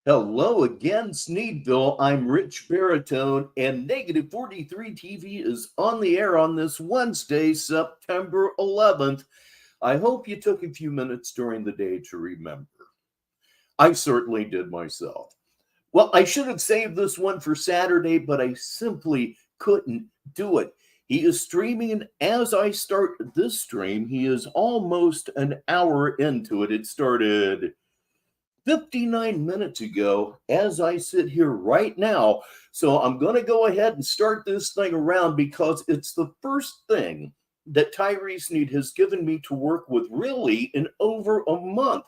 Hello again, Sneedville. I'm Rich Baritone, and Negative 43 TV is on the air on this Wednesday, September 11th. I hope you took a few minutes during the day to remember. I certainly did myself. Well, I should have saved this one for Saturday, but I simply couldn't do it. He is streaming as I start this stream. He is almost an hour into it. It started 59 minutes ago as I sit here right now. So I'm going to go ahead and start this thing around because it's the first thing that Tyree Sneed has given me to work with really in over a month.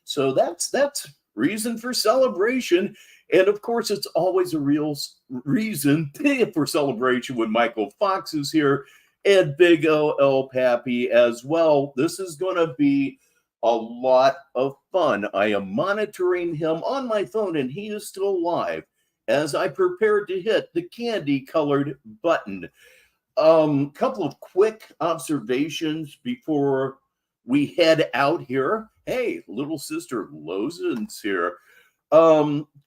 So that's reason for celebration. And of course, it's always a real reason for celebration when Michael Fox is here and Big O El Pappy as well. This is going to be a lot of fun. I am monitoring him on my phone, and he is still live as I prepare to hit the candy-colored button. Couple of quick observations before we head out here. Hey, little sister Lozen's here.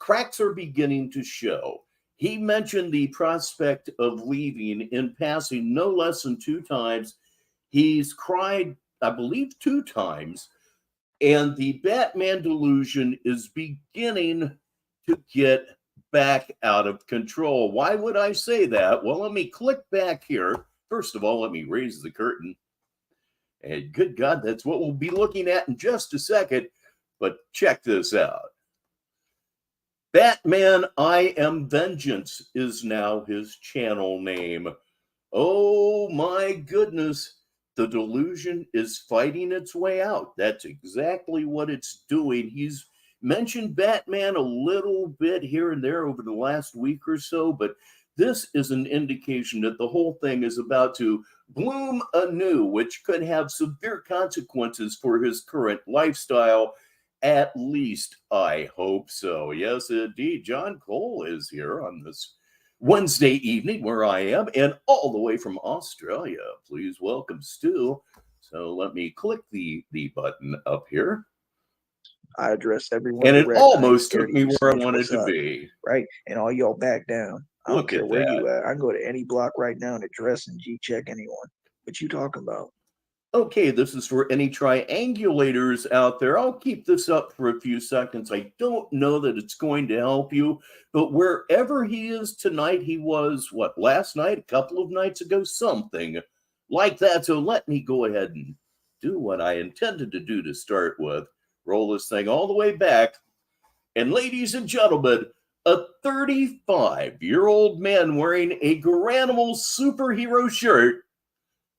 Cracks are beginning to show. He mentioned the prospect of leaving in passing no less than 2 times. He's cried, I believe, 2 times. And the Batman delusion is beginning to get back out of control. Why would I say that? Well, let me click back here. First of all, let me raise the curtain. And good God, that's what we'll be looking at in just a second. But check this out. Batman I Am Vengeance is now his channel name. Oh my goodness. The delusion is fighting its way out. That's exactly what it's doing. He's mentioned Batman a little bit here and there over the last week or so, but this is an indication that the whole thing is about to bloom anew, which could have severe consequences for his current lifestyle. At least I hope so. Yes, indeed. John Cole is here on this Wednesday evening where I am, and all the way from Australia. Please welcome Stu. So let me click the button up here. I address everyone. And it almost took me where I wanted to be. Right? And all y'all back down. I don't care where that. you at. I can go to any block right now and address and G-check anyone. What you talking about? Okay, this is for any triangulators out there. I'll keep this up for a few seconds. I don't know that it's going to help you, but wherever he is tonight, he was, last night, a couple of nights ago, something like that. So let me go ahead and do what I intended to do to start with. Roll this thing all the way back. And ladies and gentlemen, a 35-year-old man wearing a Garanimal superhero shirt.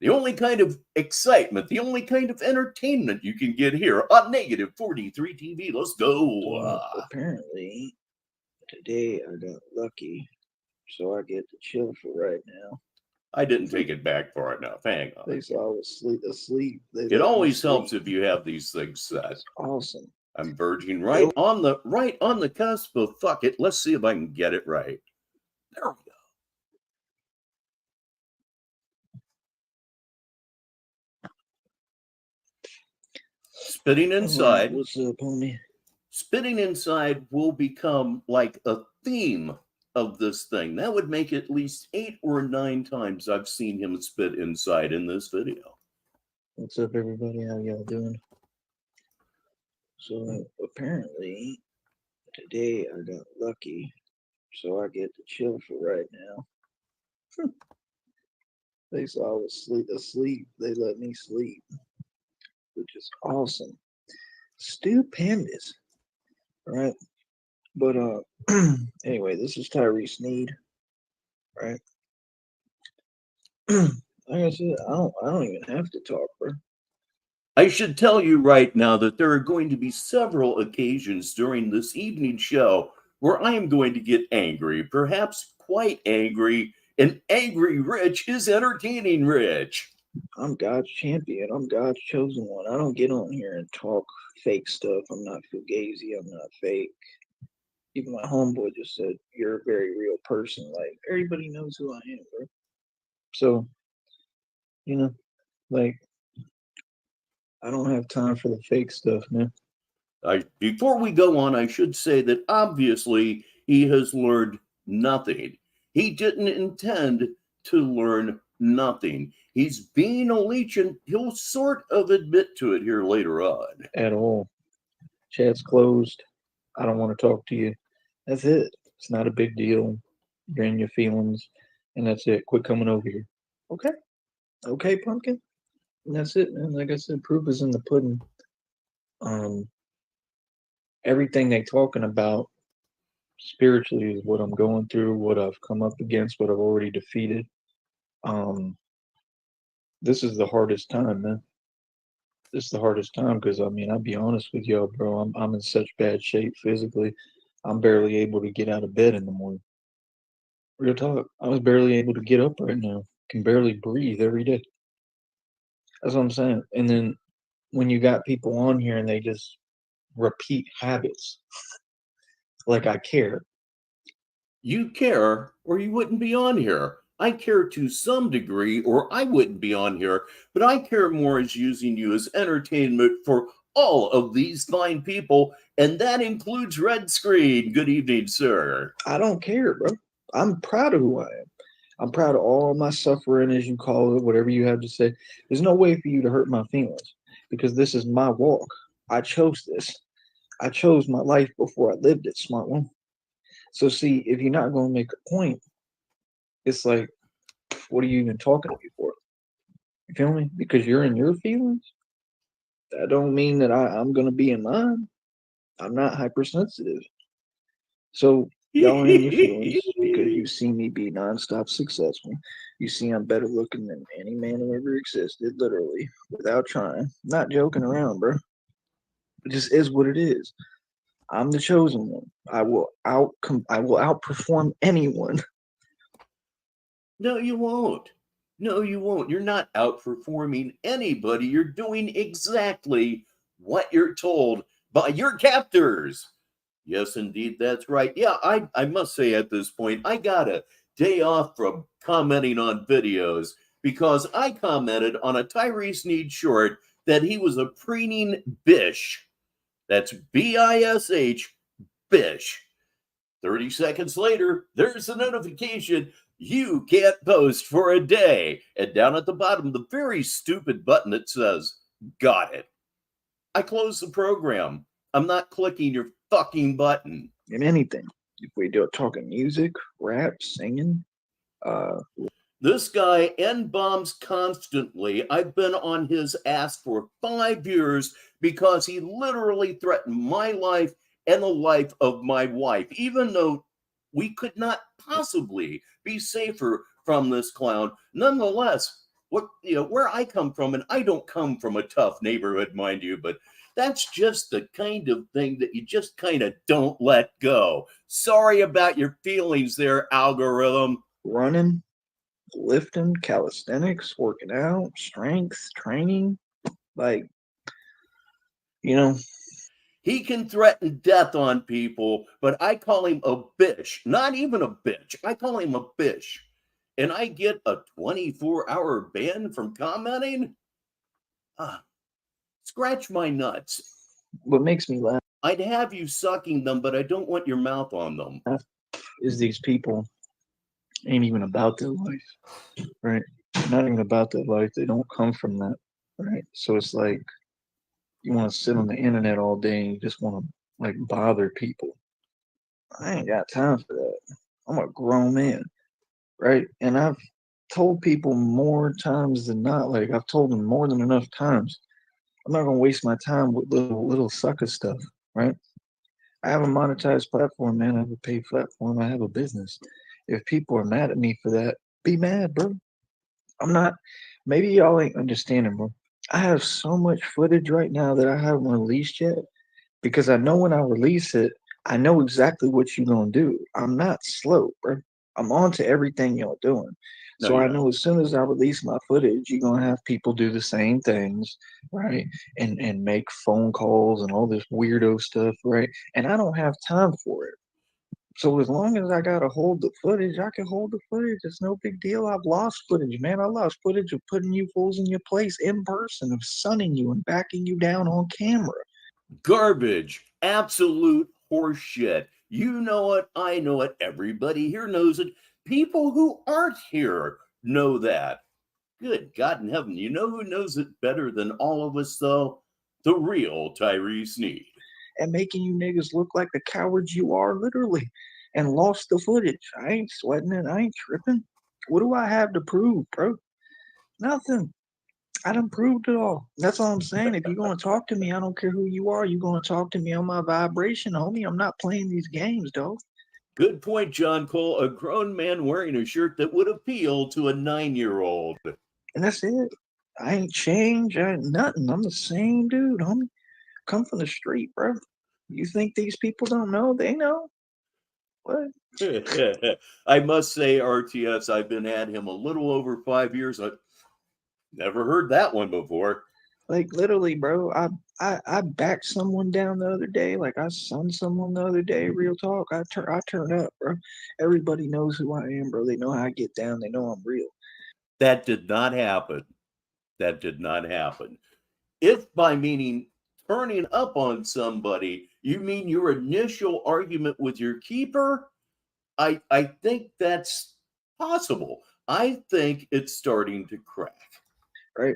The only kind of excitement, the only kind of entertainment you can get here on Negative 43 TV. Let's go. Apparently, today I got lucky, so I get to chill for right now. I didn't take it back far enough. Hang on. They saw I was asleep. It always helps if you have these things set. That's awesome. I'm verging right on the cusp of fuck it. Let's see if I can get it right. There we go. Spitting inside. What's up, homie? Spitting inside will become like a theme of this thing. That would make at least 8 or 9 times I've seen him spit inside in this video. What's up, everybody? How y'all doing? So apparently today I got lucky, so I get to chill for right now. They saw I was asleep. They let me sleep, which is awesome. Stupendous, right? But anyway, this is Tyree Sneed, right? Like I said, I don't even have to talk, bro. I should tell you right now that there are going to be several occasions during this evening show where I am going to get angry, perhaps quite angry, and angry Rich is entertaining Rich. I'm God's champion. I'm God's chosen one. I don't get on here and talk fake stuff. I'm not fugazi. I'm not fake. Even my homeboy just said, you're a very real person. Like, everybody knows who I am, bro. So, you know, like, I don't have time for the fake stuff, man. Before we go on, I should say that obviously he has learned nothing. He didn't intend to learn nothing. He's being a leech, and he'll sort of admit to it here later on. At all. Chat's closed. I don't want to talk to you. That's it. It's not a big deal. You're in your feelings, and that's it. Quit coming over here. Okay. Okay, pumpkin. And that's it, man. Like I said, proof is in the pudding. Um, Everything they talking about spiritually is what I'm going through, what I've come up against, what I've already defeated. This is the hardest time, man. This is the hardest time because I mean, I'll be honest with y'all, bro. I'm in such bad shape physically. I'm barely able to get out of bed in the morning. Real talk. I was barely able to get up right now. Can barely breathe every day. That's what I'm saying. And then when you got people on here and they just repeat habits, like I care. You care, or you wouldn't be on here. I care to some degree, or I wouldn't be on here, but I care more as using you as entertainment for all of these fine people, and that includes Red Screen. Good evening, sir. I don't care, bro. I'm proud of who I am. I'm proud of all my suffering, as you call it, whatever you have to say. There's no way for you to hurt my feelings because this is my walk. I chose this. I chose my life before I lived it, smart one. So, see, if you're not going to make a point, it's like, what are you even talking to me for? You feel me? Because you're in your feelings? That don't mean that I'm going to be in mine. I'm not hypersensitive. So, y'all are in your feelings because you see me be nonstop successful. You see I'm better looking than any man who ever existed, literally, without trying. Not joking around, bro. It just is what it is. I'm the chosen one. I will outperform anyone. No, you won't. No, you won't. You're not outperforming anybody. You're doing exactly what you're told by your captors. Yes, indeed, that's right. Yeah, I must say at this point, I got a day off from commenting on videos because I commented on a Tyree Sneed short that he was a preening bish. That's BISH, bish. 30 seconds later, there's a notification you can't post for a day. And down at the bottom, the very stupid button that says, got it. I close the program. I'm not clicking your fucking button. In anything. If we do it talking music, rap, singing, This guy N bombs constantly. I've been on his ass for 5 years because he literally threatened my life and the life of my wife, even though we could not possibly be safer from this clown. Nonetheless, where I come from, and I don't come from a tough neighborhood, mind you, but that's just the kind of thing that you just kind of don't let go. Sorry about your feelings there, algorithm. running, lifting, calisthenics, working out, strength, training. Like, you know, He can threaten death on people, but I call him a bitch. Not even a bitch. I call him a bitch. And I get a 24-hour ban from commenting? Ah, scratch my nuts. what makes me laugh I'd have you sucking them, but I don't want your mouth on them. is these people ain't even about their life, right? Not even about their life. They don't come from that, right? So it's like you want to sit on the internet all day and you just want to like bother people. I ain't got time for that. I'm a grown man, right? And I've told people more times than not. Like I've told them more than enough times. I'm not gonna waste my time with little sucker stuff, right? I have a monetized platform, man. I have a paid platform. I have a business. If people are mad at me for that, be mad, bro. I'm not. Maybe y'all ain't understanding, bro. I have so much footage right now that I haven't released yet because I know when I release it, I know exactly what you're gonna do. I'm not slow, bro. I'm on to everything y'all doing. No, So I you're know not. as soon as I release my footage, you're gonna have people do the same things, right? And make phone calls and all this weirdo stuff, right? And I don't have time for it. So as long as I gotta hold the footage, I can hold the footage. It's no big deal. I've lost footage, man. I lost footage of putting you fools in your place in person, of sunning you and backing you down on camera. Garbage. Absolute horseshit. You know it. I know it. Everybody here knows it. People who aren't here know that. Good God in heaven. You know who knows it better than all of us, though? The real Tyree Sneed. And making you niggas look like the cowards you are, literally, and lost the footage. I ain't sweating it. I ain't tripping. What do I have to prove, bro? Nothing. I done proved it all. That's all I'm saying. If you're going to talk to me, I don't care who you are. You're going to talk to me on my vibration, homie. I'm not playing these games, dog. Good point, John Cole. A grown man wearing a shirt that would appeal to a 9-year-old. And that's it. I ain't changed. I ain't nothing. I'm the same dude, homie. Come from the street, bro. You think these people don't know? They know. What? I must say, RTS, I've been at him a little over 5 years. I've never heard that one before. Like literally, bro. I backed someone down the other day. Like I sunned someone the other day. Real talk. I turn up, bro. Everybody knows who I am, bro. They know how I get down. They know I'm real. That did not happen. That did not happen. If by meaning turning up on somebody, you mean your initial argument with your keeper, I think that's possible. I think it's starting to crack. Right.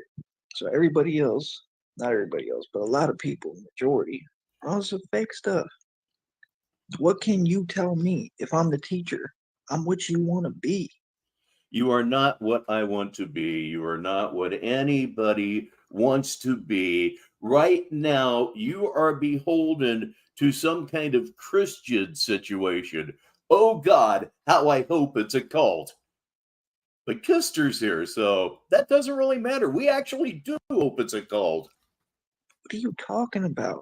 So everybody else, not everybody else, but a lot of people, majority, all some fake stuff. What can you tell me if I'm the teacher? I'm what you want to be. You are not what I want to be. You are not what anybody wants to be. Right now, you are beholden to some kind of Christian situation. Oh God, how I hope it's a cult. But Kister's here, so that doesn't really matter. We actually do hope it's a cult. What are you talking about?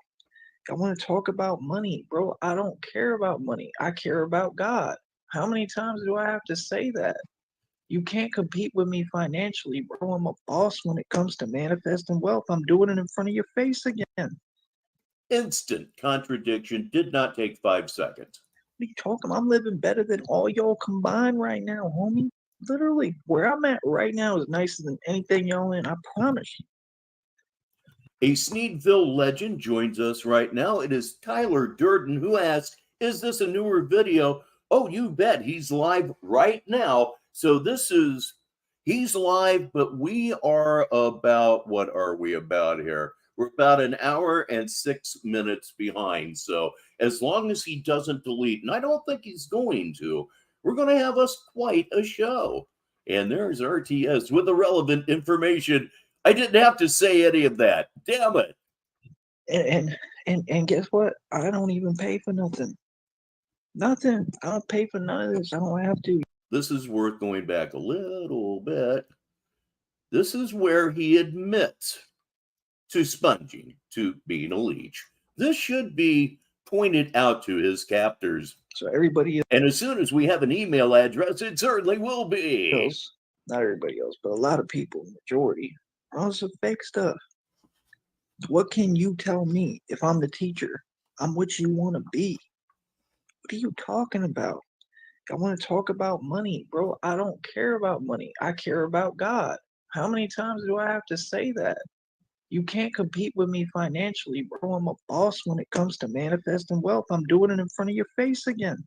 I want to talk about money, bro. I don't care about money. I care about God. How many times do I have to say that? You can't compete with me financially, bro. I'm a boss when it comes to manifesting wealth. I'm doing it in front of your face again. Instant contradiction did not take 5 seconds. What are you talking? I'm living better than all y'all combined right now, homie. Literally, where I'm at right now is nicer than anything y'all in. I promise you. A Sneedville legend joins us right now. It is Tyler Durden who asks, is this a newer video? Oh, you bet. He's live right now. So he's live, but we are about, what are we about here? We're about an hour and 6 minutes behind. So as long as he doesn't delete, and I don't think he's going to, we're going to have us quite a show. And there's RTS with the relevant information. I didn't have to say any of that. Damn it. And guess what? I don't even pay for nothing. Nothing. I don't pay for none of this. I don't have to. This is worth going back a little bit. This is where he admits to sponging, to being a leech. This should be pointed out to his captors. So everybody And as soon as we have an email address, it certainly will be. else, not everybody else, but a lot of people, majority, all some fake stuff. What can you tell me if I'm the teacher? I'm what you want to be. What are you talking about? I want to talk about money, bro. I don't care about money. I care about God. How many times do I have to say that? You can't compete with me financially, bro. I'm a boss when it comes to manifesting wealth. I'm doing it in front of your face again.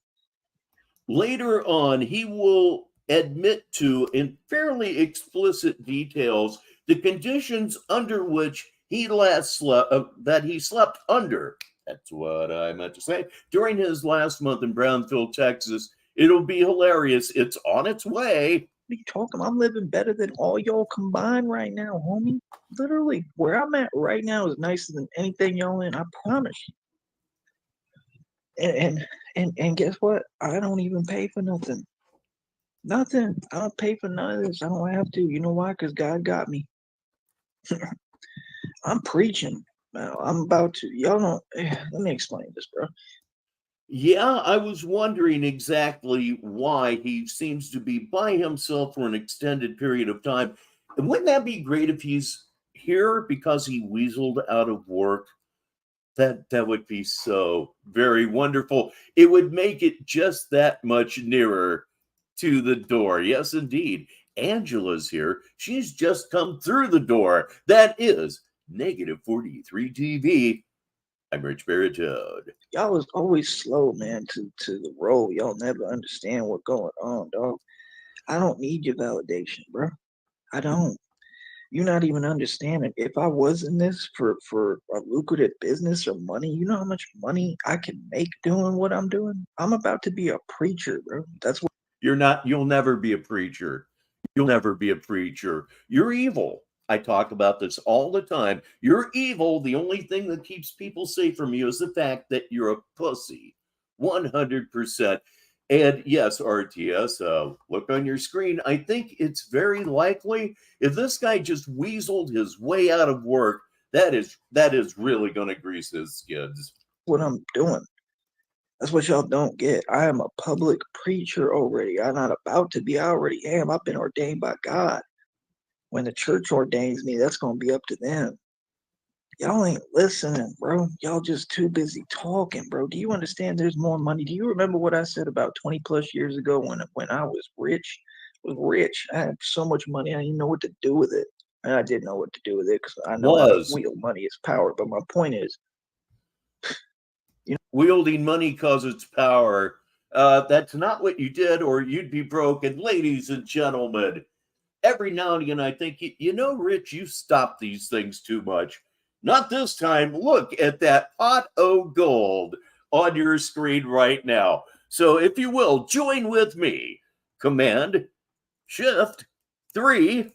Later on, he will admit to, in fairly explicit details, the conditions under which he last slept, that he slept under. That's what I meant to say. During his last month in Brownfield, Texas. It'll be hilarious. It's on its way. What are you talking? I'm living better than all y'all combined right now, homie. Literally, where I'm at right now is nicer than anything y'all in. I promise you. And guess what? I don't even pay for nothing. Nothing. I don't pay for none of this. I don't have to. You know why? Because God got me. I'm preaching. Now, I'm about to. Y'all don't. Let me explain this, bro. Yeah, I was wondering exactly why he seems to be by himself for an extended period of time. And wouldn't that be great if he's here because he weaseled out of work? That would be so very wonderful. It would make it just that much nearer to the door. Yes, indeed. Angela's here. She's just come through the door. That is Negative 43 TV. I'm Rich Baritone. Y'all was always slow, man, to the roll. Y'all never understand what's going on, dog. I don't need your validation, bro. I don't. You're not even understanding. If I was in this for a lucrative business or money, you know how much money I can make doing what I'm doing? I'm about to be a preacher, bro. That's what You'll never be a preacher. You'll never be a preacher. You're evil. I talk about this all the time. You're evil. The only thing that keeps people safe from you is the fact that you're a pussy. 100%. And yes, RTS, look on your screen. I think it's very likely if this guy just weaseled his way out of work, that is really going to grease his skids. what I'm doing. That's what y'all don't get. I am a public preacher already. I'm not about to be. I already am. I've been ordained by God. When the church ordains me, that's going to be up to them. Y'all ain't listening, bro. Y'all just too busy talking, bro. Do you understand there's more money? Do you remember what I said about 20 plus years ago when I was rich? I was rich. I had so much money. I didn't know what to do with it. And I didn't know what to do with it because I know how to wield money is power. But my point is, wielding money causes power. That's not what you did, or you'd be broken. Ladies and gentlemen, every now and again, I think, Rich, you stop these things too much. Not this time. Look at that pot of gold on your screen right now. So if you will, join with me. Command, Shift, 3.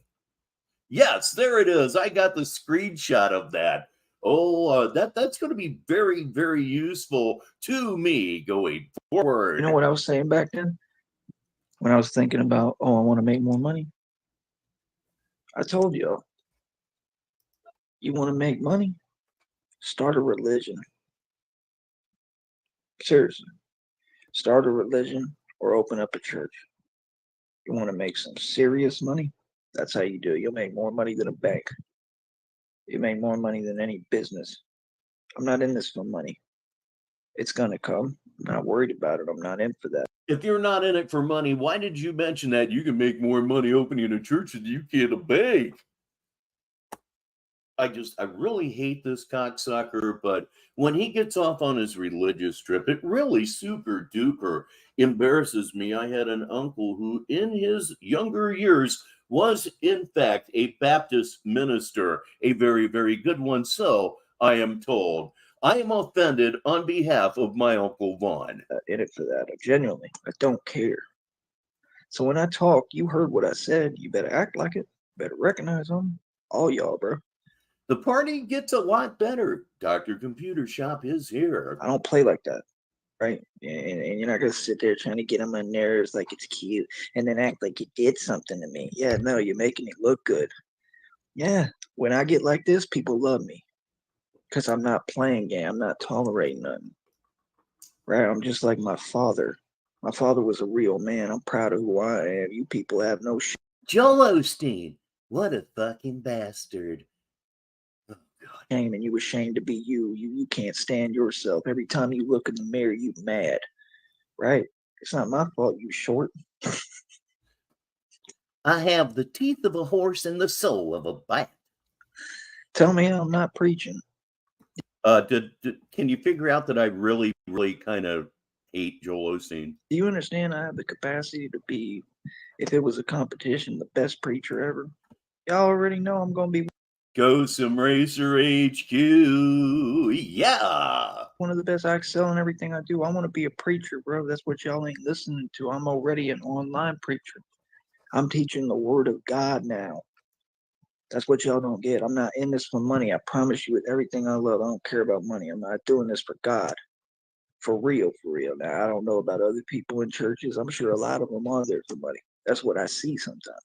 Yes, there it is. I got the screenshot of that. Oh, that's going to be very, very useful to me going forward. You know what I was saying back then? When I was thinking about, I want to make more money. I told y'all, you want to make money? Start a religion. Seriously. Start a religion or open up a church. You want to make some serious money? That's how you do it. You'll make more money than a bank. You make more money than any business. I'm not in this for money. It's going to come. I'm not worried about it. I'm not in for that. If you're not in it for money, why did you mention that you can make more money opening a church than you can a bank? I really hate this cocksucker, but when he gets off on his religious trip, it really super duper embarrasses me. I had an uncle who, in his younger years, was in fact a Baptist minister, a very, very good one. So I am told. I am offended on behalf of my Uncle Vaughn. In it for that. Genuinely, I don't care. So when I talk, you heard what I said. You better act like it. Better recognize them. All y'all, bro. The party gets a lot better. Dr. Computer Shop is here. I don't play like that, right? And you're not going to sit there trying to get on my nerves like it's cute and then act like you did something to me. Yeah, no, you're making it look good. Yeah, when I get like this, people love me because I'm not playing game. I'm not tolerating nothing, right? I'm just like my father. My father was a real man. I'm proud of who I am. You people have no shit. Joel Osteen, what a fucking bastard. Shame, and you ashamed to be you. You can't stand yourself. Every time you look in the mirror, you mad, right? It's not my fault you short. I have the teeth of a horse and the soul of a bat. Tell me I'm not preaching. Can you figure out that I really, really kind of hate Joel Osteen? Do you understand I have the capacity to be, if it was a competition, the best preacher ever? Y'all already know I'm going to be Go some Racer HQ. Yeah. one of the best. I excel in everything I do. I want to be a preacher, bro. That's what y'all ain't listening to. I'm already an online preacher. I'm teaching the word of God now. That's what y'all don't get. I'm not in this for money. I promise you with everything I love, I don't care about money. I'm not doing this for God. For real, for real. Now, I don't know about other people in churches. I'm sure a lot of them are there for money. That's what I see sometimes.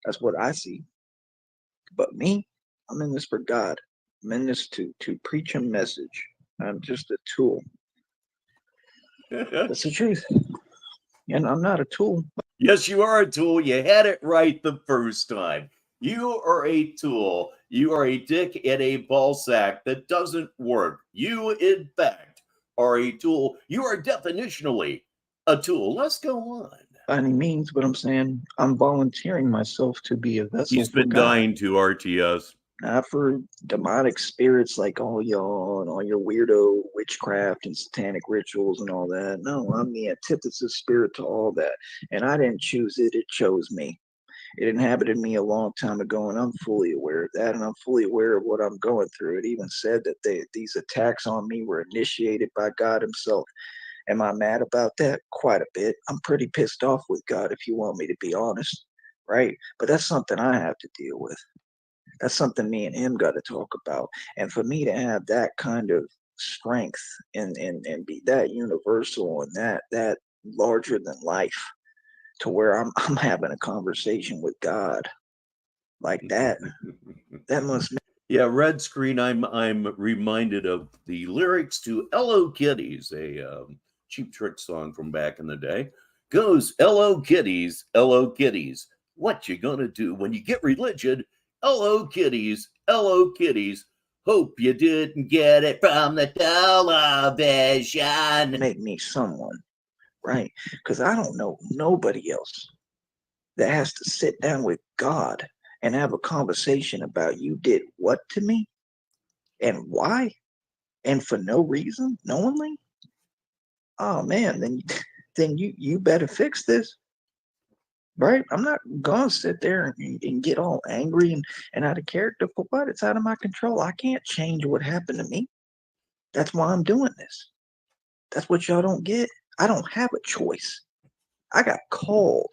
That's what I see. But me, I'm in this for God. I'm in this to preach a message. I'm just a tool. That's the truth. And I'm not a tool. Yes, you are a tool. You had it right the first time. You are a tool. You are a dick and a ball sack that doesn't work. You, in fact, are a tool. You are definitionally a tool. Let's go on. By any means, but I'm saying I'm volunteering myself to be a vessel. He's been dying to RTS. Not for demonic spirits like all y'all and all your weirdo witchcraft and satanic rituals and all that. No, I'm the antithesis spirit to all that. And I didn't choose it, it chose me. It inhabited me a long time ago, and I'm fully aware of that, and I'm fully aware of what I'm going through. It even said that these attacks on me were initiated by God Himself. Am I mad about that? Quite a bit. I'm pretty pissed off with God, if you want me to be honest, right? But that's something I have to deal with. That's something me and him got to talk about. And for me to have that kind of strength and be that universal and that larger than life, to where I'm having a conversation with God like that. That must Yeah, red screen. I'm reminded of the lyrics to "Hello Kitties," a Cheap Trick song from back in the day. Goes, "Hello Kitties, hello Kitties. What you gonna do when you get religion? Hello Kitties, hello Kitties. Hope you didn't get it from the television." make me someone, right? Because I don't know nobody else that has to sit down with God and have a conversation about you did what to me and why and for no reason, knowingly. Oh man, then you better fix this, right? I'm not gonna sit there and get all angry and out of character for what? It's out of my control. I can't change what happened to me. That's why I'm doing this. That's what y'all don't get. I don't have a choice. I got called.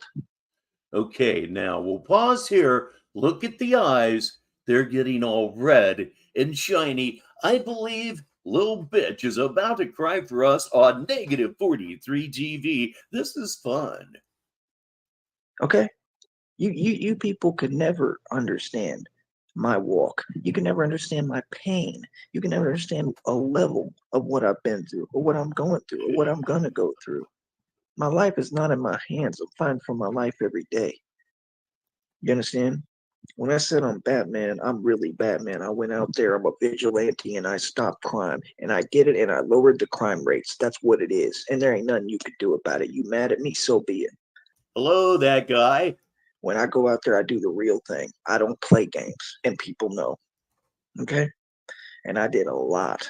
Okay, now we'll pause here. Look at the eyes. They're getting all red and shiny. I believe Lil Bitch is about to cry for us on negative 43 TV. This is fun. Okay? You people could never understand my walk. You can never understand my pain. You can never understand a level of what I've been through or what I'm going through or what I'm gonna go through. My life is not in my hands. I'm fighting for my life every day. You understand? When I said I'm Batman, I'm really Batman. I went out there, I'm a vigilante, and I stopped crime. And I get it, and I lowered the crime rates. That's what it is. And there ain't nothing you could do about it. You mad at me? So be it. Hello, that guy. When I go out there, I do the real thing. I don't play games, and people know. Okay? And I did a lot.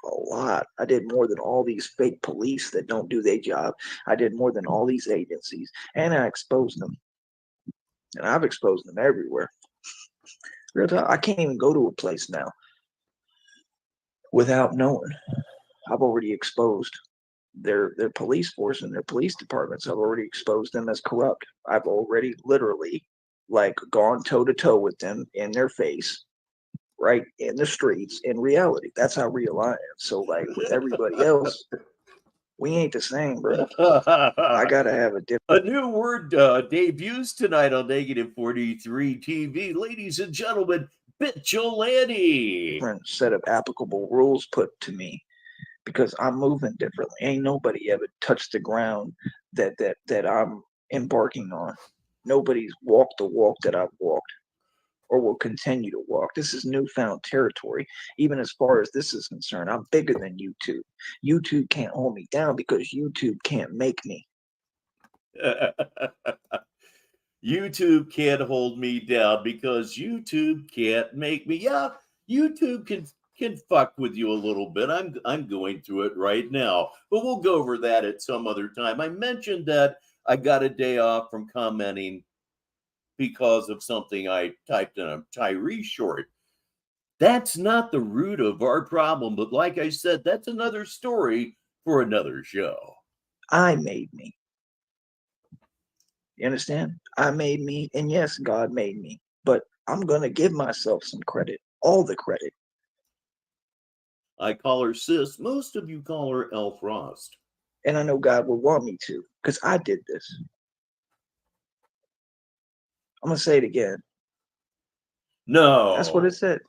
A lot. I did more than all these fake police that don't do their job. I did more than all these agencies, and I exposed them. And I've exposed them everywhere. Real talk, I can't even go to a place now without knowing. I've already exposed their police force and their police departments. I've already exposed them as corrupt. I've already literally like gone toe to toe with them in their face, right in the streets. In reality, that's how real I am. So like with everybody else, we ain't the same, bro. I gotta have a A new word debuts tonight on negative 43 TV. Ladies and gentlemen, Bitcholani. different set of applicable rules put to me because I'm moving differently. Ain't nobody ever touched the ground that I'm embarking on. Nobody's walked the walk that I've walked or will continue to walk. This is newfound territory. Even as far as this is concerned, I'm bigger than YouTube. YouTube can't hold me down because YouTube can't make me. YouTube can't hold me down because YouTube can't make me. Yeah, YouTube can fuck with you a little bit. I'm going through it right now, but we'll go over that at some other time. I mentioned that I got a day off from commenting because of something I typed in a Tyree short. That's not the root of our problem, but like I said, that's another story for another show. I made me. You understand? I made me, and yes, God made me. But I'm going to give myself some credit, all the credit. I call her sis. Most of you call her El Frost. And I know God will want me to because I did this. I'm going to say it again. No. That's what it said.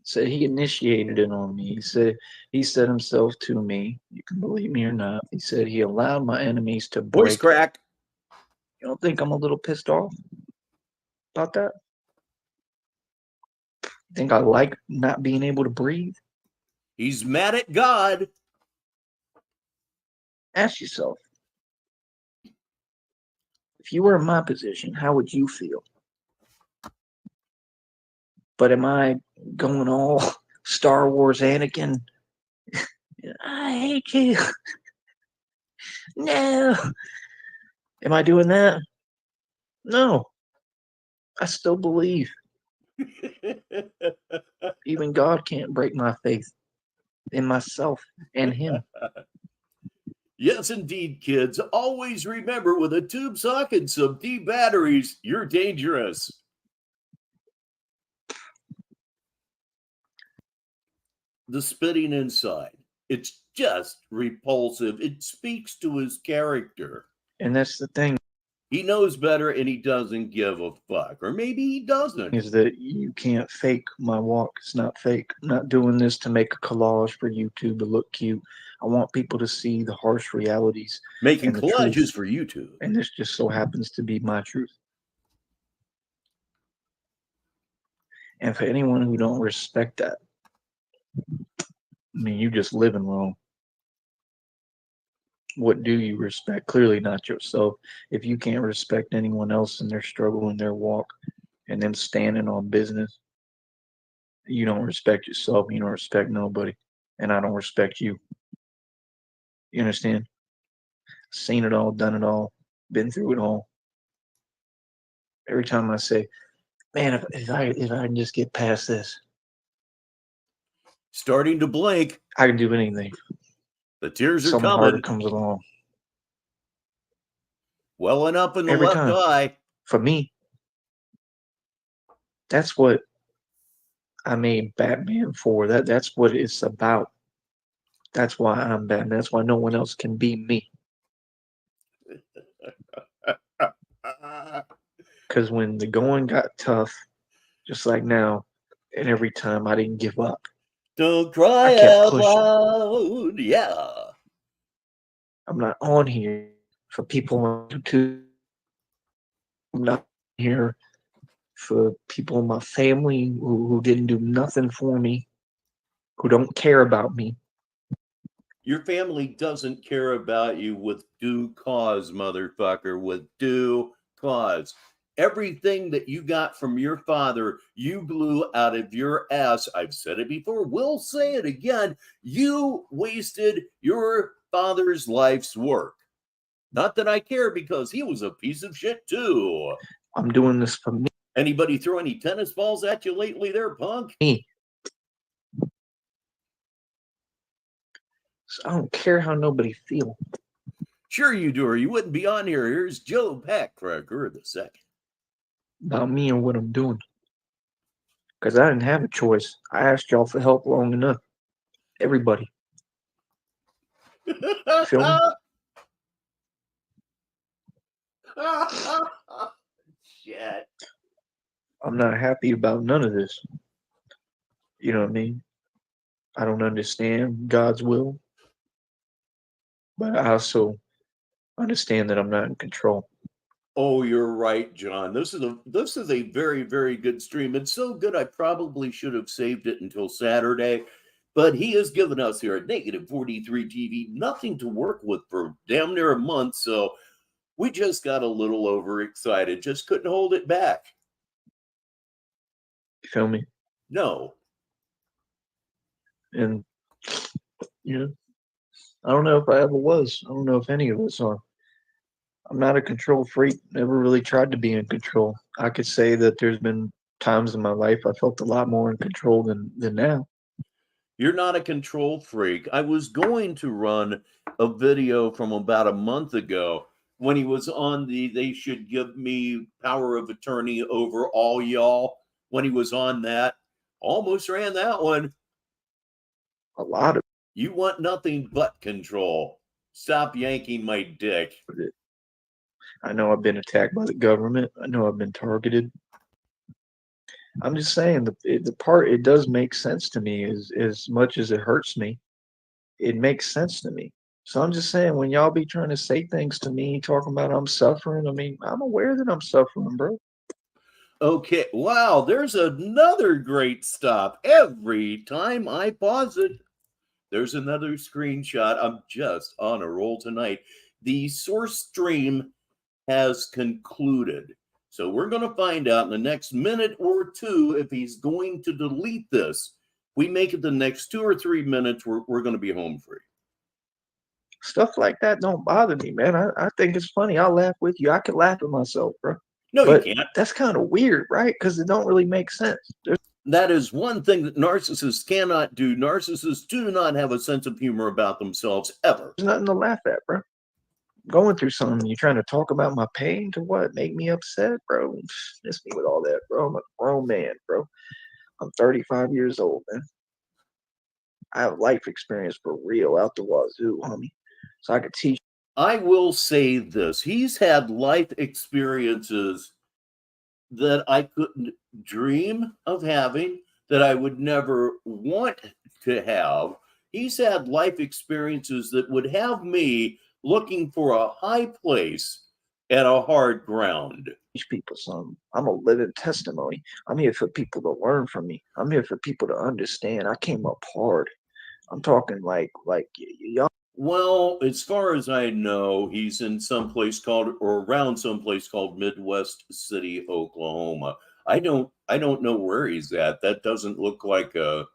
Said he initiated it on me. He said he set himself to me. You can believe me or not. He said he allowed my enemies to Voice break. crack. You don't think I'm a little pissed off about that? Think I like not being able to breathe? He's mad at God. Ask yourself. If you were in my position, how would you feel? But am I going all Star Wars Anakin? I hate you. No. Am I doing that? No. I still believe. Even God can't break my faith in myself and Him. Yes, indeed, kids. Always remember, with a tube sock and some D batteries, you're dangerous. The spitting inside. It's just repulsive. It speaks to his character. And that's the thing. He knows better and he doesn't give a fuck. Or maybe he doesn't. Is that you can't fake my walk. It's not fake. I'm not doing this to make a collage for YouTube to look cute. I want people to see the harsh realities. Making and collages truth. for YouTube. And this just so happens to be my truth. And for anyone who don't respect that, I mean, you just living wrong. What do you respect? Clearly not yourself. If you can't respect anyone else in their struggle and their walk and them standing on business, you don't respect yourself. You don't respect nobody. And I don't respect you. You understand? Seen it all, done it all, been through it all. Every time I say, man, if I can just get past this, starting to blink. I can do anything. The tears are Something coming. harder comes along. Welling up in the Every left time. eye. For me, that's what I made Batman for. That's what it's about. That's why I'm Batman. That's why no one else can be me. Because when the going got tough, just like now, and every time I didn't give up. Don't cry out loud. Yeah. I'm not on here for people on YouTube. I'm not here for people in my family who didn't do nothing for me, who don't care about me. Your family doesn't care about you with due cause, motherfucker, with due cause. Everything that you got from your father, you blew out of your ass. I've said it before, we'll say it again. You wasted your father's life's work. Not that I care, because he was a piece of shit too. I'm doing this for me. Anybody throw any tennis balls at you lately there, punk? Me. So I don't care how nobody feel. Sure you do, or you wouldn't be on here. Here's Joe Packcracker II. About me and what I'm doing. Because I didn't have a choice. I asked y'all for help long enough. Everybody. Feel me? Shit. I'm not happy about none of this. You know what I mean? I don't understand God's will. But I also understand that I'm not in control. Oh, you're right, John. This is a very, very good stream. It's so good I probably should have saved it until Saturday. But he has given us here at Negative 43 TV nothing to work with for damn near a month. So we just got a little overexcited. Just couldn't hold it back. You feel me? No. And, you know, I don't know if I ever was. I don't know if any of us are. I'm not a control freak. Never really tried to be in control. I could say that there's been times in my life I felt a lot more in control than now. You're not a control freak. I was going to run a video from about a month ago when he was on they should give me power of attorney over all y'all. When he was on that, almost ran that one. A lot of You want nothing but control. Stop yanking my dick. I know I've been attacked by the government. I know I've been targeted. I'm just saying the part, it does make sense to me. As much as it hurts me, it makes sense to me. So I'm just saying, when y'all be trying to say things to me, talking about I'm suffering, I mean, I'm aware that I'm suffering, bro. Okay, wow, there's another great stop. Every time I pause it, there's another screenshot. I'm just on a roll tonight. The source stream has concluded. So we're going to find out in the next minute or two if he's going to delete this. If we make it the next 2 or 3 minutes, we're going to be home free. Stuff like that don't bother me, man. I think it's funny. I'll laugh with you. I could laugh at myself, bro. No, but you can't. That's kind of weird, right? Because it don't really make sense. That is one thing that narcissists cannot do. Narcissists do not have a sense of humor about themselves ever. There's nothing to laugh at, bro. Going through something, you're trying to talk about my pain to what? Make me upset, bro? Miss me with all that, bro. I'm a grown man, bro. I'm 35 years old, man. I have life experience for real out the wazoo, homie. So I could teach. I will say this. He's had life experiences that I couldn't dream of having, that I would never want to have. He's had life experiences that would have me looking for a high place and a hard ground. Teach people something. I'm a living testimony. I'm here for people to learn from me. I'm here for people to understand. I came up hard. I'm talking like y'all. Well, as far as I know, he's in some place called, or around some place called Midwest City, Oklahoma. I don't know where he's at. That doesn't look like a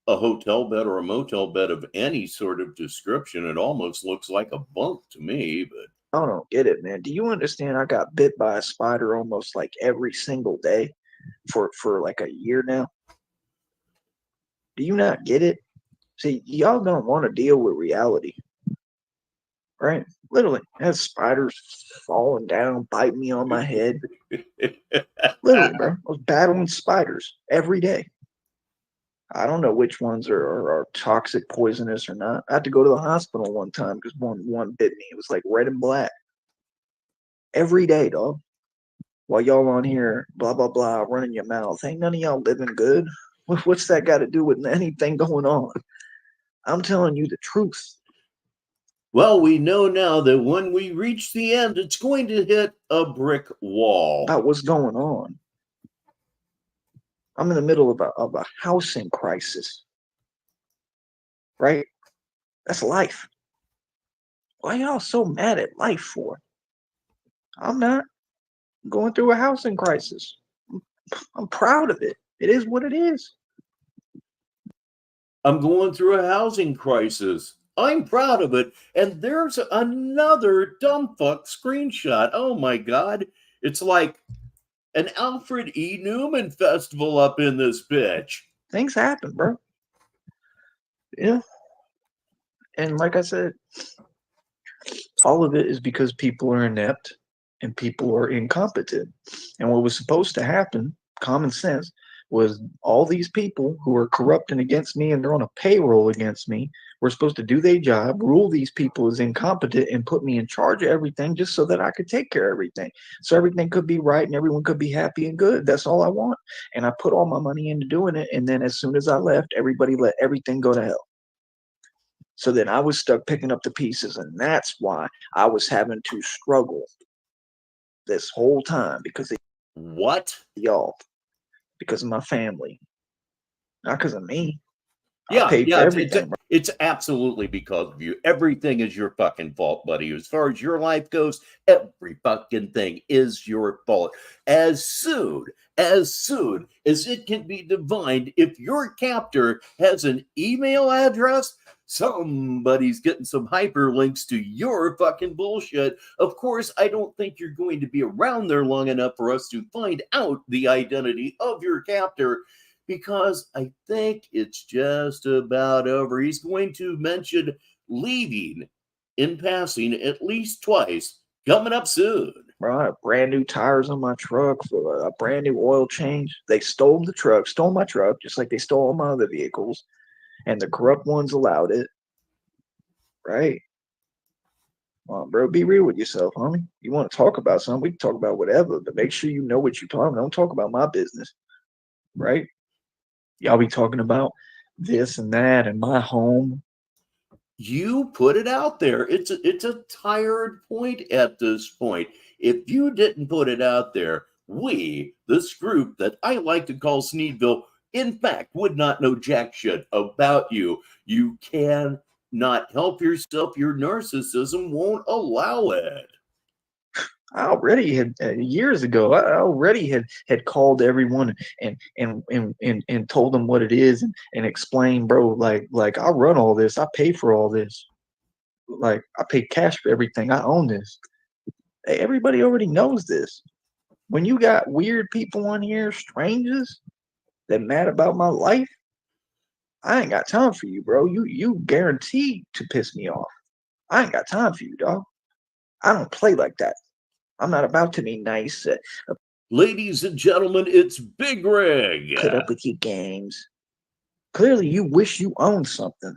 hotel bed or a motel bed of any sort of description. It almost looks like a bunk to me, but I don't get it, man. Do you understand? I got bit by a spider almost like every single day for like a year now. Do you not get it? See, y'all don't want to deal with reality, right? Literally, I had spiders falling down, biting me on my head. Literally, bro. I was battling spiders every day. I don't know which ones are toxic, poisonous or not. I had to go to the hospital one time because one bit me. It was like red and black. Every day, dog. While y'all on here, blah, blah, blah, running your mouth. Ain't none of y'all living good. What's that got to do with anything going on? I'm telling you the truth. Well, we know now that when we reach the end, it's going to hit a brick wall. About what's going on. I'm in the middle of a housing crisis. Right? That's life. Why y'all so mad at life for? I'm not going through a housing crisis. I'm proud of it. It is what it is. I'm going through a housing crisis. I'm proud of it. And there's another dumb fuck screenshot. Oh my God. It's like an Alfred E. Newman festival up in this bitch. Things happen, bro. Yeah. And like I said, all of it is because people are inept and people are incompetent. And what was supposed to happen, common sense, was all these people who are corrupting against me and they're on a payroll against me were supposed to do their job, rule these people as incompetent, and put me in charge of everything just so that I could take care of everything. So everything could be right and everyone could be happy and good. That's all I want. And I put all my money into doing it. And then as soon as I left, everybody let everything go to hell. So then I was stuck picking up the pieces. And that's why I was having to struggle this whole time because of y'all. Because of my family, not because of me. Yeah, I paid for everything. It's absolutely because of you. Everything is your fucking fault, buddy. As far as your life goes, every fucking thing is your fault. As soon as it can be divined, if your captor has an email address, somebody's getting some hyperlinks to your fucking bullshit. Of course, I don't think you're going to be around there long enough for us to find out the identity of your captor, because I think it's just about over. He's going to mention leaving in passing at least twice coming up soon. Bro, I have brand new tires on my truck, for a brand new oil change. They stole my truck, just like they stole all my other vehicles. And the corrupt ones allowed it. Right? Well, bro, be real with yourself, homie. You want to talk about something, we can talk about whatever, but make sure you know what you're talking about. Don't talk about my business. Right? Y'all be talking about this and that and my home. You put it out there. It's a tired point at this point. If you didn't put it out there, we, this group that I like to call Sneedville, in fact, would not know jack shit about you. You cannot help yourself. Your narcissism won't allow it. I already had years ago. I already had called everyone and told them what it is and explained, bro. Like I run all this. I pay for all this. Like I pay cash for everything. I own this. Hey, everybody already knows this. When you got weird people on here, strangers that mad about my life, I ain't got time for you, bro. You guaranteed to piss me off. I ain't got time for you, dog. I don't play like that. I'm not about to be nice. Ladies and gentlemen, it's Big Rig. Put up with your games. Clearly, you wish you owned something.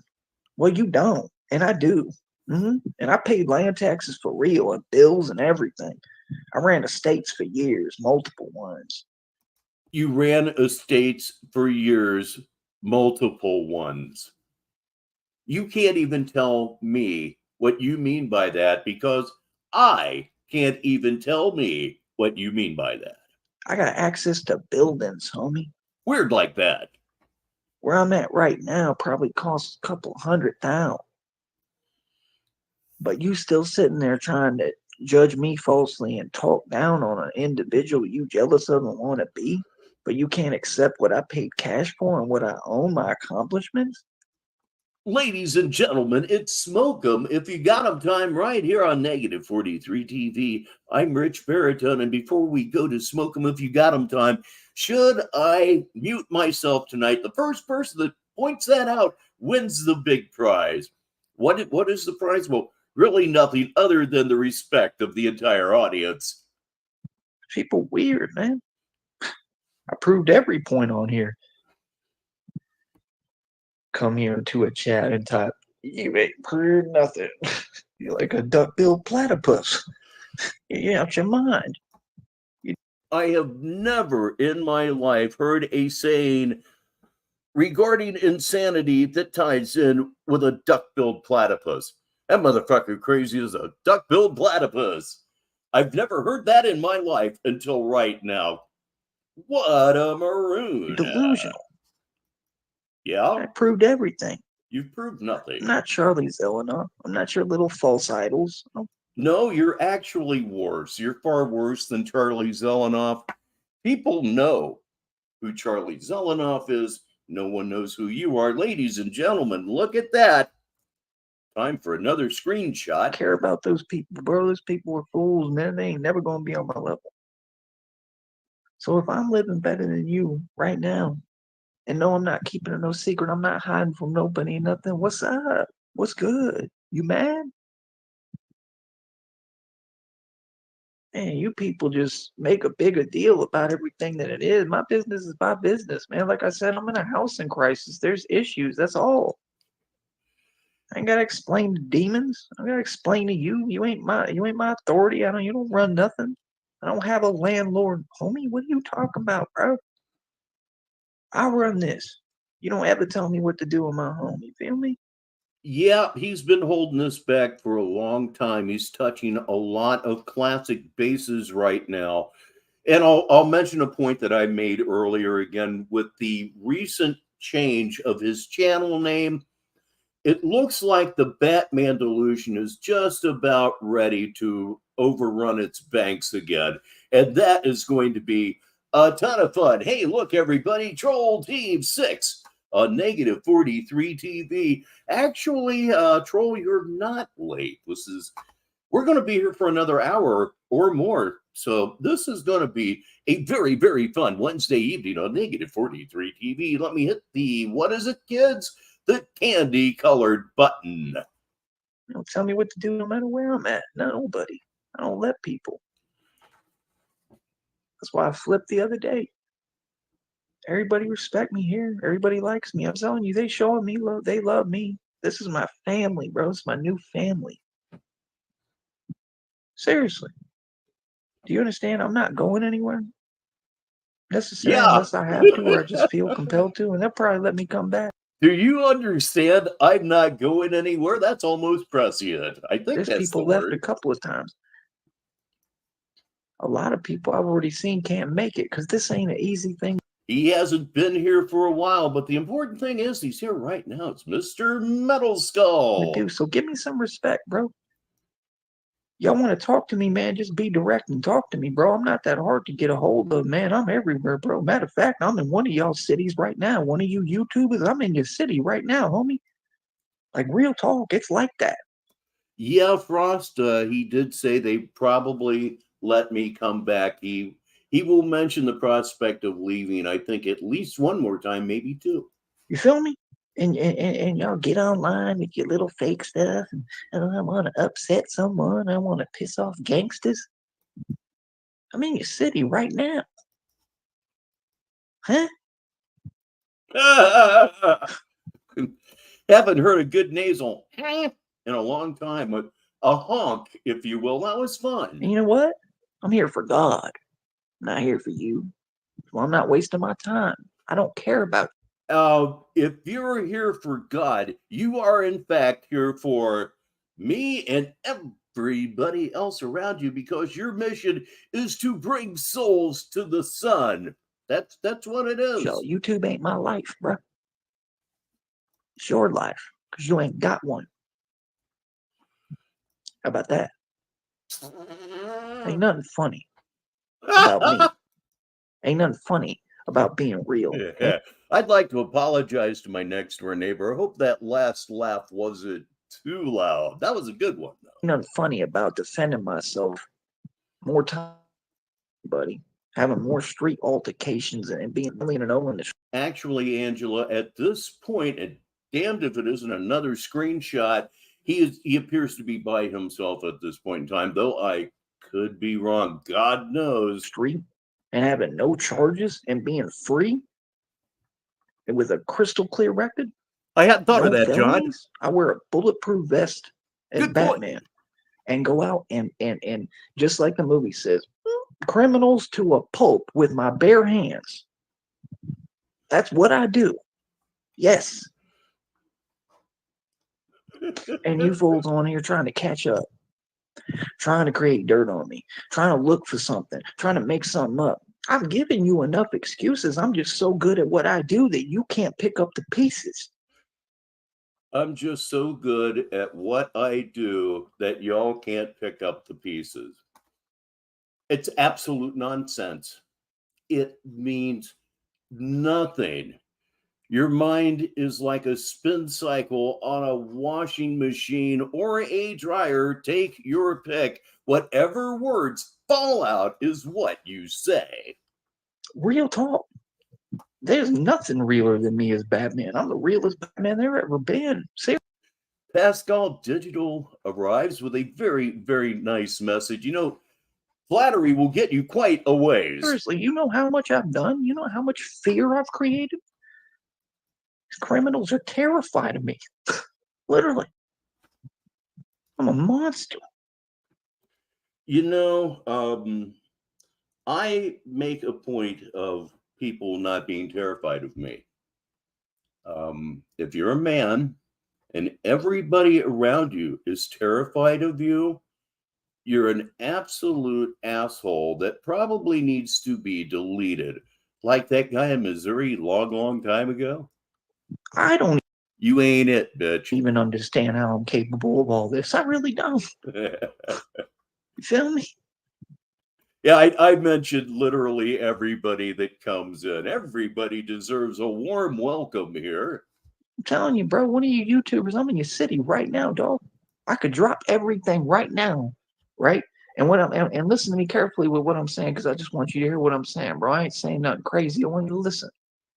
Well, you don't, and I do. And I paid land taxes for real and bills and everything. I ran estates for years, multiple ones. You ran estates for years, multiple ones. You can't even tell me what you mean by that because I can't even tell me what you mean by that. I got access to buildings, homie. Weird like that. Where I'm at right now probably costs a couple $100,000. But you still sitting there trying to judge me falsely and talk down on an individual you jealous of and want to be, but you can't accept what I paid cash for and what I own, my accomplishments? Ladies and gentlemen, it's Smoke 'em if you got 'em time right here on Negative 43 TV. I'm Rich Baritone, and before we go to Smoke 'em if you got 'em time, should I mute myself tonight? The first person that points that out wins the big prize. What is the prize? Well, really nothing other than the respect of the entire audience. People weird, man. I proved every point on here. Come here into a chat and type, you ain't proved nothing. You're like a duck-billed platypus. You're out your mind. I have never in my life heard a saying regarding insanity that ties in with a duck-billed platypus. That motherfucker crazy as a duck-billed platypus. I've never heard that in my life until right now. What a maroon. You're delusional. Yeah? I proved everything. You've proved nothing. I'm not Charlie Zelenoff. I'm not your little false idols. No, you're actually worse. You're far worse than Charlie Zelenoff. People know who Charlie Zelenoff is. No one knows who you are. Ladies and gentlemen, look at that. Time for another screenshot. I care about those people, bro. Those people are fools, man. They ain't never going to be on my level. So if I'm living better than you right now, and no, I'm not keeping it no secret, I'm not hiding from nobody and nothing, what's up? What's good? You mad? Man, you people just make a bigger deal about everything than it is. My business is my business, man. Like I said, I'm in a housing crisis. There's issues. That's all. I ain't gotta explain to demons. I gotta explain to you. You ain't my authority. You don't run nothing. I don't have a landlord. Homie, what are you talking about, bro? I run this. You don't ever tell me what to do in my home. You feel me? Yeah, he's been holding this back for a long time. He's touching a lot of classic bases right now. And I'll mention a point that I made earlier again with the recent change of his channel name. It looks like the Batman delusion is just about ready to overrun its banks again. And that is going to be a ton of fun. Hey, look, everybody, Troll Team 6 on Negative 43 TV. Actually, Troll, you're not late. We're going to be here for another hour or more. So this is going to be a very, very fun Wednesday evening on Negative 43 TV. Let me hit the, what is it, kids? The candy-colored button. You don't tell me what to do no matter where I'm at. Nobody. I don't let people. That's why I flipped the other day. Everybody respect me here. Everybody likes me. I'm telling you, they showing me love. They love me. This is my family, bro. It's my new family. Seriously. Do you understand? I'm not going anywhere necessarily unless I have to or I just feel compelled to, and they'll probably let me come back. Do you understand? I'm not going anywhere. That's almost prescient. I think There's that's people the left word. a couple of times. A lot of people I've already seen can't make it because this ain't an easy thing. He hasn't been here for a while, but the important thing is he's here right now. It's Mr. Metal Skull. So give me some respect, bro. Y'all want to talk to me, man, just be direct and talk to me, bro. I'm not that hard to get a hold of, man. I'm everywhere, bro. Matter of fact, I'm in one of y'all cities right now. One of you YouTubers, I'm in your city right now, homie. Like, real talk, it's like that. Yeah, Frost, he did say they probably let me come back. He will mention the prospect of leaving, I think, at least one more time, maybe two. You feel me? And y'all get online with your little fake stuff. And I want to upset someone. I want to piss off gangsters. I'm in your city right now. Huh? Haven't heard a good nasal in a long time, but a honk, if you will. That was fun. And you know what? I'm here for God. I'm not here for you. Well, I'm not wasting my time. I don't care about if you're here for God, you are in fact here for me and everybody else around you, because your mission is to bring souls to the sun. That's what it is. Yo, YouTube ain't my life, bro. It's your life, because you ain't got one. How about that? Ain't nothing funny about me. Ain't nothing funny about being real. Yeah. I'd like to apologize to my next door neighbor. I hope that last laugh wasn't too loud. That was a good one, though. Ain't nothing funny about defending myself more time, buddy. Having more street altercations and being really in the Actually, Angela, at this point, and damned if it isn't another screenshot, he appears to be by himself at this point in time, though I could be wrong. God knows. street and having no charges and being free and with a crystal clear record. I hadn't thought No of that, felonies. John. I wear a bulletproof vest as Good point. Batman and go out and just like the movie says, criminals to a pulp with my bare hands. That's what I do. Yes. And you fools on here trying to catch up, trying to create dirt on me, trying to look for something, trying to make something up. I'm giving you enough excuses. I'm just so good at what I do that you can't pick up the pieces. I'm just so good at what I do that y'all can't pick up the pieces. It's absolute nonsense. It means nothing. Your mind is like a spin cycle on a washing machine or a dryer. Take your pick. Whatever words fall out is what you say. Real talk. There's nothing realer than me as Batman. I'm the realest Batman there ever been. Seriously. Pascal Digital arrives with a very, very nice message. You know, flattery will get you quite a ways. Seriously, you know how much I've done? You know how much fear I've created? Criminals are terrified of me. Literally. I'm a monster. You know, I make a point of people not being terrified of me. If you're a man and everybody around you is terrified of you, you're an absolute asshole that probably needs to be deleted. Like that guy in Missouri long time ago. I don't You ain't it, bitch. even understand how I'm capable of all this. I really don't. You feel me? Yeah, I mentioned literally everybody that comes in. Everybody deserves a warm welcome here. I'm telling you, bro, one of you YouTubers, I'm in your city right now, dog. I could drop everything right now, right? And and listen to me carefully with what I'm saying, because I just want you to hear what I'm saying, bro. I ain't saying nothing crazy. I want you to listen.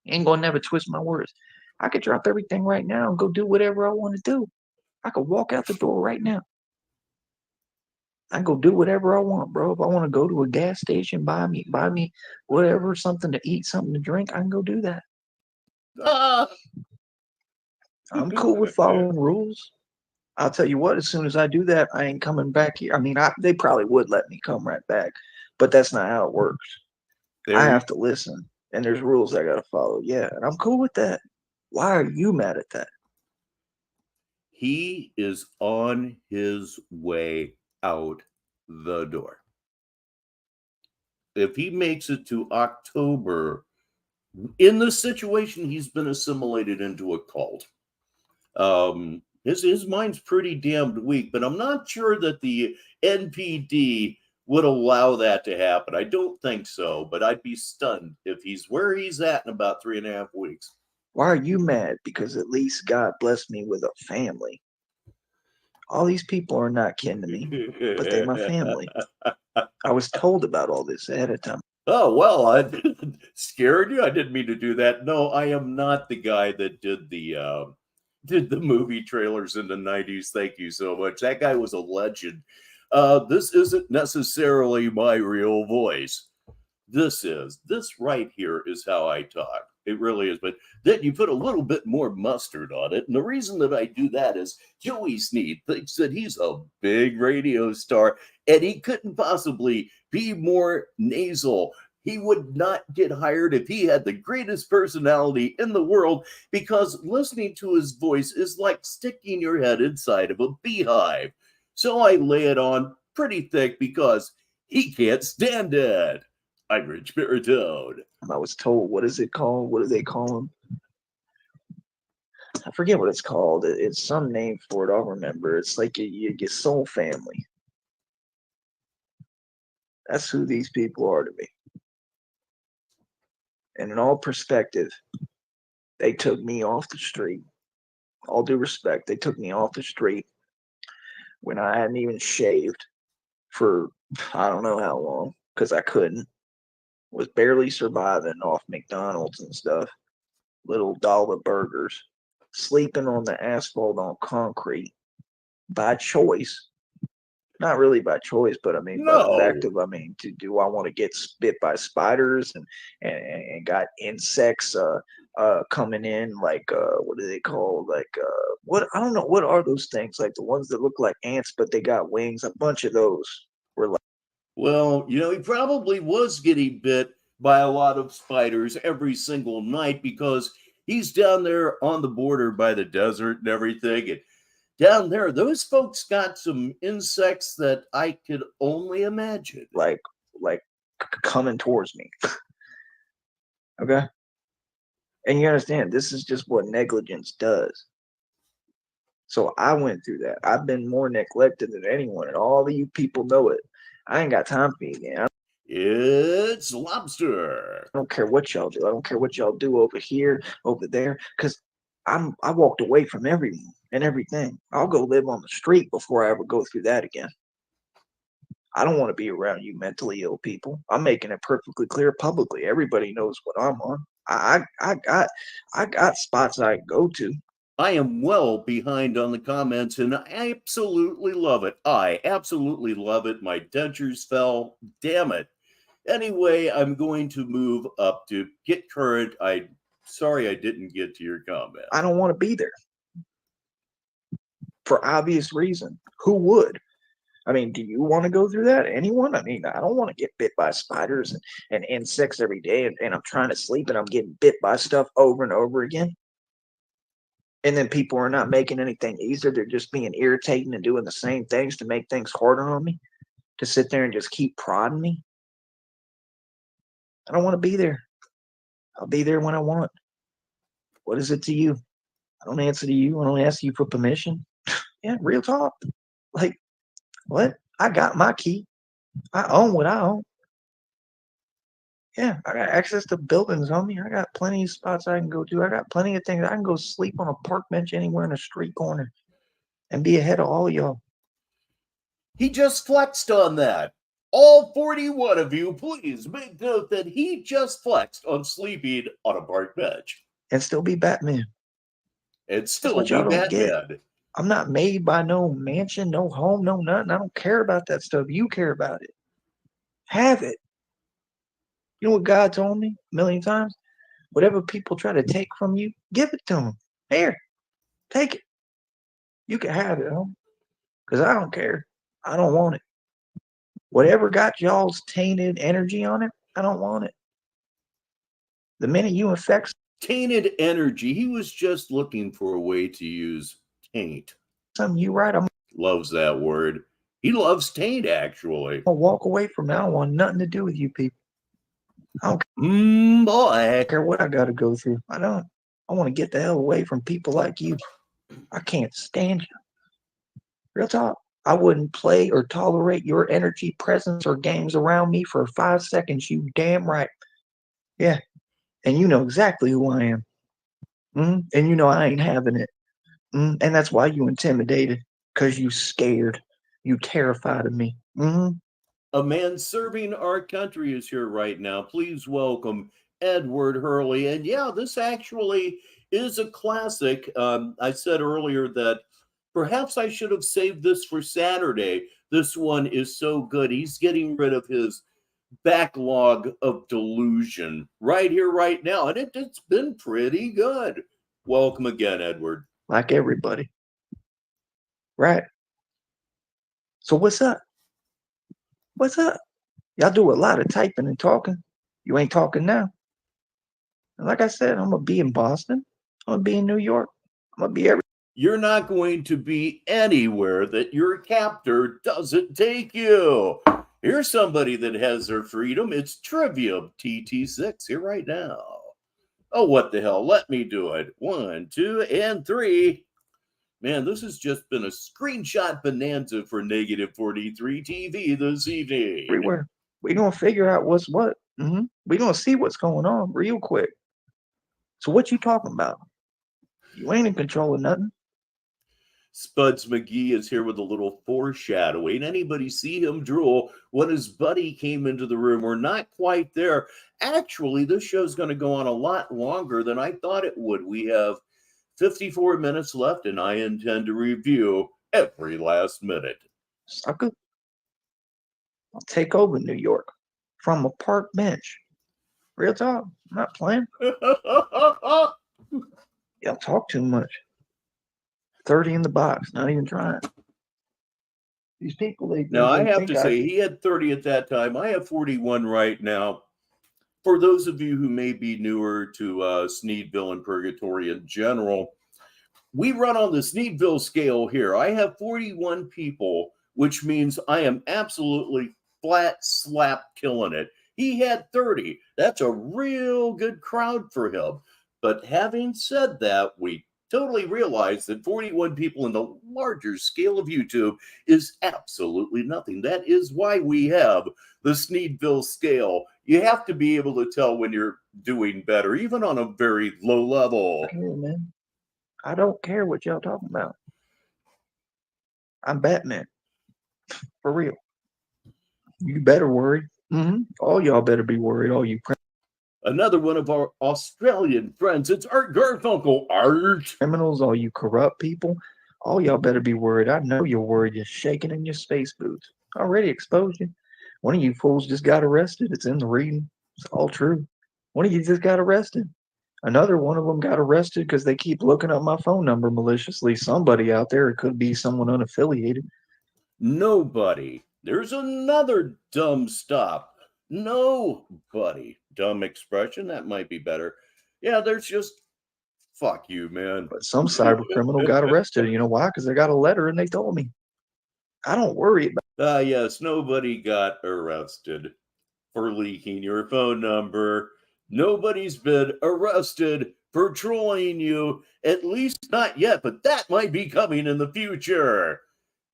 You ain't gonna never twist my words. I could drop everything right now and go do whatever I want to do. I could walk out the door right now. I can go do whatever I want, bro. If I want to go to a gas station, buy me whatever, something to eat, something to drink, I can go do that. I'm cool with following rules. I'll tell you what, as soon as I do that, I ain't coming back here. I mean, they probably would let me come right back, but that's not how it works. I have to listen, and there's rules I got to follow. Yeah, and I'm cool with that. Why are you mad at that? He is on his way out the door. If he makes it to October, in this situation, he's been assimilated into a cult. His mind's pretty damned weak, but I'm not sure that the NPD would allow that to happen. I don't think so, but I'd be stunned if he's where he's at in about 3.5 weeks. Why are you mad? Because at least God blessed me with a family. All these people are not kin to me, but they're my family. I was told about all this ahead of time. Oh, well, I scared you. I didn't mean to do that. No, I am not the guy that did the movie trailers in the 90s. Thank you so much. That guy was a legend. This isn't necessarily my real voice. This right here is how I talk. It really is. But then you put a little bit more mustard on it. And the reason that I do that is Joey Sneed thinks that he's a big radio star and he couldn't possibly be more nasal. He would not get hired if he had the greatest personality in the world, because listening to his voice is like sticking your head inside of a beehive. So I lay it on pretty thick because he can't stand it. I'm Rich Baritone. I was told, what is it called? What do they call him? I forget what it's called. It's some name for it. I'll remember. It's like your soul family. That's who these people are to me. And in all perspective, they took me off the street. All due respect, they took me off the street when I hadn't even shaved for I don't know how long, because I couldn't. Was barely surviving off McDonald's and stuff, little dollar burgers, sleeping on the asphalt on concrete by choice. Not really by choice, but I mean, by the fact of, I mean, do I want to get bit by spiders and got insects coming in, like what do they call, like what, I don't know, what are those things, like the ones that look like ants but they got wings? A bunch of those were like. Well, he probably was getting bit by a lot of spiders every single night because he's down there on the border by the desert and everything. And down there, those folks got some insects that I could only imagine. Like coming towards me. Okay? And you understand, this is just what negligence does. So I went through that. I've been more neglected than anyone, and all of you people know it. I ain't got time for you again. It's Lobster. I don't care what y'all do. I don't care what y'all do over here, over there, because I walked away from everyone and everything. I'll go live on the street before I ever go through that again. I don't want to be around you mentally ill people. I'm making it perfectly clear publicly. Everybody knows what I'm on. I got spots I go to. I am well behind on the comments, and I absolutely love it. I absolutely love it. My dentures fell. Damn it. Anyway, I'm going to move up to get current. Sorry I didn't get to your comment. I don't want to be there. For obvious reason. Who would? I mean, do you want to go through that? Anyone? I mean, I don't want to get bit by spiders and insects every day, and I'm trying to sleep and I'm getting bit by stuff over and over again. And then people are not making anything easier. They're just being irritating and doing the same things to make things harder on me, to sit there and just keep prodding me. I don't want to be there. I'll be there when I want. What is it to you? I don't answer to you. I don't ask you for permission. Yeah, real talk. Like, what? I got my key. I own what I own. Yeah, I got access to buildings on me. I got plenty of spots I can go to. I got plenty of things. I can go sleep on a park bench anywhere in a street corner and be ahead of all of y'all. He just flexed on that. All 41 of you, please make note that he just flexed on sleeping on a park bench. And still be Batman. And still be Batman. I'm not made by no mansion, no home, no nothing. I don't care about that stuff. You care about it. Have it. You know what God told me a million times? Whatever people try to take from you, give it to them. Here, take it. You can have it, home. Because I don't care. I don't want it. Whatever got y'all's tainted energy on it, I don't want it. The minute you infect tainted energy, he was just looking for a way to use taint. Something you right, I'm loves that word. He loves taint, actually. I'll walk away from that. I don't want nothing to do with you people. I don't boy. care what I got to go through. I don't. I want to get the hell away from people like you. I can't stand you. Real talk. I wouldn't play or tolerate your energy, presence, or games around me for 5 seconds. You damn right. Yeah. And you know exactly who I am. And you know I ain't having it. And that's why you intimidated. Because you scared. You terrified of me. A man serving our country is here right now. Please welcome Edward Hurley. And yeah, this actually is a classic. I said earlier that perhaps I should have saved this for Saturday. This one is so good. He's getting rid of his backlog of delusion right here, right now. And it's been pretty good. Welcome again, Edward. Like everybody. Right. So what's up? What's up? Y'all do a lot of typing and talking. You ain't talking now. And like I said, I'm going to be in Boston. I'm going to be in New York. I'm going to be everywhere. You're not going to be anywhere that your captor doesn't take you. Here's somebody that has their freedom. It's Trivia TT6 here right now. Oh, what the hell? Let me do it. 1, 2, and 3. Man, this has just been a screenshot bonanza for Negative 43 TV this evening. Everywhere. We're going to figure out what's what. We're going to see what's going on real quick. So what you talking about? You ain't in control of nothing. Spuds McGee is here with a little foreshadowing. Anybody see him drool when his buddy came into the room? We're not quite there. Actually, this show's going to go on a lot longer than I thought it would. We have 54 minutes left, and I intend to review every last minute. Sucker. I'll take over New York from a park bench. Real talk. I'm not playing. Y'all talk too much. 30 in the box, not even trying. These people, Now, I have to say, he had 30 at that time. I have 41 right now. For those of you who may be newer to Sneedville and Purgatory in general, we run on the Sneedville scale here. I have 41 people, which means I am absolutely flat slap killing it. He had 30. That's a real good crowd for him. But having said that, we totally realize that 41 people in the larger scale of YouTube is absolutely nothing. That is why we have the Sneedville scale. You have to be able to tell when you're doing better, even on a very low level. Okay, man. I don't care what y'all talking about. I'm Batman. For real. You better worry. All y'all better be worried. All you Another one of our Australian friends. It's Art Garfunkel. Art. Criminals, all you corrupt people. All y'all better be worried. I know you're worried. You're shaking in your space boots. Already exposed you. One of you fools just got arrested. It's in the reading. It's all true. One of you just got arrested. Another one of them got arrested because they keep looking up my phone number maliciously. Somebody out there, it could be someone unaffiliated. Nobody. There's another dumb stop. Nobody. Dumb expression. That might be better. Yeah, there's just fuck you, man. But some cyber criminal got arrested. You know why? Because they got a letter and they told me. I don't worry about yes, nobody got arrested for leaking your phone number. Nobody's been arrested for trolling you, at least not yet, but that might be coming in the future.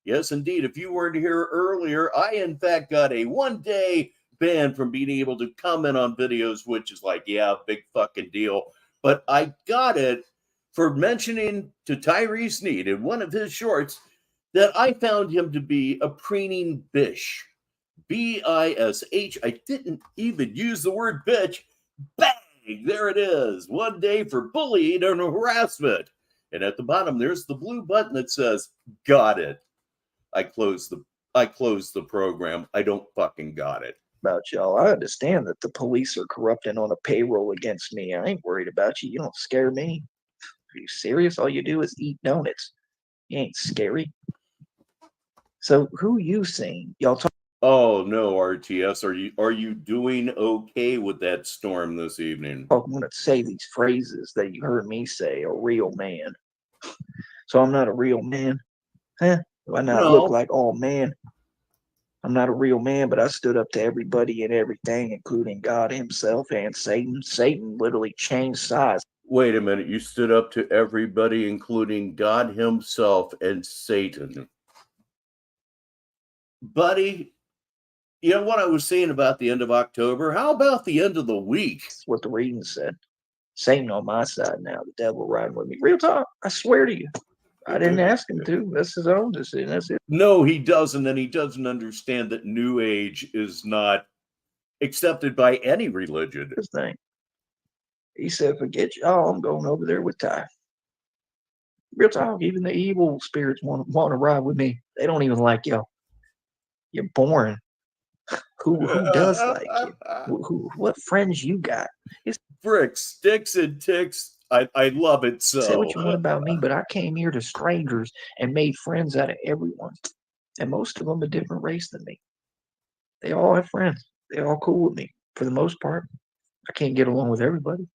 Yes, indeed. If you weren't here earlier, I, in fact, got a 1-day ban from being able to comment on videos, which is like, yeah, big fucking deal. But I got it for mentioning to Tyree Sneed in one of his shorts that I found him to be a preening bish. B-I-S-H. I didn't even use the word bitch. Bang! There it is. 1 day for bullying and harassment. And at the bottom, there's the blue button that says, got it. I closed the program. I don't fucking got it. About y'all. I understand that the police are corrupting on a payroll against me. I ain't worried about you. You don't scare me. Are you serious? All you do is eat donuts. You ain't scary. So who you seeing? Y'all talk. Oh no, RTS. Are you doing okay with that storm this evening? I'm gonna say these phrases that you heard me say, a real man. So I'm not a real man. Huh? Do I not look like all man? I'm not a real man, but I stood up to everybody and everything, including God himself and Satan. Satan literally changed sides. Wait a minute. You stood up to everybody, including God himself and Satan. Buddy, you know what I was saying about the end of October? How about the end of the week? That's what the reading said. Satan on my side now, the devil riding with me. Real talk, I swear to you. I didn't ask him to. That's his own decision. That's it. No, he doesn't, and he doesn't understand that New Age is not accepted by any religion. This thing. He said, forget y'all, I'm going over there with Ty. Real talk, even the evil spirits want to ride with me. They don't even like y'all. You're boring. Who does like you? What friends you got? It's bricks, sticks, and ticks. I love it so. Say what you want about me, but I came here to strangers and made friends out of everyone. And most of them a different race than me. They all have friends. They all cool with me for the most part. I can't get along with everybody.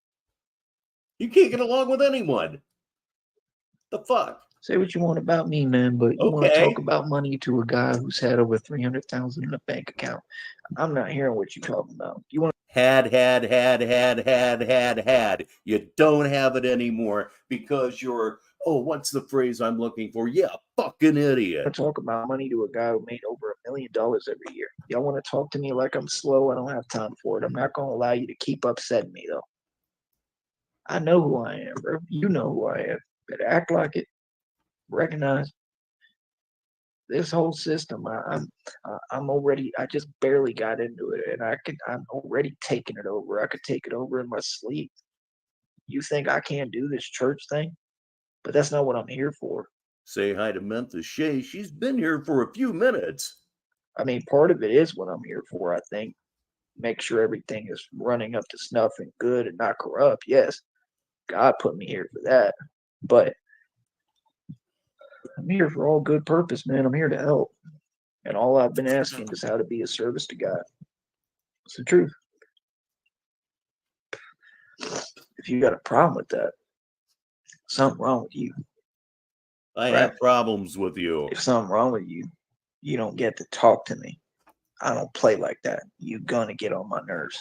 You can't get along with anyone. The fuck? Say what you want about me, man, but you want to talk about money to a guy who's had over 300,000 in a bank account. I'm not hearing what you're talking about. You want had. You don't have it anymore because you're, what's the phrase I'm looking for? Yeah, fucking idiot. to talk about money to a guy who made over $1 million every year. Y'all want to talk to me like I'm slow? I don't have time for it. I'm not going to allow you to keep upsetting me, though. I know who I am, bro. You know who I am. Better act like it. Recognize this whole system. I'm already. I just barely got into it, and I'm already taking it over. I could take it over in my sleep. You think I can't do this church thing? But that's not what I'm here for. Say hi to Memphis Shay. She's been here for a few minutes. I mean, part of it is what I'm here for. I think make sure everything is running up to snuff and good and not corrupt. Yes, God put me here for that, but I'm here for all good purpose, man. I'm here to help. And all I've been asking is how to be a service to God. It's the truth. If you got a problem with that, something wrong with you. I have problems with you. If something wrong with you, you don't get to talk to me. I don't play like that. You're gonna get on my nerves.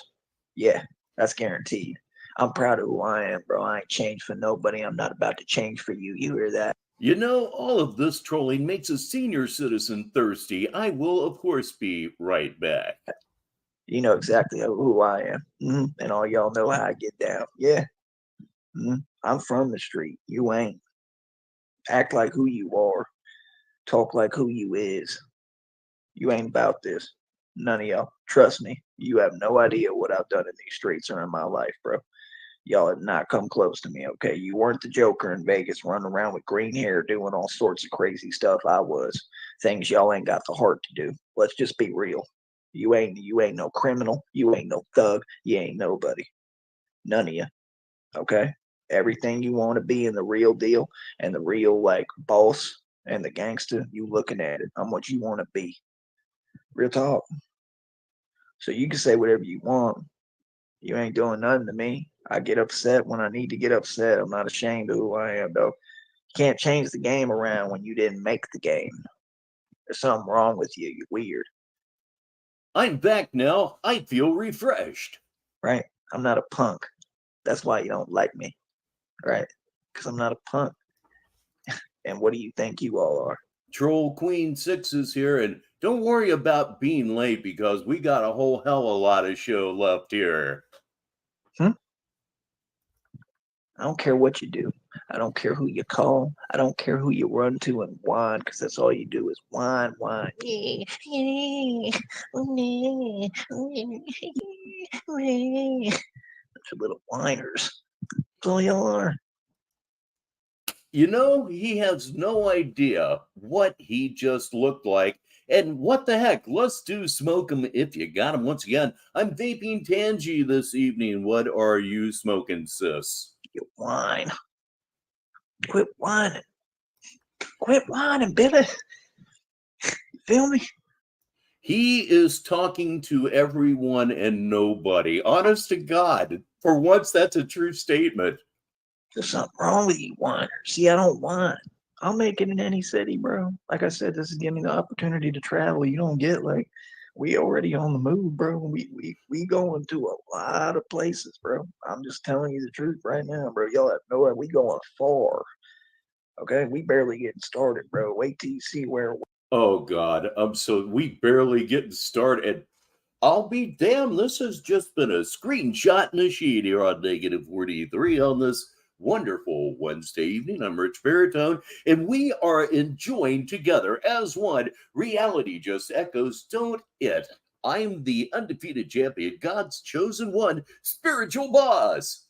Yeah, that's guaranteed. I'm proud of who I am, bro. I ain't changed for nobody. I'm not about to change for you. You hear that? You know, all of this trolling makes a senior citizen thirsty. I will, of course, be right back. You know exactly who I am. And all y'all know how I get down. Yeah. I'm from the street. You ain't. Act like who you are. Talk like who you is. You ain't about this. None of y'all. Trust me. You have no idea what I've done in these streets or in my life, bro. Y'all have not come close to me, okay? You weren't the Joker in Vegas running around with green hair doing all sorts of crazy stuff. I was. Things y'all ain't got the heart to do. Let's just be real. You ain't no criminal. You ain't no thug. You ain't nobody. None of you. Okay? Everything you want to be in the real deal and the real like boss and the gangster, you looking at it. I'm what you want to be. Real talk. So you can say whatever you want. You ain't doing nothing to me. I get upset when I need to get upset. I'm not ashamed of who I am, though. You can't change the game around when you didn't make the game. There's something wrong with you. You're weird. I'm back now. I feel refreshed. Right? I'm not a punk. That's why you don't like me. Right? Because I'm not a punk. And what do you think you all are? Troll Queen 6 is here, and don't worry about being late because we got a whole hell of a lot of show left here. I don't care what you do. I don't care who you call. I don't care who you run to and whine, because that's all you do is whine. Bunch of little whiners. That's all y'all are. You know, he has no idea what he just looked like. And what the heck? Let's do smoke him if you got him. Once again, I'm vaping Tangy this evening. What are you smoking, sis? You whine. Quit whining. Quit whining, Billy. You feel me? He is talking to everyone and nobody. Honest to God. For once, that's a true statement. There's something wrong with you whiners. See, I don't whine. I'll make it in any city, bro. Like I said, this is giving me the opportunity to travel. You don't get like We already on the move, bro. We going to a lot of places, bro. I'm just telling you the truth right now, bro. Y'all have no idea. We going far. Okay, we barely getting started, bro. Wait till you see where. Oh God, we barely getting started. I'll be damned. This has just been a screenshot in a sheet here on Negative 43 on this wonderful Wednesday evening. I'm Rich Baritone, and we are enjoying together as one. Reality just echoes, don't it? I'm the undefeated champion, God's chosen one, spiritual boss.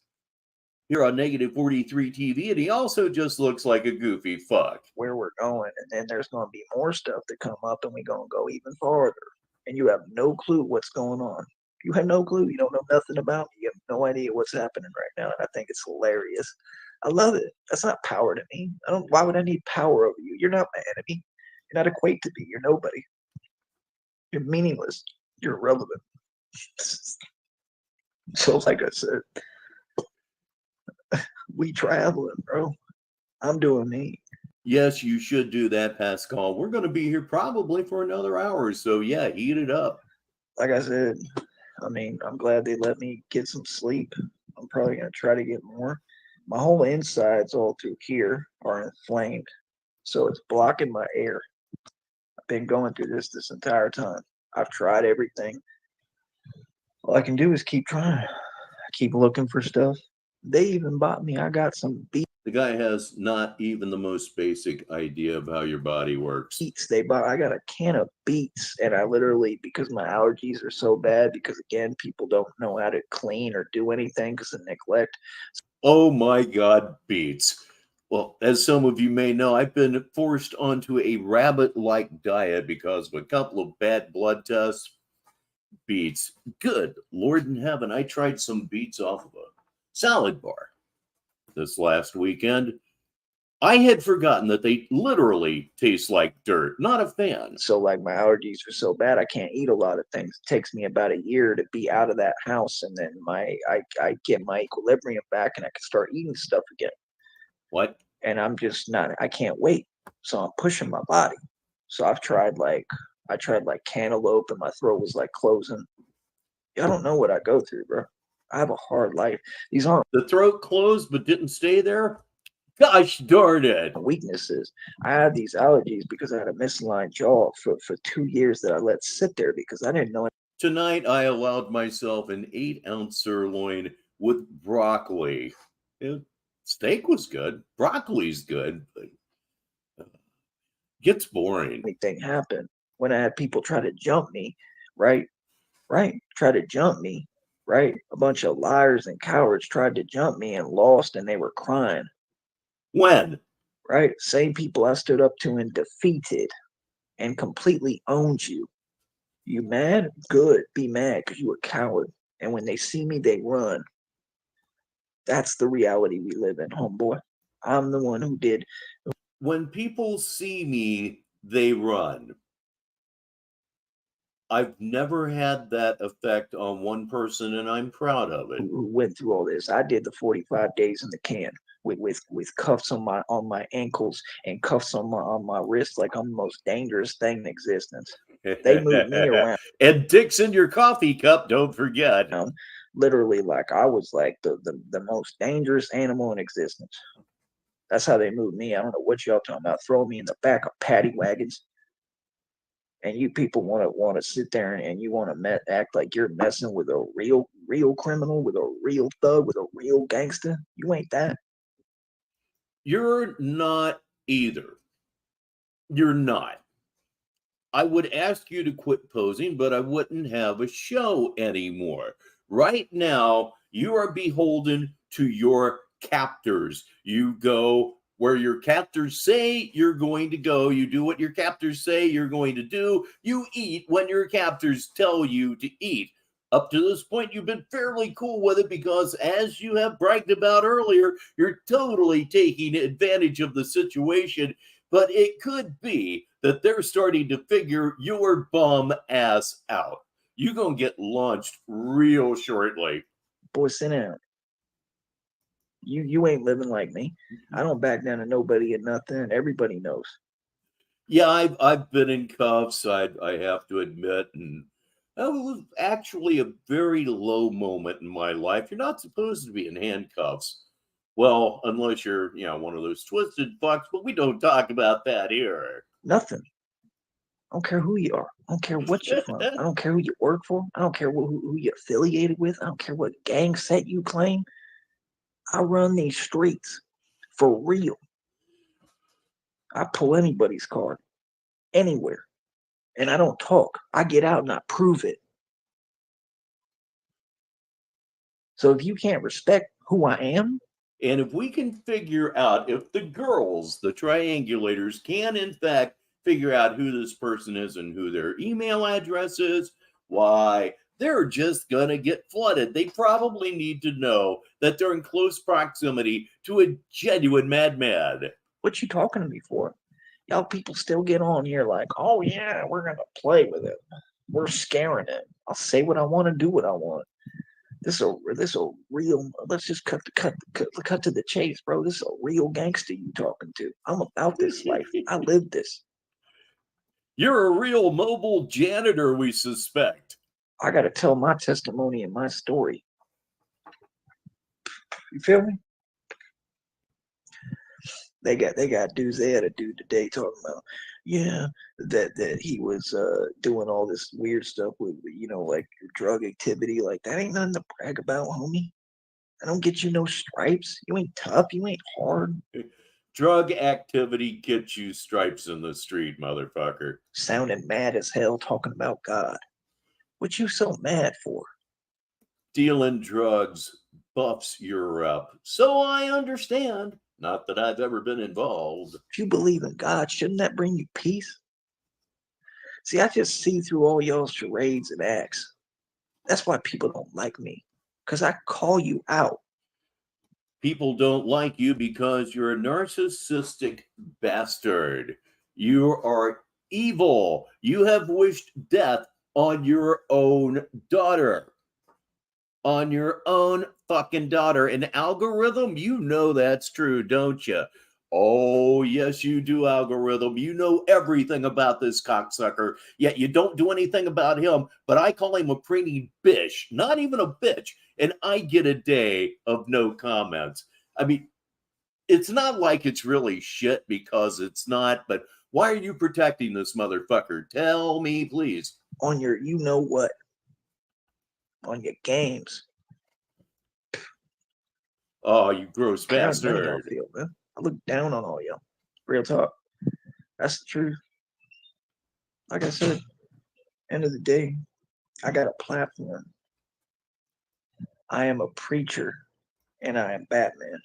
Here on Negative 43 TV, and he also just looks like a goofy fuck. Where we're going, and then there's going to be more stuff to come up, and we're going to go even farther. And you have no clue what's going on. You have no clue. You don't know nothing about me. You have no idea what's happening right now, and I think it's hilarious. I love it. That's not power to me. I don't. Why would I need power over you? You're not my enemy. You're not equate to me. You're nobody. You're meaningless. You're irrelevant. So, like I said, we traveling, bro. I'm doing me. Yes, you should do that, Pascal. We're going to be here probably for another hour, so yeah, eat it up. Like I said, I mean, I'm glad they let me get some sleep. I'm probably going to try to get more. My whole insides all through here are inflamed, so it's blocking my air. I've been going through this entire time. I've tried everything. All I can do is keep trying. I keep looking for stuff. They even bought me. I got some beats. The guy has not even the most basic idea of how your body works. I got a can of beets, and I literally, because my allergies are so bad, because again, people don't know how to clean or do anything because of neglect. Oh my God, beets. Well, as some of you may know, I've been forced onto a rabbit-like diet because of a couple of bad blood tests. Beets. Good Lord in heaven, I tried some beets off of a salad bar this last weekend. I had forgotten that they literally taste like dirt. Not a fan. So like my allergies are so bad, I can't eat a lot of things. It takes me about a year to be out of that house, and then I get my equilibrium back, and I can start eating stuff again. What? And I'm just not. I can't wait. So I'm pushing my body. So I tried like cantaloupe, and my throat was like closing. I don't know what I go through, bro. I have a hard life. These aren't the throat closed but didn't stay there. Gosh darn it. Weaknesses. I had these allergies because I had a misaligned jaw for 2 years that I let sit there because I didn't know it. Tonight, I allowed myself an 8-ounce sirloin with broccoli. Steak was good. Broccoli's good, but gets boring. Anything happened when I had people try to jump me, right? Try to jump me, right? A bunch of liars and cowards tried to jump me and lost, and they were crying. When? Right? Same people I stood up to and defeated and completely owned you. You mad? Good. Be mad because you a coward. And when they see me, they run. That's the reality we live in, homeboy. I'm the one who did. When people see me, they run. I've never had that effect on one person, and I'm proud of it. Who went through all this. I did the 45 days in the can with cuffs on my ankles and cuffs on my wrists, like I'm the most dangerous thing in existence. They moved me around. And dicks in your coffee cup, don't forget. Literally, like I was like the most dangerous animal in existence. That's how they moved me. I don't know what y'all talking about. Throw me in the back of paddy wagons. And you people want to sit there and you want to act like you're messing with a real criminal, with a real thug, with a real gangster. You ain't that. You're not either. You're not. I would ask you to quit posing, but I wouldn't have a show anymore. Right now, you are beholden to your captors. You go where your captors say you're going to go. You do what your captors say you're going to do. You eat when your captors tell you to eat. Up to this point, you've been fairly cool with it because, as you have bragged about earlier, you're totally taking advantage of the situation. But it could be that they're starting to figure your bum ass out. You're going to get launched real shortly. Boy, sit down. You ain't living like me. I don't back down to nobody and nothing. Everybody knows. Yeah, I've been in cuffs, I have to admit, and That was actually a very low moment in my life. You're not supposed to be in handcuffs. Well, unless you're, one of those twisted fucks, but we don't talk about that here. Nothing. I don't care who you are. I don't care what you're from. I don't care who you work for. I don't care who you're affiliated with. I don't care what gang set you claim. I run these streets for real. I pull anybody's card anywhere. And I don't talk. I get out and I prove it. So if you can't respect who I am, and if we can figure out if the girls, the triangulators, can in fact figure out who this person is and who their email address is, why, they're just going to get flooded. They probably need to know that they're in close proximity to a genuine madman. What you talking to me for? Y'all people still get on here like, oh yeah, we're going to play with it. We're scaring it. I'll say what I want and do what I want. This is a real. Let's just cut to the chase, bro. This is a real gangster you talking to. I'm about this life. I live this. You're a real mobile janitor, we suspect. I got to tell my testimony and my story. You feel me? They got dudes. They had a dude today talking about, yeah, that he was doing all this weird stuff with, like drug activity. Like, that ain't nothing to brag about, homie. I don't get you no stripes. You ain't tough. You ain't hard. Drug activity gets you stripes in the street, motherfucker. Sounding mad as hell talking about God. What you so mad for? Dealing drugs buffs your up. So I understand. Not that I've ever been involved. If you believe in God, shouldn't that bring you peace? See, I just see through all y'all's charades and acts. That's why people don't like me. Because I call you out. People don't like you because you're a narcissistic bastard. You are evil. You have wished death on your own daughter. On your own fucking daughter. An algorithm, you know that's true, don't you? Oh, yes, you do, algorithm. You know everything about this cocksucker, yet you don't do anything about him. But I call him a preemie bitch, not even a bitch, and I get a day of no comments. I mean, it's not like it's really shit, because it's not, but why are you protecting this motherfucker? Tell me, please. On your you know what? On your games. Oh, you gross bastard. Y'all feel, man. I look down on all y'all. Real talk. That's the truth. Like I said, end of the day, I got a platform. I am a preacher, and I am Batman.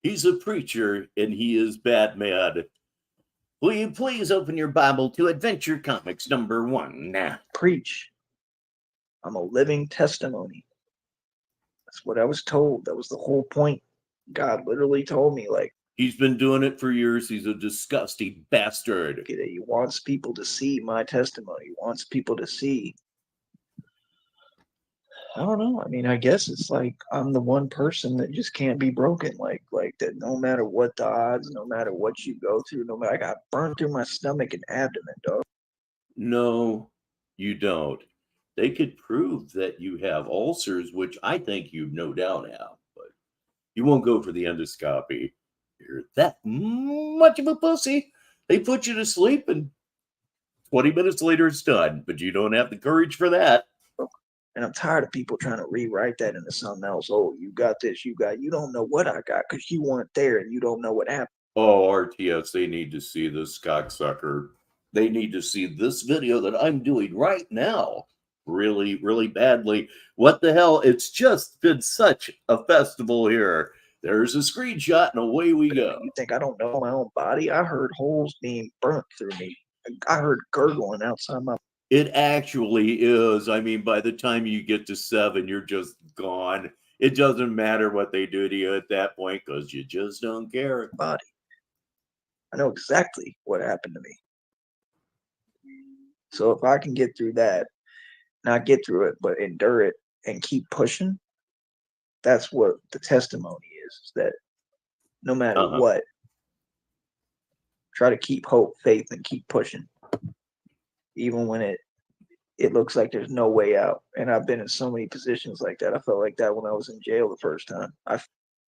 He's a preacher, and he is Batman. Will you please open your Bible to Adventure Comics number 1 now? Preach. I'm a living testimony. That's what I was told. That was the whole point. God literally told me, like, he's been doing it for years. He's a disgusting bastard. He wants people to see my testimony. He wants people to see. I don't know. I mean, I guess it's like I'm the one person that just can't be broken. Like that. No matter what the odds, no matter what you go through, no matter, I got burned through my stomach and abdomen, dog. No, you don't. They could prove that you have ulcers, which I think you no doubt have, but you won't go for the endoscopy. You're that much of a pussy. They put you to sleep, and 20 minutes later it's done, but you don't have the courage for that. And I'm tired of people trying to rewrite that into something else. Oh, you got this, you don't know what I got because you weren't there and you don't know what happened. Oh, RTS, they need to see this cocksucker. They need to see this video that I'm doing right now. Really, really badly. What the hell? It's just been such a festival here. There's a screenshot and away we go. You think I don't know my own body? I heard holes being burnt through me. I heard gurgling outside my... It actually is. I mean, by the time you get to 7, you're just gone. It doesn't matter what they do to you at that point because you just don't care. Body. I know exactly what happened to me. So if I can get through that, not get through it, but endure it and keep pushing, that's what the testimony is that no matter what, try to keep hope, faith, and keep pushing. Even when it it looks like there's no way out. And I've been in so many positions like that. I felt like that when I was in jail the first time.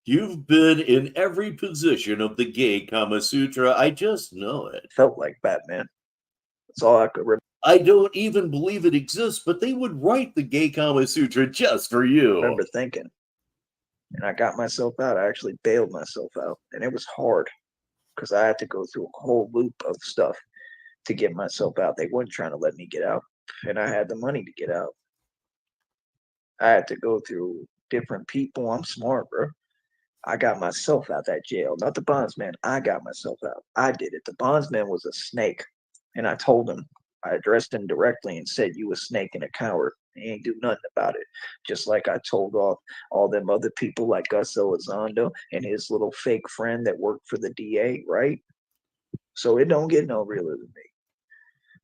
You've been in every position of the gay Kama Sutra. I just know it. Felt like Batman. That's all I could remember. I don't even believe it exists, but they would write the gay Kama Sutra just for you. Remember thinking. And I got myself out. I actually bailed myself out. And it was hard because I had to go through a whole loop of stuff to get myself out. They weren't trying to let me get out. And I had the money to get out. I had to go through different people. I'm smart, bro. I got myself out that jail, not the bondsman. I got myself out. I did it. The bondsman was a snake. And I told him, I addressed him directly and said, you a snake and a coward. He ain't do nothing about it. Just like I told off all them other people like Gus Elizondo and his little fake friend that worked for the DA, right? So it don't get no realer than me.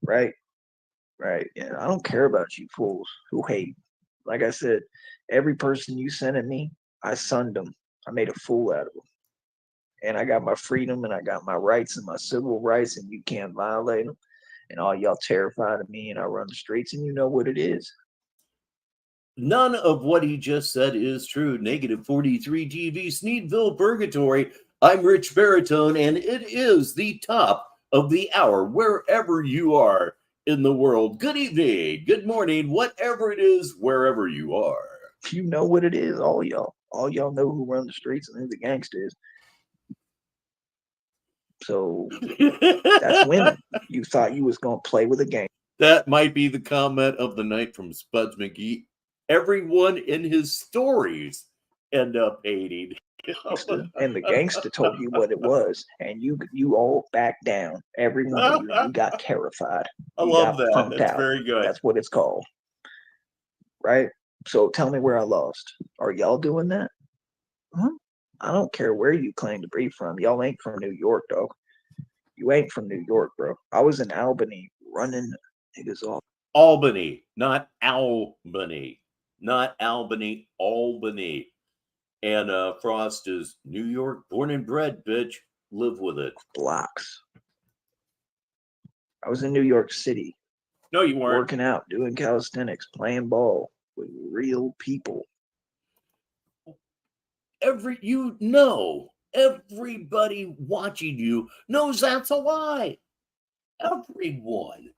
Right? Right. Yeah, I don't care about you fools who hate. Like I said, every person you sent at me, I sunned them. I made a fool out of them. And I got my freedom and I got my rights and my civil rights, and you can't violate them. And all y'all terrified of me, and I run the streets, and you know what it is. None of what he just said is true. Negative 43 TV, Sneedville Purgatory. I'm Rich Baritone, and it is the top of the hour, wherever you are in the world. Good evening, good morning, whatever it is, wherever you are. You know what it is, all y'all. All y'all know who run the streets and who the gangster is. So that's winning. You thought you was gonna play with a game. That might be the comment of the night from Spuds McGee. Everyone in his stories end up hating. And the gangster told you what it was, and you all backed down. Every one of you, you got terrified. I You love got that. punked That's out. very good. That's what it's called, right? So tell me where I lost. Are y'all doing that? Huh? I don't care where you claim to be from. Y'all ain't from New York, dog. You ain't from New York, bro. I was in Albany running niggas off. Albany, not Albany. Not Albany, Albany. And Frost is New York, born and bred, bitch. Live with it. Blocks. I was in New York City. No, you weren't. Working out, doing calisthenics, playing ball with real people. Everybody watching you knows that's a lie. Everyone.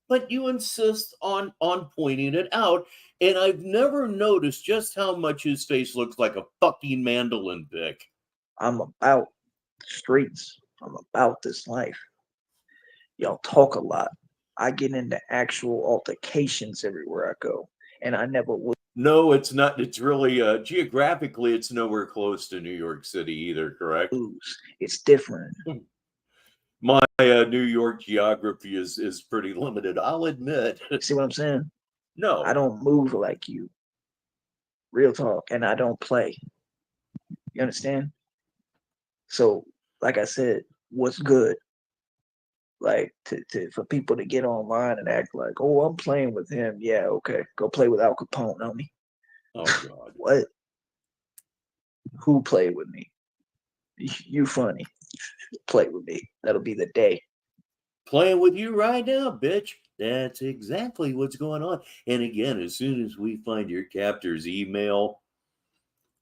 But you insist on pointing it out, and I've never noticed just how much his face looks like a fucking mandolin pick. I'm about the streets. I'm about this life. Y'all talk a lot. I get into actual altercations everywhere I go, and I never would. No, it's not. It's really geographically, it's nowhere close to New York City either, correct? Lose. It's different. My New York geography is pretty limited, I'll admit. See what I'm saying? No. I don't move like you. Real talk. And I don't play. You understand? So, like I said, what's good? Like for people to get online and act like, oh, I'm playing with him. Yeah, okay. Go play with Al Capone, homie. Oh God. What? Who played with me? You funny. Play with me. That'll be the day. Playing with you right now, bitch. That's exactly what's going on. And again, as soon as we find your captor's email,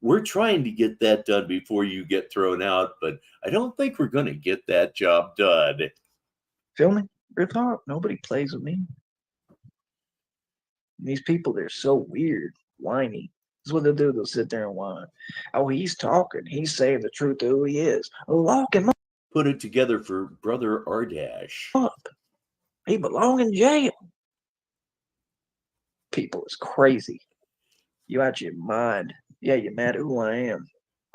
we're trying to get that done before you get thrown out, but I don't think we're going to get that job done. Feel me? Real talk. Nobody plays with me. These people, they're so weird, whiny. That's what they'll do. They'll sit there and whine. Oh, he's talking. He's saying the truth of who he is. Lock him Put it together for Brother Ardash. up. He belong in jail. People is crazy. You out your mind. Yeah, you're mad at who I am.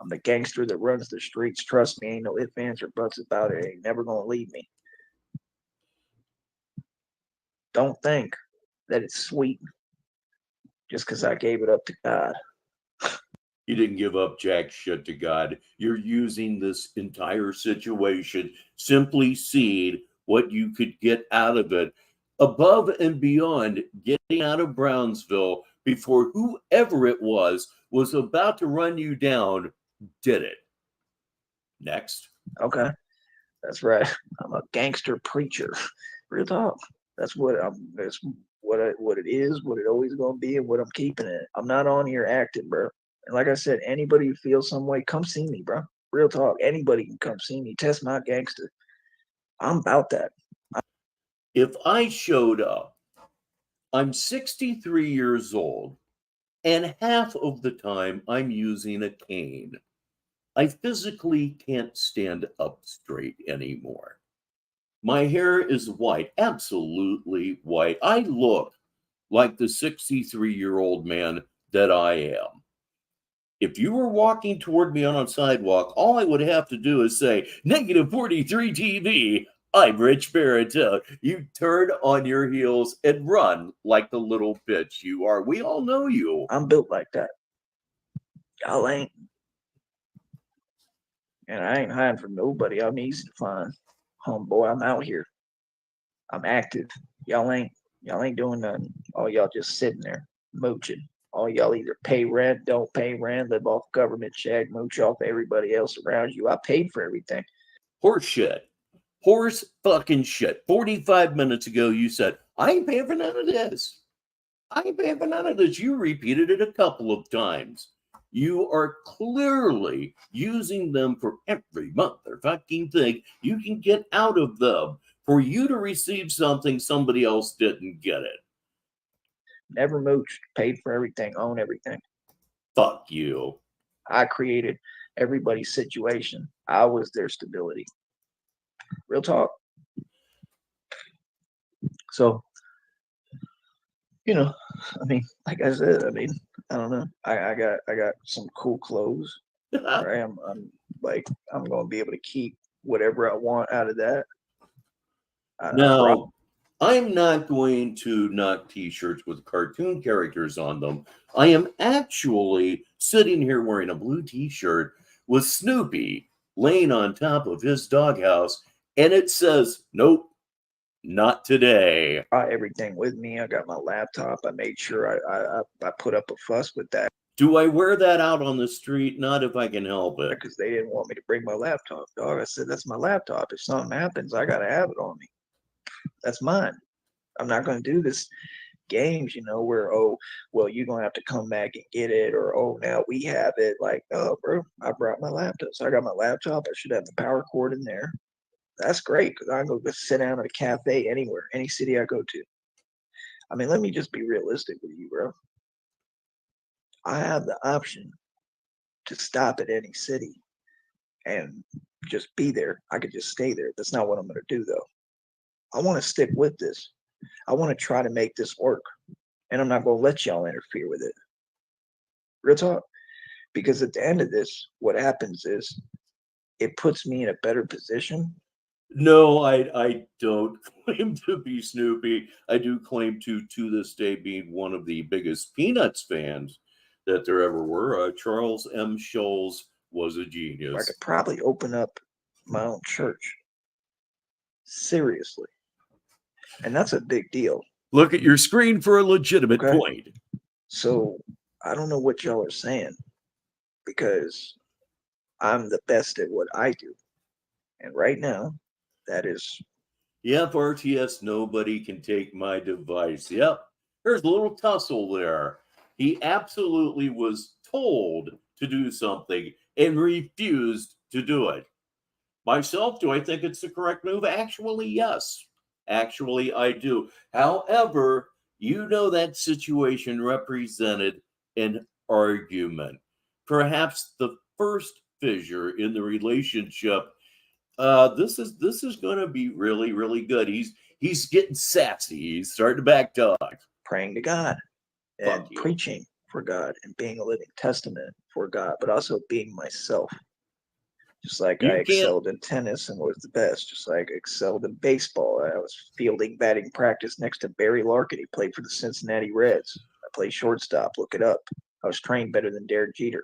I'm the gangster that runs the streets. Trust me, ain't no ifs, ands, or buts about it. Ain't never gonna leave me. Don't think that it's sweet just because I gave it up to God. You didn't give up jack shit to God. You're using this entire situation, simply seeing what you could get out of it, above and beyond getting out of Brownsville before whoever it was about to run you down, did it. Next. Okay. That's right. I'm a gangster preacher. Real talk. That's what what it is, what it always gonna be, and what I'm keeping it. I'm not on here acting, bro. And like I said, anybody who feels some way, come see me, bro. Real talk. Anybody can come see me. Test my gangster. I'm about that. If I showed up, I'm 63 years old, and half of the time I'm using a cane. I physically can't stand up straight anymore. My hair is white, absolutely white. I look like the 63-year-old man that I am. If you were walking toward me on a sidewalk, all I would have to do is say, -43 TV, I'm Rich Baritone. You turn on your heels and run like the little bitch you are. We all know you. I'm built like that. Y'all ain't. And I ain't hiding from nobody. I'm easy to find. Homeboy, I'm out here. I'm active. Y'all ain't doing nothing. All y'all just sitting there mooching. All y'all either pay rent, don't pay rent, live off government check, mooch off everybody else around you. I paid for everything. Horse shit. Horse fucking shit. 45 minutes ago, you said, I ain't paying for none of this. I ain't paying for none of this. You repeated it a couple of times. You are clearly using them for every motherfucking thing you can get out of them for you to receive something somebody else didn't get it. Never mooched, paid for everything, own everything. Fuck you. I created everybody's situation. I was their stability. Real talk. So, I mean, like I said, I don't know. I got some cool clothes. Right? I'm gonna be able to keep whatever I want out of that. Now, I'm not going to knock t-shirts with cartoon characters on them. I am actually sitting here wearing a blue t-shirt with Snoopy laying on top of his doghouse, and it says, nope, not today. I brought everything with me. I got my laptop. I made sure I put up a fuss with that. Do I wear that out on the street? Not if I can help it. Because they didn't want me to bring my laptop, dog. I said, that's my laptop. If something happens, I got to have it on me. That's mine. I'm not going to do this games, where, oh, well, you're going to have to come back and get it, or, oh, now we have it. Like, oh, bro, I brought my laptop. So I got my laptop. I should have the power cord in there. That's great, because I can go sit down at a cafe anywhere, any city I go to. I mean, let me just be realistic with you, bro. I have the option to stop at any city and just be there. I could just stay there. That's not what I'm going to do, though. I want to stick with this. I want to try to make this work, and I'm not going to let y'all interfere with it. Real talk. Because at the end of this, what happens is it puts me in a better position. No, I don't claim to be Snoopy. I do claim to this day, being one of the biggest Peanuts fans that there ever were. Charles M. Schulz was a genius. I could probably open up my own church. Seriously. And that's a big deal. Look at your screen for a legitimate point. So I don't know what y'all are saying, because I'm the best at what I do. And right now, that is. Yep, RTS, nobody can take my device. Yep, there's a little tussle there. He absolutely was told to do something and refused to do it. Myself, do I think it's the correct move? Actually, yes. Actually, I do. However, that situation represented an argument. Perhaps the first fissure in the relationship. This is going to be really, really good. He's getting sassy. He's starting to back talk. Praying to God and preaching for God and being a living testament for God, but also being myself. Just like I excelled in tennis and was the best, just like I excelled in baseball. I was fielding batting practice next to Barry Larkin. He played for the Cincinnati Reds. I played shortstop. Look it up. I was trained better than Derek Jeter.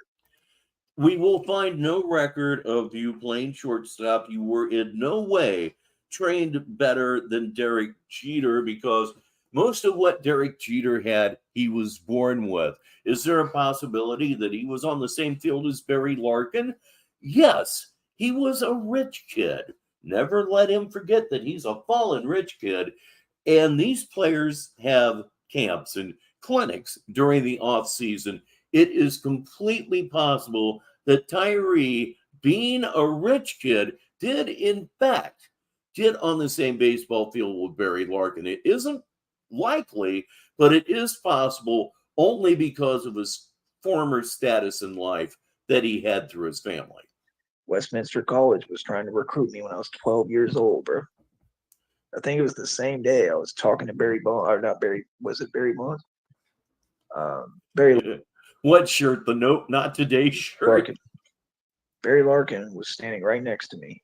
We will find no record of you playing shortstop. You were in no way trained better than Derek Jeter, because most of what Derek Jeter had, he was born with. Is there a possibility that he was on the same field as Barry Larkin? Yes, he was a rich kid. Never let him forget that he's a fallen rich kid. And these players have camps and clinics during the off season. It is completely possible that Tyree, being a rich kid, did in fact get on the same baseball field with Barry Larkin. It isn't likely, but it is possible only because of his former status in life that he had through his family. Westminster College was trying to recruit me when I was 12 years old, bro. I think it was the same day I was talking to Barry Bond, or not Barry, was it Barry Bond? Barry What shirt? The Nope Not Today shirt? Larkin. Barry Larkin was standing right next to me.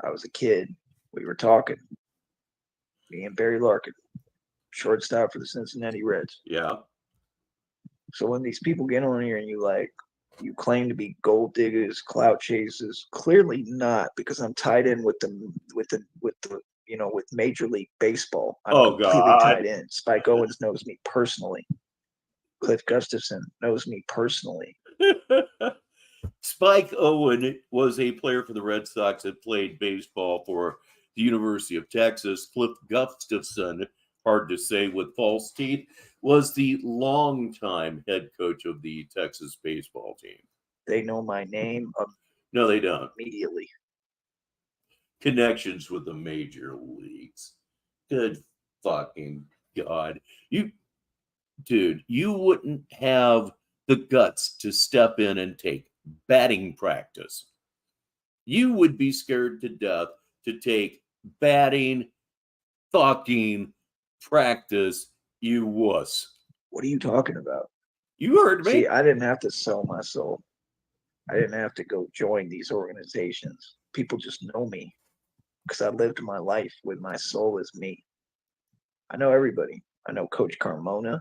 I was a kid. We were talking. Me and Barry Larkin, shortstop for the Cincinnati Reds. Yeah. So when these people get on here and you claim to be gold diggers, clout chasers, clearly not, because I'm tied in with Major League Baseball. I'm completely tied in. Spike Owens knows me personally. Cliff Gustafson knows me personally. Spike Owen was a player for the Red Sox that played baseball for the University of Texas. Cliff Gustafson, hard to say with false teeth, was the longtime head coach of the Texas baseball team. They know my name. No, they don't. Immediately. Connections with the major leagues. Good fucking God. You wouldn't have the guts to step in and take batting practice. You would be scared to death to take batting fucking practice, you wuss. What are you talking about? You heard me. See, I didn't have to sell my soul. I didn't have to go join these organizations. People just know me because I lived my life with my soul as me. I know everybody. I know Coach Carmona.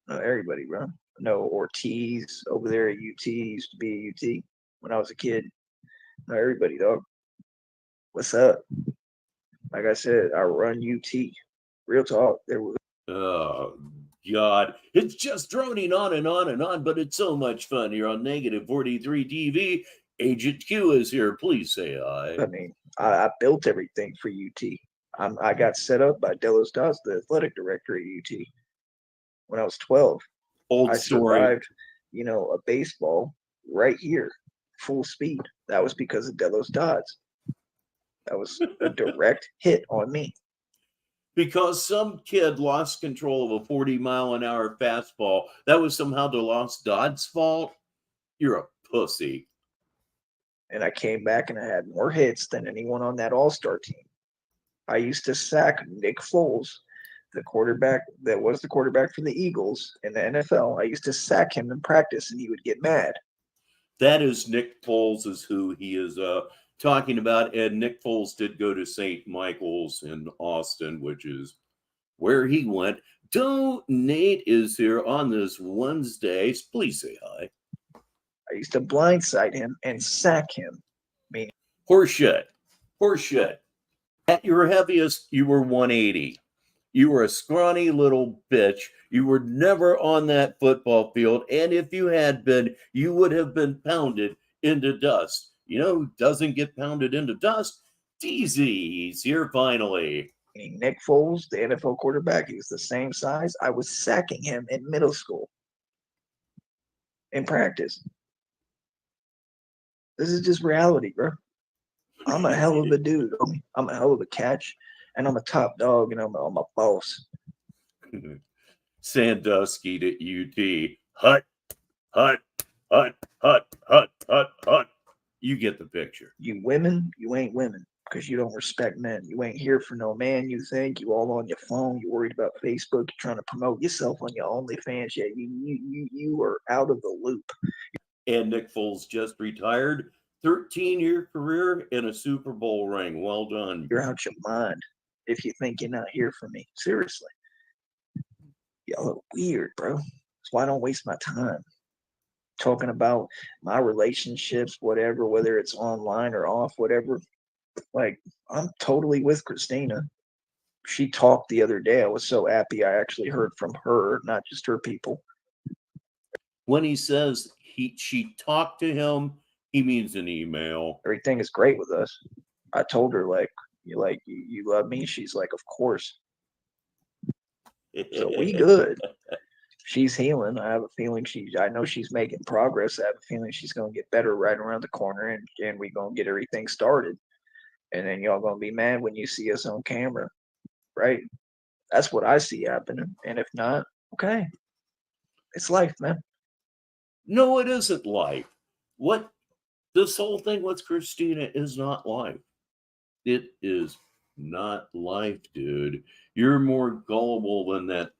I know everybody, bro. I know Ortiz over there at UT. Used to be at UT when I was a kid. I know everybody, dog. What's up? Like I said, I run UT. Real talk. Oh, God. It's just droning on and on and on, but it's so much fun here on Negative 43 TV. Agent Q is here. Please say hi. I mean, I built everything for UT. I got set up by Delos Dawes, the athletic director at UT, when I was 12. Old story. Survived, a baseball right here, full speed. That was because of Delos Dodds. That was a direct hit on me. Because some kid lost control of a 40-mile-an-hour fastball, that was somehow Delos Dodds' fault? You're a pussy. And I came back and I had more hits than anyone on that all-star team. I used to sack Nick Foles, the quarterback that was the quarterback for the Eagles in the NFL. I used to sack him in practice and he would get mad. That is Nick Foles is who he is talking about. And Nick Foles did go to St. Michael's in Austin, which is where he went. Nate is here on this Wednesday. Please say hi. I used to blindside him and sack him. Horseshit. At your heaviest, you were 180. You were a scrawny little bitch. You were never on that football field. And if you had been, you would have been pounded into dust. You know who doesn't get pounded into dust? DZ. He's here finally. Nick Foles, the NFL quarterback, he was the same size. I was sacking him in middle school in practice. This is just reality, bro. I'm a hell of a dude. I'm a hell of a catch, and I'm a top dog, and I'm a boss. Sandusky to UT. Hut. You get the picture. You women, you ain't women because you don't respect men. You ain't here for no man. You think you all on your phone. You're worried about Facebook. You're trying to promote yourself on your OnlyFans. Yeah, you are out of the loop. And Nick Foles just retired. 13-year career and a Super Bowl ring. Well done. You're out your mind if you think you're not here for me. Seriously. Y'all are weird, bro. That's why I don't waste my time talking about my relationships, whatever, whether it's online or off, whatever. Like, I'm totally with Christina. She talked the other day. I was so happy I actually heard from her, not just her people. When he says she talked to him, he means an email. Everything is great with us. I told her, you love me? She's like, of course. So we good. She's healing. I have a feeling I know she's making progress. I have a feeling she's going to get better right around the corner, and we're going to get everything started. And then y'all going to be mad when you see us on camera, right? That's what I see happening. And if not, okay. It's life, man. No, it isn't life. What this whole thing with Christina is not life. It is not life, dude. You're more gullible than that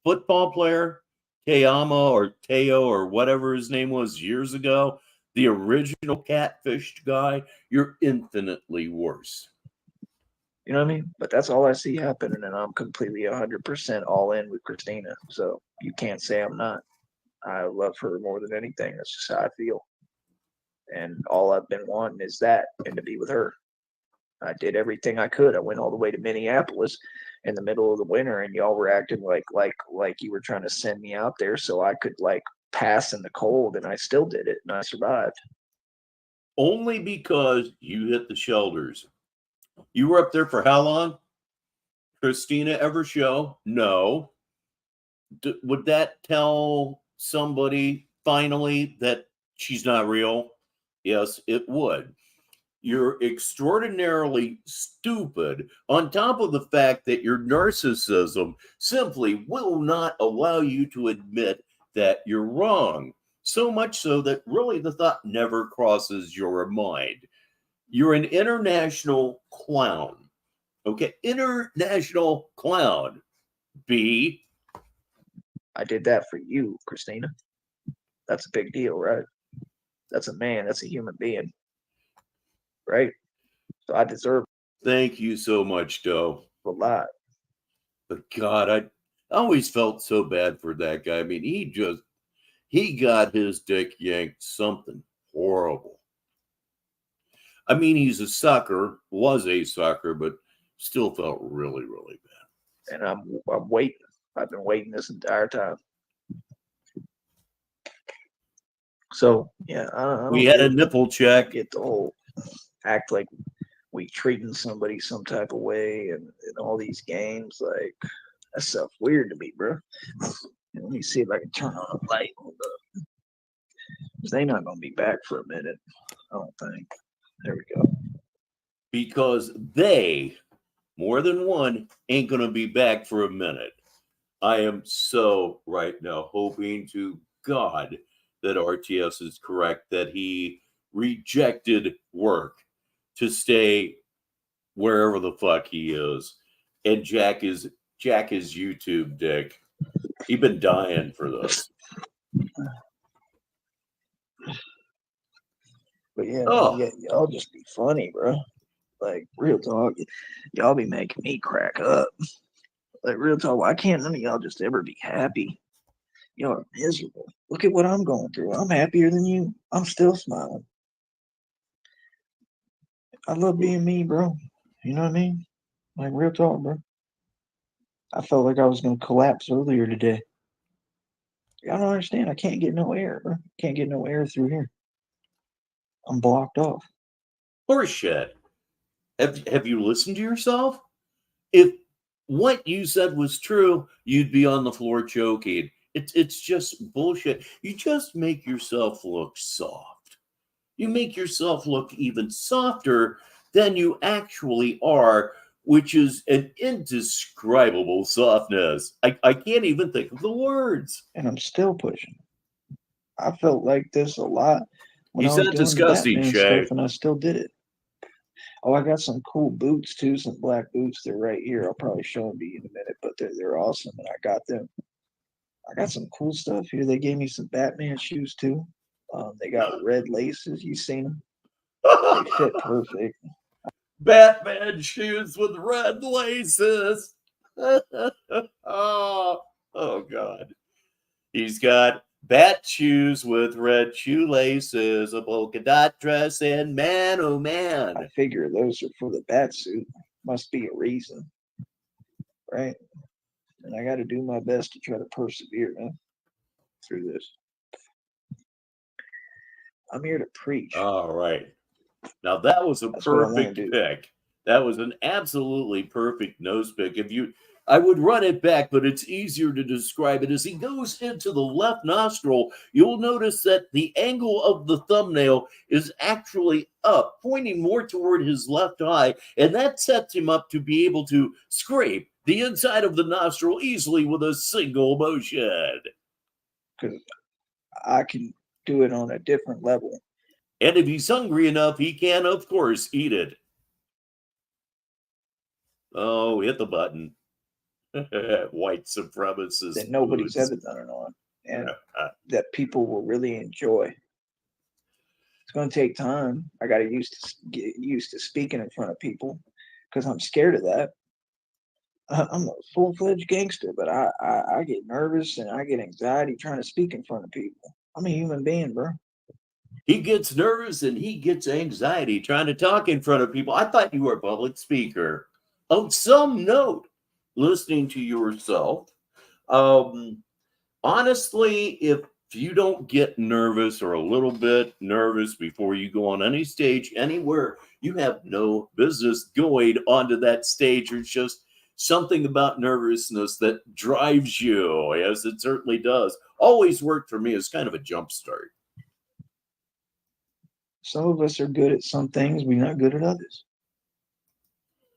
football player, Teyama or Teo or whatever his name was years ago, the original catfished guy. You're infinitely worse. You know what I mean? But that's all I see happening, and I'm completely 100% all in with Christina. So you can't say I'm not. I love her more than anything. That's just how I feel. And all I've been wanting is that and to be with her. I did everything I could. I went all the way to Minneapolis in the middle of the winter, and y'all were acting like you were trying to send me out there so I could like pass in the cold, and I still did it, and I survived. Only because you hit the shoulders. You were up there for how long? Christina ever show? No. Would that tell somebody finally that she's not real? Yes, it would. You're extraordinarily stupid, on top of the fact that your narcissism simply will not allow you to admit that you're wrong. So much so that really the thought never crosses your mind. You're an international clown. Okay, international clown. B. I did that for you, Christina. That's a big deal, right? That's a man. That's a human being, right? So I deserve Thank you so much, Doe. a lot. But God, I always felt so bad for that guy. I mean, he got his dick yanked something horrible. I mean, he's a sucker, was a sucker, but still felt really, really bad. And I'm waiting. I've been waiting this entire time. So yeah, I don't We had a nipple check. get the whole act like we treating somebody some type of way and all these games. Like that stuff weird to me, bro. Let me see if I can turn on a light. They're not gonna be back for a minute. I don't think. There we go. Because they, more than one, ain't going to be back for a minute. I am so right now hoping to God that RTS is correct, that he rejected work to stay wherever the fuck he is. And Jack is YouTube dick. He been dying for this. But yeah, y'all just be funny, bro. Like real talk, y'all be making me crack up. Like real talk, why can't none of y'all just ever be happy? Y'all are miserable. Look at what I'm going through. I'm happier than you. I'm still smiling. I love being me, bro. You know what I mean? Like real talk, bro. I felt like I was gonna collapse earlier today. Y'all don't understand. I can't get no air, bro. Can't get no air through here. I'm blocked off. Horseshit. Have you listened to yourself? If what you said was true, you'd be on the floor choking. It's just bullshit. You just make yourself look soft. You make yourself look even softer than you actually are, which is an indescribable softness. I can't even think of the words. And I'm still pushing. I felt like this a lot when I was doing disgusting, the Batman Shay. stuff, and I still did it. Oh, I got some cool boots too, some black boots. They're right here. I'll probably show them to you in a minute, but they're awesome, and I got them. I got some cool stuff here. They gave me some Batman shoes too. They got red laces. You seen them? They fit perfect. Batman shoes with red laces. oh God. He's got bat shoes with red shoelaces, a polka dot dress, and man, oh man. I figure those are for the bat suit. Must be a reason, right? And I got to do my best to try to persevere, man, through this. I'm here to preach. All right. Now that was a perfect pick. That was an absolutely perfect nose pick. I would run it back, but it's easier to describe it. As he goes into the left nostril, you'll notice that the angle of the thumbnail is actually up, pointing more toward his left eye, and that sets him up to be able to scrape the inside of the nostril easily with a single motion. Because I can do it on a different level. And if he's hungry enough, he can, of course, eat it. Oh, hit the button. White supremacist. That nobody's ever done it on, and that people will really enjoy. It's going to take time. I got to get used to speaking in front of people because I'm scared of that. I'm a full-fledged gangster, but I get nervous and I get anxiety trying to speak in front of people. I'm a human being, bro. He gets nervous and he gets anxiety trying to talk in front of people. I thought you were a public speaker. On some note, listening to yourself, honestly, if you don't get nervous or a little bit nervous before you go on any stage anywhere, you have no business going onto that stage. It's just something about nervousness that drives you, as it certainly does. Always worked for me as kind of a jump start. Some of us are good at some things, we're not good at others.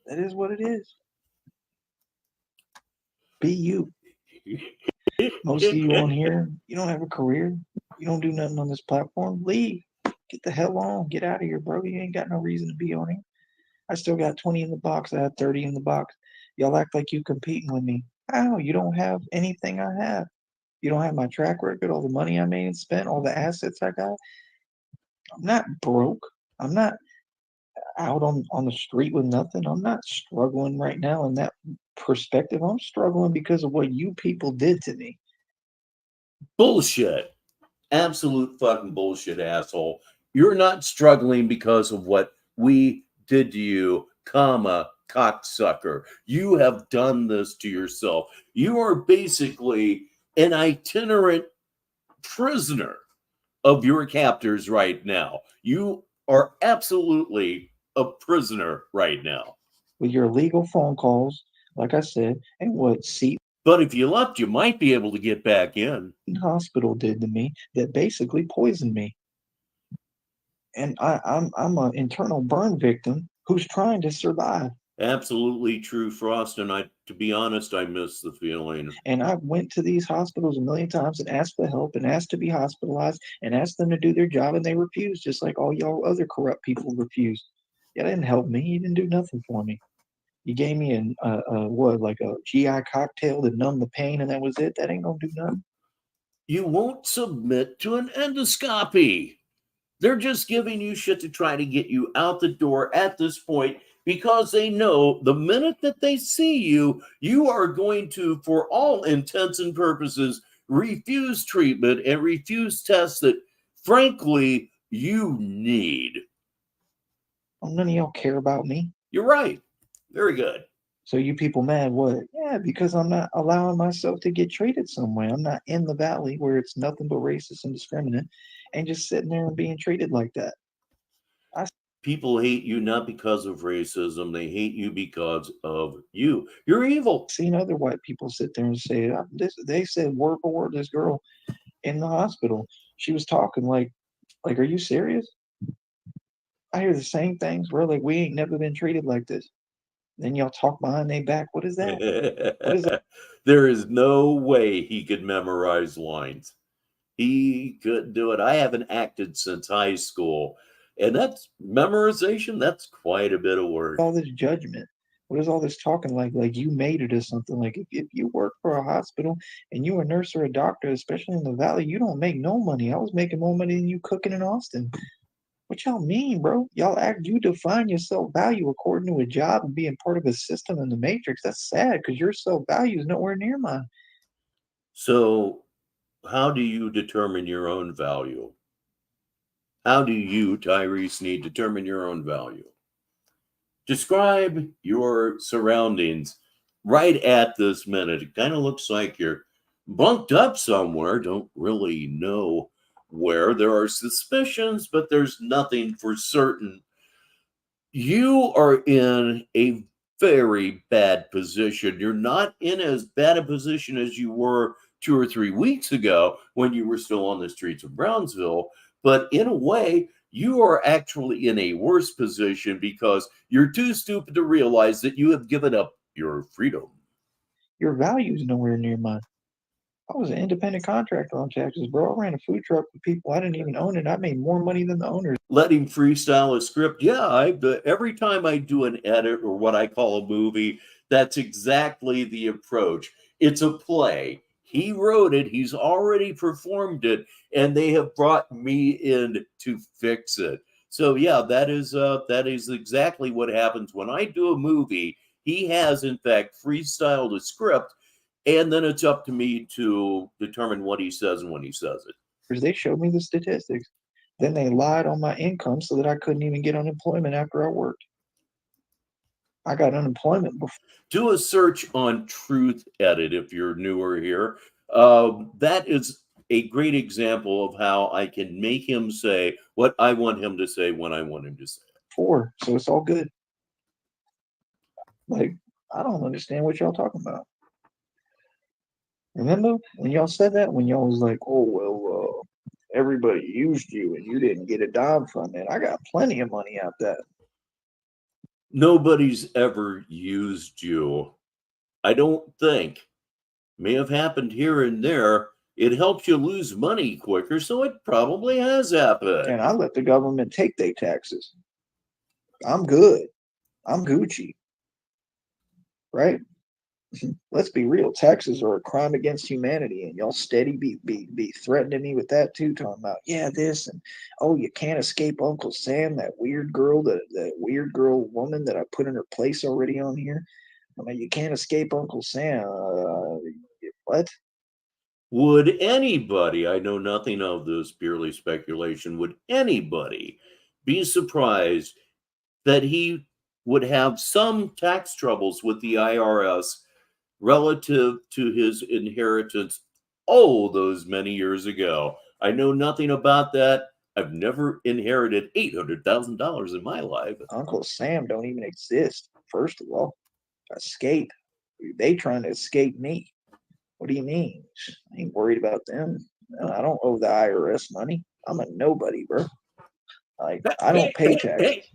That is what it is. Be you. Most of you on here, you don't have a career. You don't do nothing on this platform. Leave. Get the hell on. Get out of here, bro. You ain't got no reason to be on here. I still got 20 in the box. I had 30 in the box. Y'all act like you competing with me. How? You don't have anything I have. You don't have my track record, all the money I made and spent, all the assets I got. I'm not broke. I'm not out on the street with nothing. I'm not struggling right now in that perspective. I'm struggling because of what you people did to me. Bullshit. Absolute fucking bullshit, asshole. You're not struggling because of what we did to you, comma, cocksucker. You have done this to yourself. You are basically an itinerant prisoner of your captors right now. You are absolutely a prisoner right now. With your illegal phone calls, like I said, and what seat But if you left, you might be able to get back in. Hospital did to me that basically poisoned me. And I'm an internal burn victim who's trying to survive. Absolutely true, Frost. And to be honest, I miss the feeling. And I went to these hospitals a million times and asked for help and asked to be hospitalized and asked them to do their job, and they refused, just like all y'all other corrupt people refused. Yeah, that didn't help me. You didn't do nothing for me. You gave me like a GI cocktail to numb the pain, and that was it. That ain't gonna do nothing. You won't submit to an endoscopy. They're just giving you shit to try to get you out the door at this point, because they know the minute that they see you, you are going to, for all intents and purposes, refuse treatment and refuse tests that, frankly, you need. Well, none of y'all care about me. You're right. Very good. So you people mad? What? Yeah, because I'm not allowing myself to get treated some way. I'm not in the valley where it's nothing but racist and discriminant, and just sitting there and being treated like that. People hate you not because of racism. They hate you because of you. You're evil. I've seen other white people sit there and say, they said word for word, this girl in the hospital, she was talking like, are you serious? I hear the same things. We're like, we ain't never been treated like this. Then y'all talk behind their back. What is that? What is that? There is no way he could memorize lines. He couldn't do it. I haven't acted since high school. And that's memorization. That's quite a bit of work. All this judgment. What is all this talking like you made it or something? Like if you work for a hospital and you're a nurse or a doctor, especially in the valley, you don't make no money. I was making more money than you cooking in Austin. What y'all mean, bro? You define your self-value according to a job and being part of a system in the matrix. That's sad because your self-value is nowhere near mine. So how do you determine your own value? How do you, Tyree Sneed, determine your own value? Describe your surroundings right at this minute. It kind of looks like you're bunked up somewhere. Don't really know where. There are suspicions, but there's nothing for certain. You are in a very bad position. You're not in as bad a position as you were 2 or 3 weeks ago when you were still on the streets of Brownsville. But in a way, you are actually in a worse position because you're too stupid to realize that you have given up your freedom. Your value's nowhere near mine. I was an independent contractor on taxes, bro. I ran a food truck with people I didn't even own it. I made more money than the owners. Letting freestyle a script, yeah, every time I do an edit or what I call a movie, that's exactly the approach. It's a play. He wrote it, he's already performed it, and they have brought me in to fix it. So yeah, that is exactly what happens when I do a movie. He has in fact freestyled a script, and then it's up to me to determine what he says and when he says it. They showed me the statistics. Then they lied on my income so that I couldn't even get unemployment after I worked. I got unemployment before. Do a search on Truth Edit if you're newer here. That is a great example of how I can make him say what I want him to say when I want him to say it. So it's all good. Like, I don't understand what y'all talking about. Remember when y'all said that? When y'all was like, oh, well, everybody used you and you didn't get a dime from it. I got plenty of money out that. Nobody's ever used you. I don't think. May have happened here and there. It helps you lose money quicker, so it probably has happened. And I let the government take their taxes. I'm good. I'm Gucci. Right? Let's be real. Taxes are a crime against humanity, and y'all steady be threatening me with that too. Talking about this and oh, you can't escape Uncle Sam, that weird girl, that weird girl woman that I put in her place already on here. I mean, you can't escape Uncle Sam. What? Would anybody, I know nothing of this, purely speculation, would anybody be surprised that he would have some tax troubles with the IRS relative to his inheritance those many years ago? I know nothing about that. I've never inherited $800,000 in my life. Uncle Sam don't even exist, first of all. Escape. They trying to escape me. What do you mean? I ain't worried about them. No, I don't owe the IRS money. I'm a nobody, bro. Like, I don't pay taxes.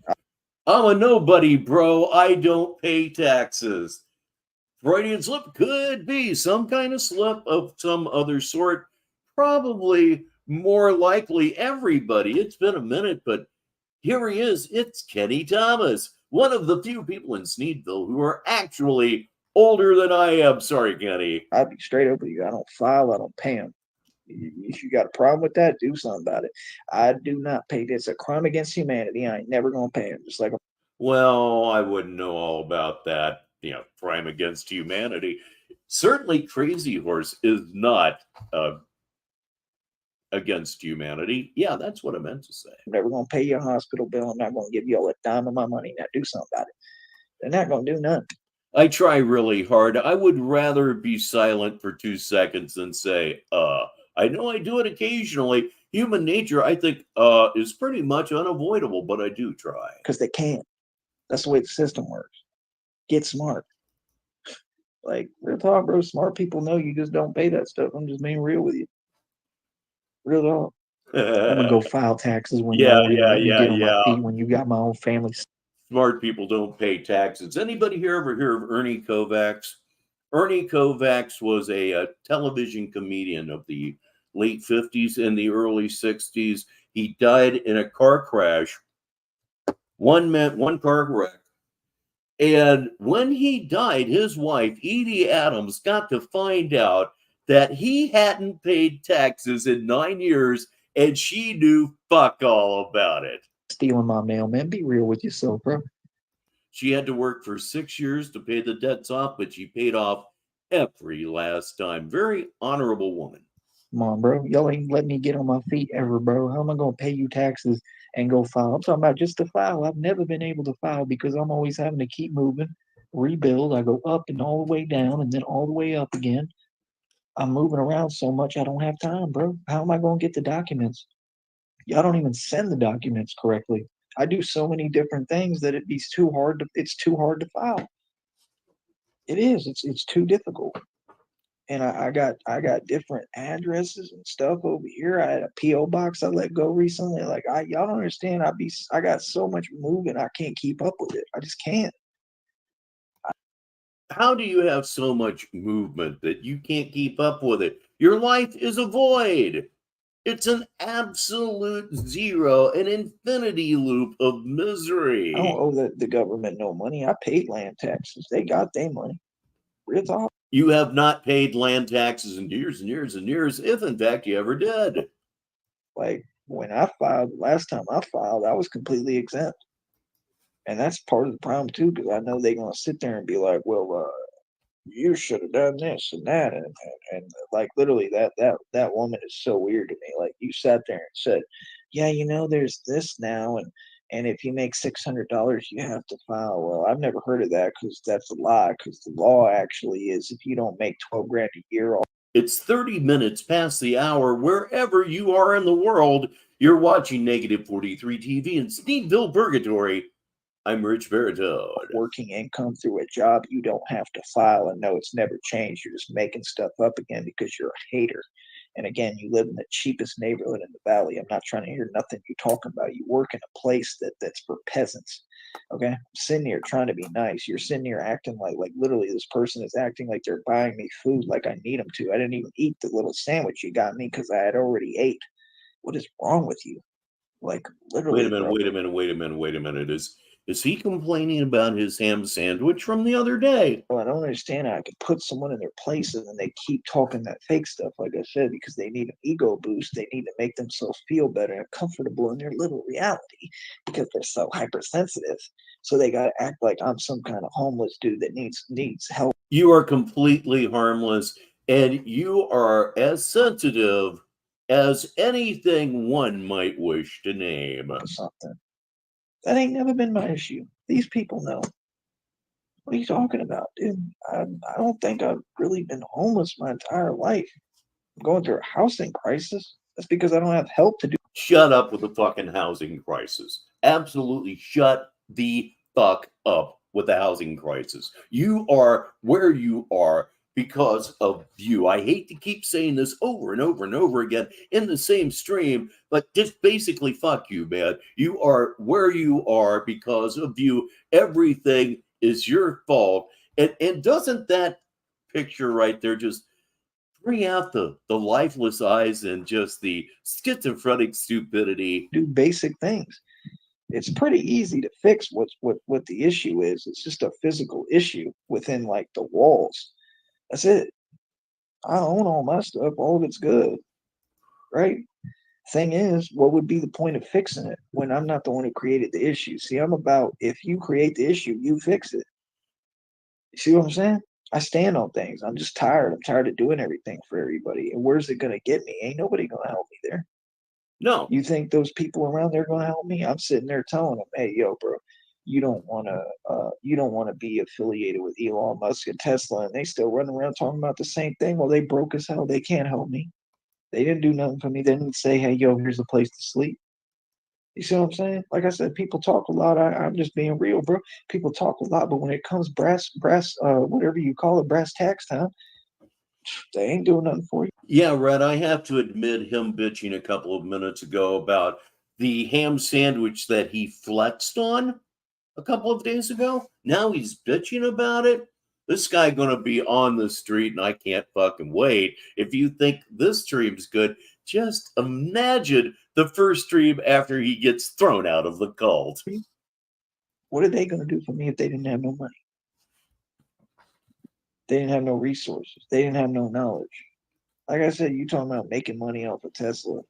I'm a nobody, bro. I don't pay taxes. Freudian slip could be some kind of slip of some other sort. Probably more likely everybody. It's been a minute, but here he is. It's Kenny Thomas, one of the few people in Sneedville who are actually older than I am. Sorry, Kenny. I'll be straight up with you. I don't file. I don't pay them. If you got a problem with that, do something about it. I do not pay. It's a crime against humanity. I ain't never gonna pay them. Just like well, I wouldn't know all about that. Crime against humanity. Certainly, Crazy Horse is not against humanity. Yeah, that's what I meant to say. I'm never gonna pay your hospital bill. I'm not gonna give you all a dime of my money. Now do something about it. They're not gonna do nothing. I try really hard. I would rather be silent for 2 seconds than say, I know I do it occasionally. Human nature, I think, is pretty much unavoidable, but I do try. Because they can't. That's the way the system works. Get smart. Like, real talk, bro. Smart people know you just don't pay that stuff. I'm just being real with you. Real talk. I'm gonna go file taxes when you get on my feet when you got my own family. Smart people don't pay taxes. Anybody here ever hear of Ernie Kovacs? Ernie Kovacs was a television comedian of the late 50s and the early 60s. He died in a car crash. One car wreck. And when he died, his wife, Edie Adams, got to find out that he hadn't paid taxes in 9 years, and she knew fuck all about it. Stealing my mail, man. Be real with yourself, bro. She had to work for 6 years to pay the debts off, but she paid off every last time. Very honorable woman. Come on, bro. Y'all ain't let me get on my feet ever, bro. How am I going to pay you taxes and go file? I'm talking about just to file. I've never been able to file because I'm always having to keep moving, rebuild. I go up and all the way down and then all the way up again. I'm moving around so much I don't have time, bro. How am I going to get the documents? Y'all don't even send the documents correctly. I do so many different things that it's too hard to file. It is. It's too difficult. And I got different addresses and stuff over here. I had a PO box I let go recently. Like y'all don't understand. I got so much moving. I can't keep up with it. I just can't. How do you have so much movement that you can't keep up with it? Your life is a void. It's an absolute zero, an infinity loop of misery. I don't owe the government no money. I paid land taxes. They got their money. Real talk. You have not paid land taxes in years and years and years, if in fact you ever did. Like when I filed, last time I filed, I was completely exempt. And that's part of the problem too, because I know they're gonna sit there and be like, well, you should have done this and that, and like literally that woman is so weird to me. Like you sat there and said, yeah, there's this now, and if you make $600, you have to file. Well, I've never heard of that because that's a lie. Because the law actually is if you don't make 12 grand a year. It's 30 minutes past the hour. Wherever you are in the world, you're watching Negative 43 TV in Sneedville Purgatory. I'm Rich Baritone. Working income through a job, you don't have to file and know it's never changed. You're just making stuff up again because you're a hater. And again, you live in the cheapest neighborhood in the valley. I'm not trying to hear nothing you're talking about. You work in a place that's for peasants. Okay, I'm sitting here trying to be nice. You're sitting here acting like literally this person is acting like they're buying me food like I need them to. I didn't even eat the little sandwich you got me because I had already ate. What is wrong with you? Like literally. Wait a minute. Is he complaining about his ham sandwich from the other day? Well, I don't understand how I could put someone in their place and then they keep talking that fake stuff, like I said, because they need an ego boost. They need to make themselves feel better and comfortable in their little reality because they're so hypersensitive. So they got to act like I'm some kind of homeless dude that needs help. You are completely harmless, and you are as sensitive as anything one might wish to name. Something. That ain't never been my issue. These people know. What are you talking about, dude? I don't think I've really been homeless my entire life. I'm going through a housing crisis. That's because I don't have help to do. Shut up with the fucking housing crisis. Absolutely shut the fuck up with the housing crisis. You are where you are because of you. I hate to keep saying this over and over and over again in the same stream, but just basically fuck you, man. You are where you are because of you. Everything is your fault. And doesn't that picture right there just bring out the lifeless eyes and just the schizophrenic stupidity? Do basic things. It's pretty easy to fix what the issue is. It's just a physical issue within like the walls. That's it. I own all my stuff. All of it's good. Right? Thing is, what would be the point of fixing it when I'm not the one who created the issue? See, I'm about if you create the issue, you fix it. You see what I'm saying? I stand on things. I'm just tired. I'm tired of doing everything for everybody. And where's it gonna get me? Ain't nobody gonna help me there. No. You think those people around there gonna help me? I'm sitting there telling them, hey, yo, bro, you don't wanna be affiliated with Elon Musk and Tesla, and they still running around talking about the same thing. Well, they broke as hell. They can't help me. They didn't do nothing for me. They didn't say, hey, yo, here's a place to sleep. You see what I'm saying? Like I said, people talk a lot. I'm just being real, bro. People talk a lot, but when it comes whatever you call it, brass tacks time, they ain't doing nothing for you. Yeah, Red, I have to admit him bitching a couple of minutes ago about the ham sandwich that he flexed on a couple of days ago. Now he's bitching about it. This guy gonna be on the street, and I can't fucking wait. If you think this stream's good, just imagine the first stream after he gets thrown out of the cult. What are they gonna do for me if they didn't have no money? They didn't have no resources. They didn't have no knowledge. Like I said, you talking about making money off of Tesla.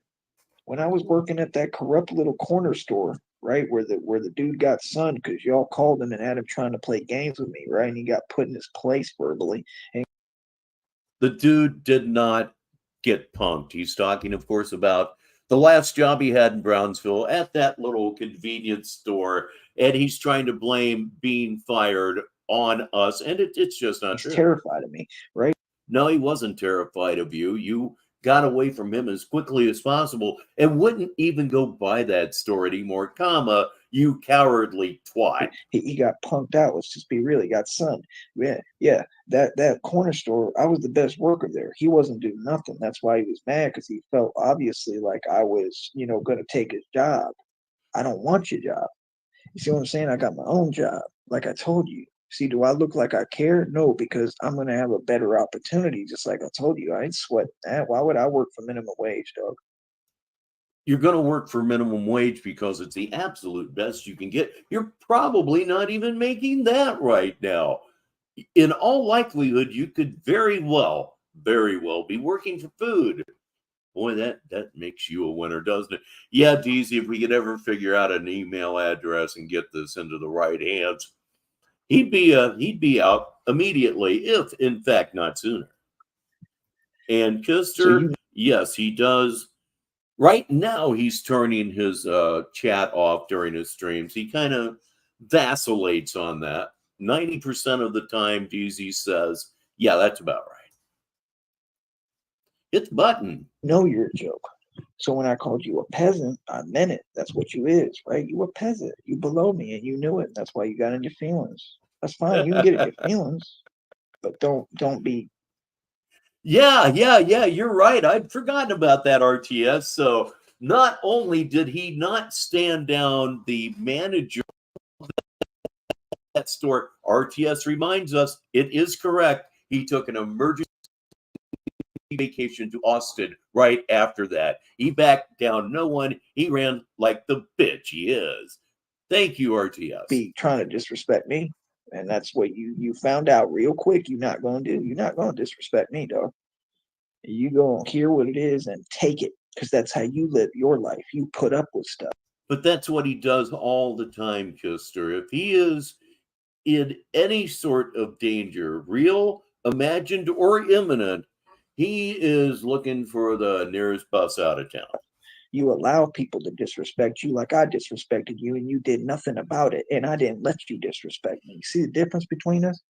When I was working at that corrupt little corner store, right, where the dude got sunned because y'all called him and had him trying to play games with me, right? And he got put in his place verbally. And the dude did not get punked. He's talking, of course, about the last job he had in Brownsville at that little convenience store, and he's trying to blame being fired on us, and it's just not true. He's terrified of me, right? No, he wasn't terrified of you. You got away from him as quickly as possible and wouldn't even go buy that store anymore, comma, you cowardly twat. He got punked out. Let's just be real. He got sunned. Yeah. That corner store, I was the best worker there. He wasn't doing nothing. That's why he was mad, because he felt obviously like I was, going to take his job. I don't want your job. You see what I'm saying? I got my own job, like I told you. See, do I look like I care? No, because I'm going to have a better opportunity, just like I told you. I ain't sweating that. Why would I work for minimum wage, dog? You're going to work for minimum wage because it's the absolute best you can get. You're probably not even making that right now. In all likelihood, you could very well be working for food. Boy, that makes you a winner, doesn't it? Yeah, Deezy, if we could ever figure out an email address and get this into the right hands, he'd be out immediately, if in fact not sooner. And Kister, yes, he does. Right now, he's turning his chat off during his streams. He kind of vacillates on that. 90% of the time, DZ says, yeah, that's about right. Hit the button. No, you're a joke. So when I called you a peasant, I meant it. That's what you is, right? You a peasant. You below me, and you knew it. That's why you got in your feelings. That's fine. You can get in your feelings, but don't be. Yeah. You're right. I'd forgotten about that, RTS. So not only did he not stand down the manager of that store, RTS reminds us it is correct. He took an emergency vacation to Austin right after that. He backed down no one. He ran like the bitch he is. Thank you, RTS. Be trying to disrespect me, and that's what you found out real quick. You're not going to do. You're not going to disrespect me, dog. You go and hear what it is and take it, because that's how you live your life. You put up with stuff. But that's what he does all the time, Kister. If he is in any sort of danger, real, imagined, or imminent, he is looking for the nearest bus out of town. You allow people to disrespect you like I disrespected you, and you did nothing about it, and I didn't let you disrespect me. See the difference between us?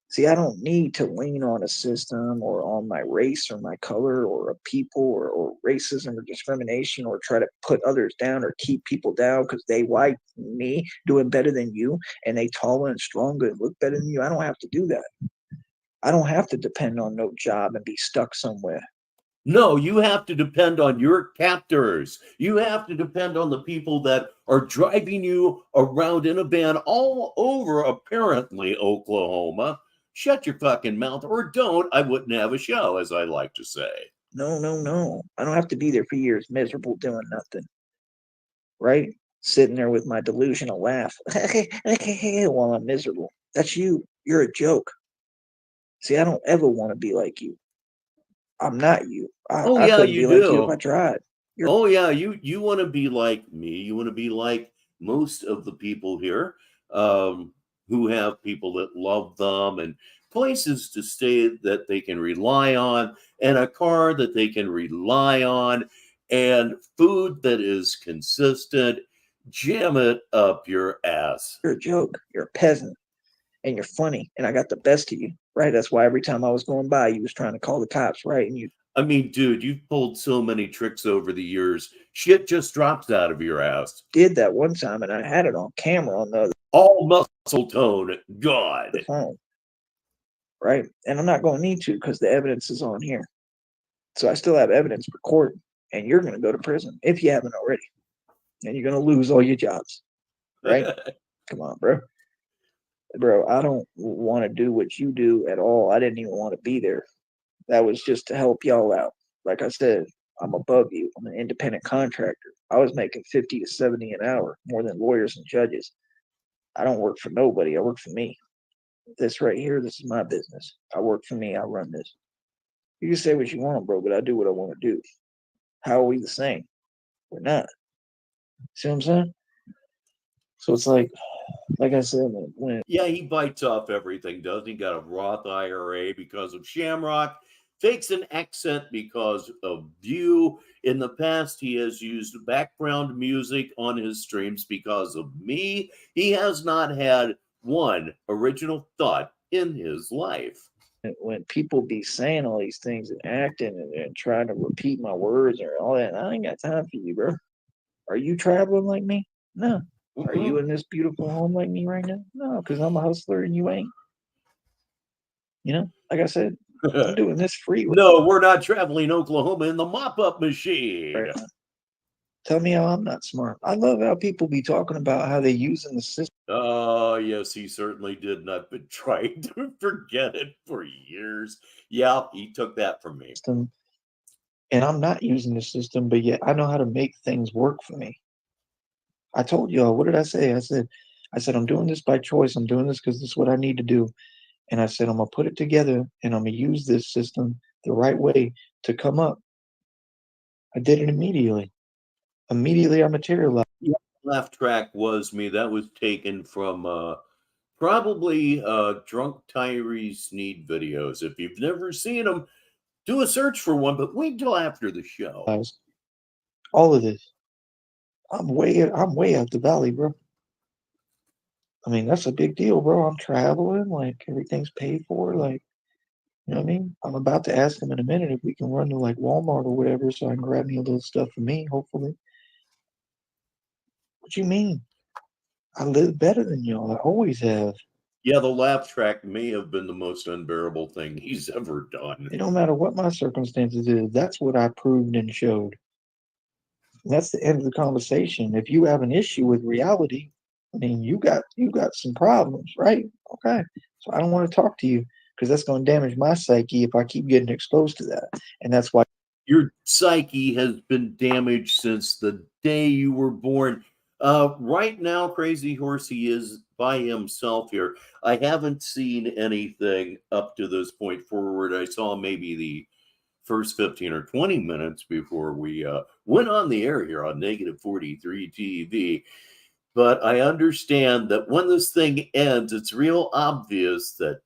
See, I don't need to lean on a system or on my race or my color or a people or racism or discrimination, or try to put others down or keep people down because they white, me doing better than you, and they taller and stronger and look better than you. I don't have to do that. I don't have to depend on no job and be stuck somewhere. No, you have to depend on your captors. You have to depend on the people that are driving you around in a van all over, apparently, Oklahoma. Shut your fucking mouth, or don't. I wouldn't have a show, as I like to say. No. I don't have to be there for years miserable doing nothing. Right? Sitting there with my delusional laugh while I'm miserable. That's you. You're a joke. See, I don't ever want to be like you. I'm not you. I couldn't you be do. like you if I tried. You want to be like me. You want to be like most of the people here, who have people that love them, and places to stay that they can rely on, and a car that they can rely on, and food that is consistent. Jam it up your ass. You're a joke. You're a peasant. And you're funny. And I got the best of you. Right? That's why every time I was going by, you was trying to call the cops, right? And you I mean, dude, you've pulled so many tricks over the years. Shit just drops out of your ass. did that one time, and I had it on camera on the All muscle tone, God. phone. Right? And I'm not going to need to, because the evidence is on here. So I still have evidence recorded. And you're going to go to prison if you haven't already. And you're going to lose all your jobs. Right? Come on, bro. Bro, I don't want to do what you do at all. I didn't even want to be there. That was just to help y'all out. Like I said, I'm above you. I'm an independent contractor. I was making 50 to 70 an hour, more than lawyers and judges. I don't work for nobody. I work for me. This right here, this is my business. I work for me. I run this. You can say what you want, bro, but I do what I want to do. How are we the same? We're not. See what I'm saying? So it's like I said, when Yeah, he bites off everything, doesn't he? Got a Roth IRA because of Shamrock, fakes an accent because of View. In the past, he has used background music on his streams because of me. He has not had one original thought in his life. when people be saying all these things and acting and trying to repeat my words or all that, I ain't got time for you, bro. Are you traveling like me? No. Are you in this beautiful home like me right now? No, because I'm a hustler and you ain't. You know, like I said, I'm doing this free. No, we're not traveling Oklahoma in the mop-up machine. Right now. Tell me how I'm not smart. I love how people be talking about how they using the system. Oh, yes, he certainly did. And I've been trying to forget it for years. Yeah, he took that from me. And I'm not using the system, but yet I know how to make things work for me. I told y'all, what did I say? I said, I'm doing this by choice. I'm doing this because this is what I need to do. And I said, I'm going to put it together and I'm going to use this system the right way to come up. I did it immediately. Immediately I materialized. Yeah, laugh track was me. That was taken from probably Drunk Tyree Sneed videos. If you've never seen them, do a search for one, but wait till after the show. All of this. I'm way out the valley, bro. I mean, that's a big deal, bro. I'm traveling, like everything's paid for, like, you know what I mean? I'm about to ask him in a minute if we can run to like Walmart or whatever so I can grab me a little stuff for me, hopefully. What you mean? I live better than y'all. I always have. Yeah, the laugh track may have been the most unbearable thing he's ever done. It don't matter what my circumstances is. That's what I proved and showed. And that's the end of the conversation. If you have an issue with reality, I mean, you got some problems, right? Okay. So I don't want to talk to you because that's going to damage my psyche if I keep getting exposed to that. And that's why your psyche has been damaged since the day you were born. Right now, Crazy Horsey is by himself here. I haven't seen anything up to this point forward. I saw maybe the first 15 or 20 minutes before we went on the air here on Negative 43 TV. But I understand that when this thing ends, it's real obvious that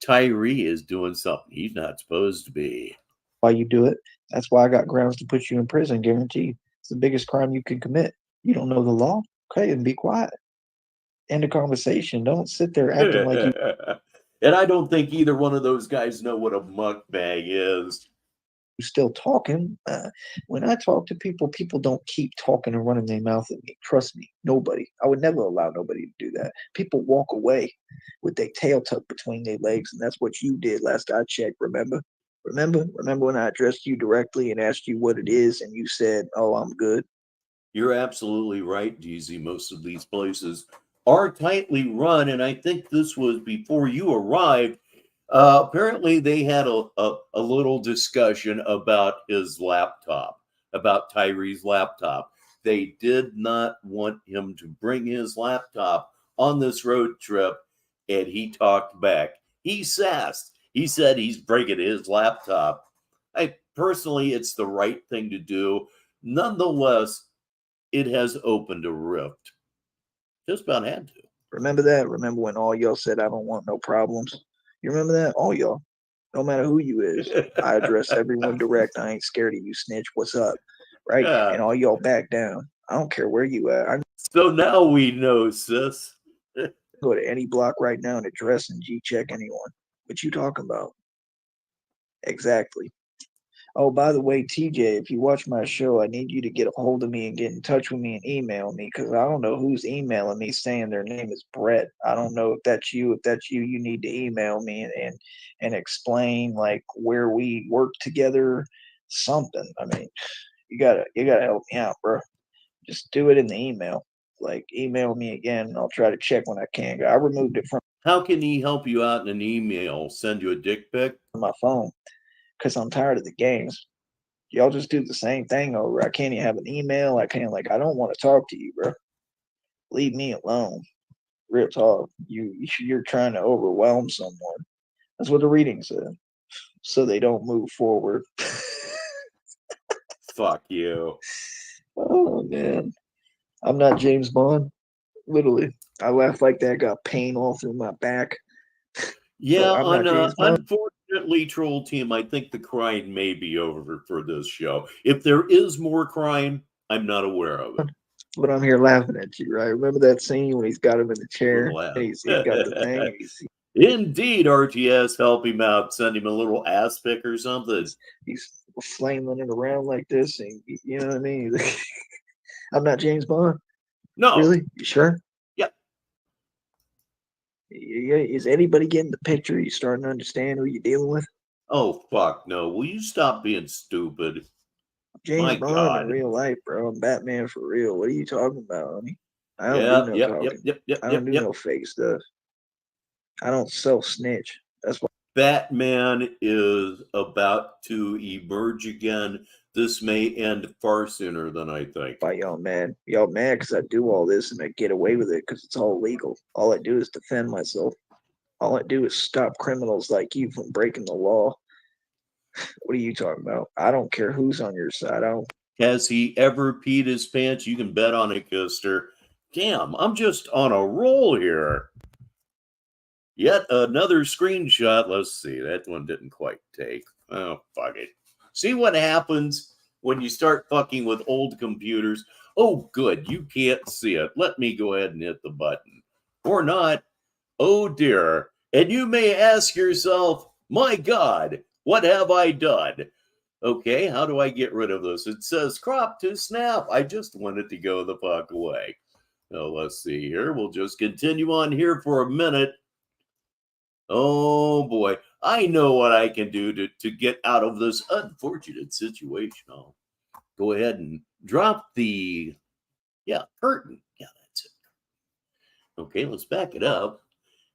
Tyree is doing something he's not supposed to be. why you do it. That's why I got grounds to put you in prison, guaranteed. It's the biggest crime you can commit. You don't know the law? Okay, and be quiet. End of conversation. Don't sit there acting like you And I don't think either one of those guys know what a mukbang is. still talking. When I talk to people, people don't keep talking and running their mouth at me. Trust me, nobody. I would never allow nobody to do that. People walk away with their tail tucked between their legs, and that's what you did last I checked. Remember? Remember when I addressed you directly and asked you what it is, and you said, "Oh, I'm good." You're absolutely right, DZ. Most of these places are tightly run, and I think this was before you arrived. Apparently, they had a little discussion about his laptop, about Tyree's laptop. They did not want him to bring his laptop on this road trip, and he talked back. He sassed. He said he's bringing his laptop. I personally, it's the right thing to do. Nonetheless, it has opened a rift. Just about had to. Remember that? Remember when all y'all said I don't want no problems? You remember that? All y'all. No matter who you is. I address everyone direct. I ain't scared of you, snitch. What's up? Right? Yeah. And all y'all back down. I don't care where you at. So now we know, sis. Go to any block right now and address and G-check anyone. What you talking about? Exactly. Oh, by the way, TJ, if you watch my show, I need you to get a hold of me and get in touch with me and email me because I don't know who's emailing me saying their name is Brett. I don't know if that's you. If that's you, you need to email me and explain like where we work together, something. I mean, you gotta help me out, bro. Just do it in the email. Like email me again, and I'll try to check when I can. I removed it from How can he help you out in an email? Send you a dick pic? my phone because I'm tired of the games. Y'all just do the same thing over. I can't even have an email. I can't I don't want to talk to you, bro. Leave me alone. Real talk. You're trying to overwhelm someone. That's what the reading said. So they don't move forward. Fuck you. Oh man. I'm not James Bond. Literally. I laughed like that, got pain all through my back. Yeah, unfortunately, Troll Team, I think the crying may be over for this show. If there is more crying, I'm not aware of it. But I'm here laughing at you, right? Remember that scene when he's got him in the chair? And he's got the thing. Indeed, RTS, help him out. Send him a little ass pic or something. He's flaming it around like this, and you know what I mean. I'm not James Bond. No. Really? You sure? Yep. Is anybody getting the picture? You starting to understand who you're dealing with? Oh, fuck no. Will you stop being stupid? James My Bond God. in real life, bro. I'm Batman for real. What are you talking about, honey? I don't do no Yep. talking. I don't do no fake stuff. I don't self-snitch. That's why. Batman is about to emerge again. This may end far sooner than I think. Why y'all mad? Y'all mad because I do all this and I get away with it because it's all legal. All I do is defend myself. All I do is stop criminals like you from breaking the law. What are you talking about? I don't care who's on your side. I don't. Has he ever peed his pants? You can bet on it, Kister. Damn, I'm just on a roll here. Yet another screenshot. Let's see. That one didn't quite take. Oh, fuck it. See what happens when you start fucking with old computers? Oh, good. You can't see it. Let me go ahead and hit the button. Or not. Oh, dear. And you may ask yourself, my God, what have I done? Okay, how do I get rid of this? It says crop to snap. I just wanted to go the fuck away. Now, let's see here. We'll just continue on here for a minute. Oh boy, I know what I can do to get out of this unfortunate situation. I'll go ahead and drop the curtain. Yeah, that's it. Okay, let's back it up.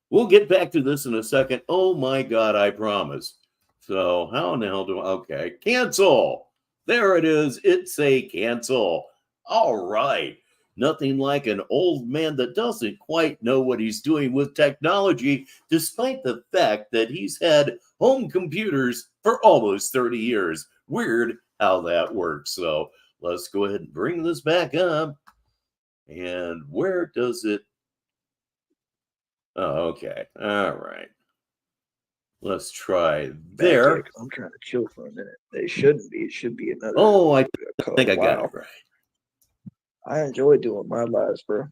We'll get back to this in a second. Oh my God, I promise. So how in the hell do I? Okay, cancel. There it is. It's a cancel. All right. Nothing like an old man that doesn't quite know what he's doing with technology, despite the fact that he's had home computers for almost 30 years. Weird how that works. So let's go ahead and bring this back up. And where does it? Oh, okay. All right. Let's try there. Back, I'm trying to chill for a minute. They shouldn't be. It should be another. Oh, I think I got it right. I enjoy doing my lives, bro.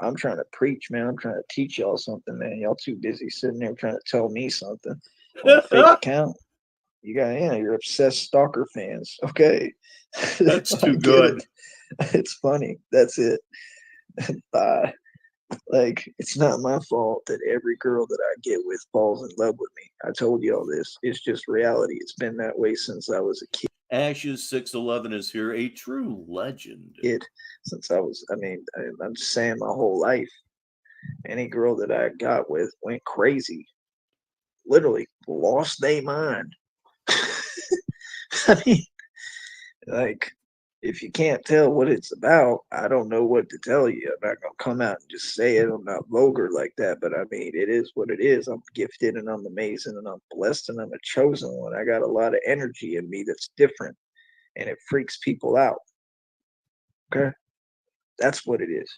I'm trying to preach, man. I'm trying to teach y'all something, man. Y'all too busy sitting there trying to tell me something on a fake account. You got, you're obsessed stalker fans. Okay. That's too good. It's funny. That's it. Bye. Like, it's not my fault that every girl that I get with falls in love with me. I told you all this. It's just reality. It's been that way since I was a kid. Ashes 611 is here, a true legend. Since I was, I'm just saying my whole life. Any girl that I got with went crazy. Literally lost their mind. I mean, like, if you can't tell what it's about, I don't know what to tell you. I'm not gonna come out and just say it. I'm not vulgar like that, but I mean, it is what it is. I'm gifted and I'm amazing and I'm blessed and I'm a chosen one. I got a lot of energy in me that's different, and it freaks people out. Okay, that's what it is.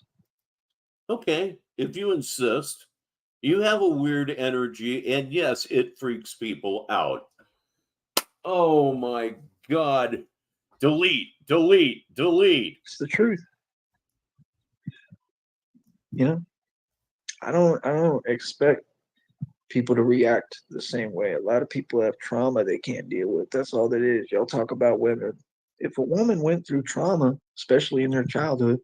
Okay, if you insist. You have a weird energy, and yes, it freaks people out. Oh my God. Delete, delete, delete. It's the truth. You know, I don't expect people to react the same way. A lot of people have trauma they can't deal with. That's all that is. Y'all talk about women. If a woman went through trauma, especially in their childhood,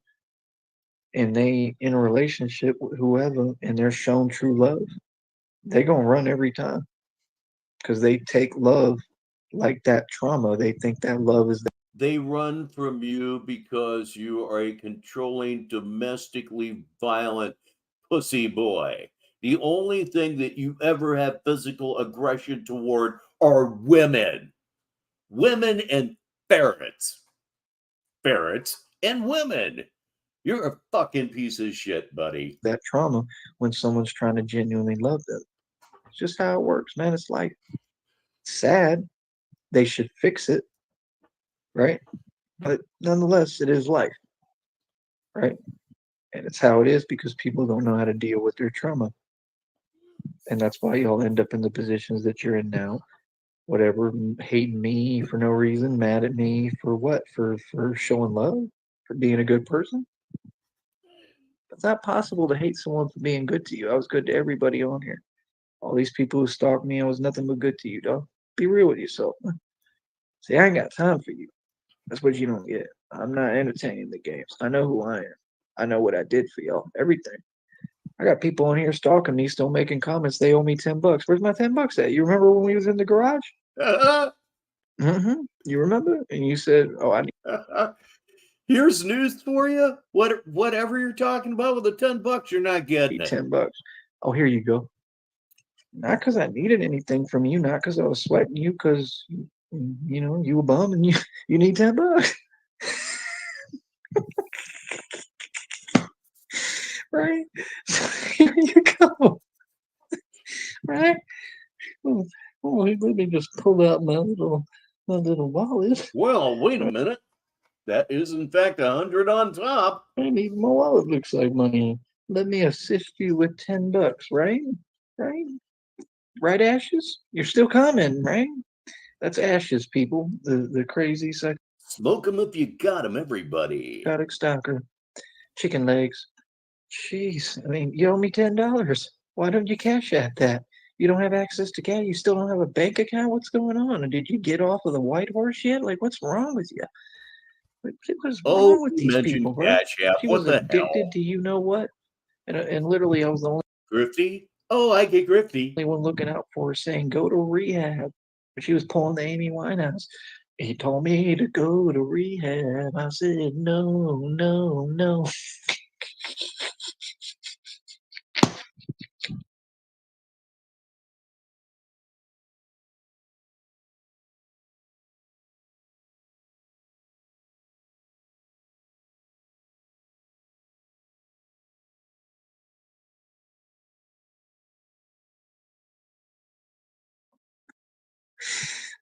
and they in a relationship with whoever and they're shown true love, they're gonna run every time. Because they take love like that trauma. They think that love is They run from you because you are a controlling, domestically violent pussy boy. The only thing that you ever have physical aggression toward are women. Women and ferrets. Ferrets and women. You're a fucking piece of shit, buddy. that trauma when someone's trying to genuinely love them. It's just how it works, man. It's like sad. They should fix it, right? But nonetheless, it is life, right? And it's how it is because people don't know how to deal with their trauma. And that's why y'all end up in the positions that you're in now. Whatever, hating me for no reason, mad at me for what? For showing love? For being a good person? It's not possible to hate someone for being good to you. I was good to everybody on here. All these people who stalked me, I was nothing but good to you, dog. Be real with yourself. See, I ain't got time for you. That's what you don't get. I'm not entertaining the games. I know who I am. I know what I did for y'all. Everything. I got people on here stalking me, still making comments. They owe me $10. Where's my $10 at? You remember when we was in the garage? You remember? And you said, "Oh, I need." Here's news for you. Whatever you're talking about with the $10, you're not getting it. $10. Oh, here you go. Not because I needed anything from you, not because I was sweating you, because you a bum and you need $10. Right? So here you go. Right? Oh, let me just pull out my little wallet. Well, wait a minute. That is, in fact, 100 on top. And even my wallet looks like money. Let me assist you with $10, right? Right? Right, Ashes? You're still coming, right? That's Ashes, people. The crazy Smoke 'em if you got 'em, everybody. psychotic stalker. Chicken legs. Jeez, I mean, you owe me $10. Why don't you cash at that? You don't have access to cash. You still don't have a bank account. What's going on? And did you get off of the white horse yet? Like, what's wrong with you? What's wrong with these people, bro? Cash App. She What was the addicted hell? to you know what? And literally, I was the Grifty? Oh, I get grifty. only one looking out for her, saying, "Go to rehab." But she was pulling the Amy Winehouse. He told me to go to rehab. I said, no, no, no.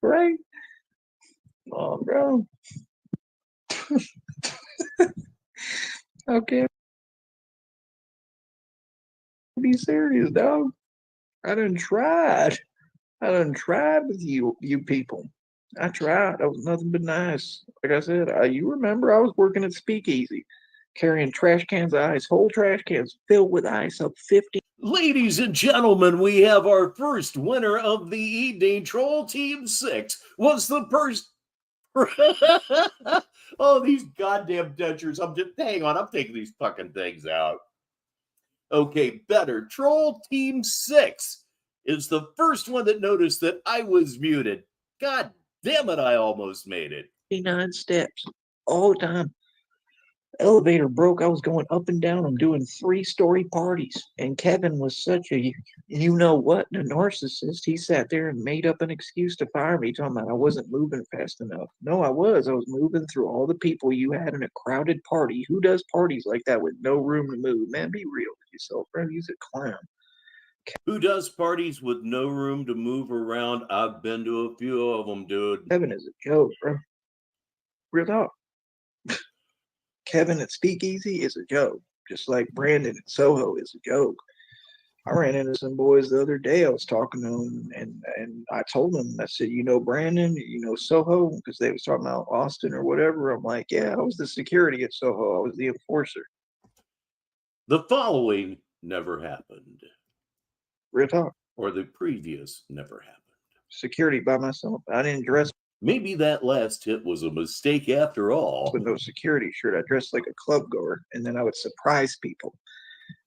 Right? Oh, bro. Okay. Be serious, dog. I done tried. I done tried with you people. I tried. I was nothing but nice. Like I said, you remember I was working at Speakeasy, carrying trash cans of ice, whole trash cans filled with ice up 50. Ladies and gentlemen, we have our first winner of the evening. Troll Team 6 was the first. Oh, these goddamn dentures. Hang on, I'm taking these fucking things out. Okay, better. Troll Team 6 is the first one that noticed that I was muted. God damn it, I almost made it. 59 steps all the time. Elevator broke. I was going up and down. I'm doing 3-story parties. And Kevin was such a, you know what, a narcissist. He sat there and made up an excuse to fire me, talking about I wasn't moving fast enough. No, I was. I was moving through all the people you had in a crowded party. Who does parties like that with no room to move? Man, be real with yourself, bro. He's a clown. Who does parties with no room to move around? I've been to a few of them, dude. Kevin is a joke, bro. Real talk. Kevin at Speakeasy is a joke, just like Brandon at Soho is a joke. I ran into some boys the other day. I was talking to them, and I told them, I said, you know Brandon, you know Soho, because they was talking about Austin or whatever. I'm like, yeah, I was the security at Soho. I was the enforcer. The following never happened. Real talk. Or the previous never happened. Security by myself. I didn't dress Maybe that last hit was a mistake after all. with no security shirt. I dressed like a club goer, and then I would surprise people.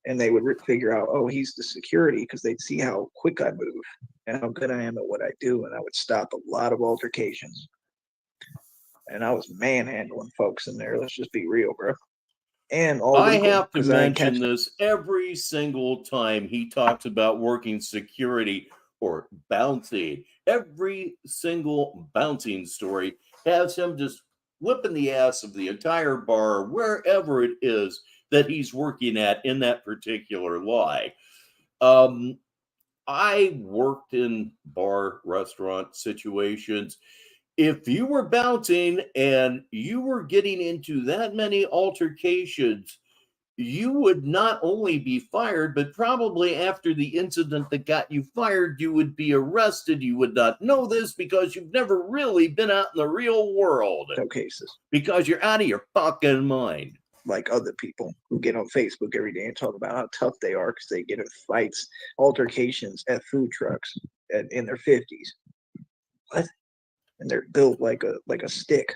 And they would figure out, oh, he's the security, because they'd see how quick I move and how good I am at what I do. And I would stop a lot of altercations. And I was manhandling folks in there. Let's just be real, bro. And all I legal, have to 'cause I ain't mention catch- this every single time he talks about working security or bouncing. Every single bouncing story has him just whipping the ass of the entire bar, wherever it is that he's working at in that particular lie. I worked in bar restaurant situations. If you were bouncing and you were getting into that many altercations, you would not only be fired, but probably after the incident that got you fired, you would be arrested. You would not know this because you've never really been out in the real world. no cases. Because you're out of your fucking mind. like other people who get on Facebook every day and talk about how tough they are because they get in fights, altercations at food trucks in their 50s. What? And they're built like a stick.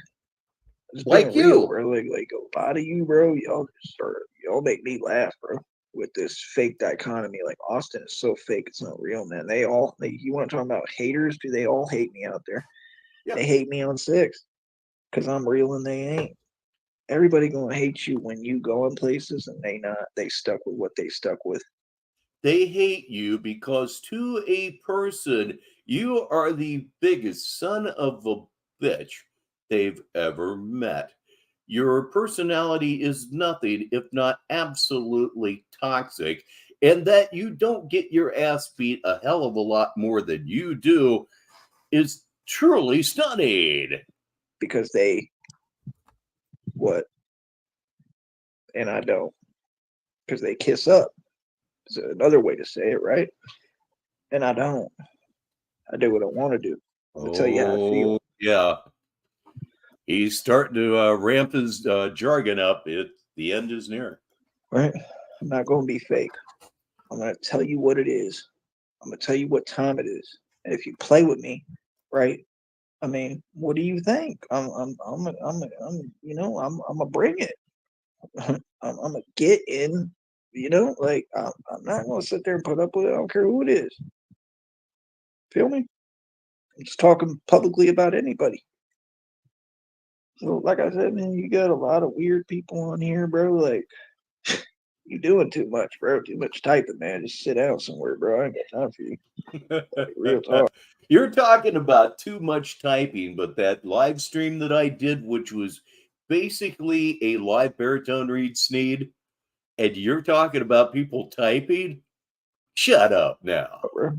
It's Like being real, you. bro. Like a lot of you, bro. Y'all make me laugh, bro. With this fake dichotomy, like Austin is so fake, it's not real, man. You want to talk about haters? Do they all hate me out there? Yeah. They hate me on 6 because I'm real and they ain't. Everybody gonna hate you when you go in places and they not. They stuck with what they stuck with. They hate you because to a person, you are the biggest son of a bitch they've ever met. Your personality is nothing if not absolutely toxic, and that you don't get your ass beat a hell of a lot more than you do is truly stunning. Because they what? And I don't. Because they kiss up. It's another way to say it, right? And I don't. I do what I want to do. I'm gonna tell you how I feel. Yeah. He's starting to ramp his jargon up. The end is near. Right? I'm not gonna be fake. I'm gonna tell you what it is. I'm gonna tell you what time it is. And if you play with me, right? I mean, what do you think? I'm gonna bring it. I'm gonna get in. Like I'm not gonna sit there and put up with it. I don't care who it is. Feel me? I'm just talking publicly about anybody. So, like I said, man, you got a lot of weird people on here, bro. Like, you doing too much, bro. Too much typing, man. Just sit down somewhere, bro. I ain't got time for you. Like, real talk. You're talking about too much typing, but that live stream that I did, which was basically a live baritone read Sneed, and you're talking about people typing? Shut up now. Bro.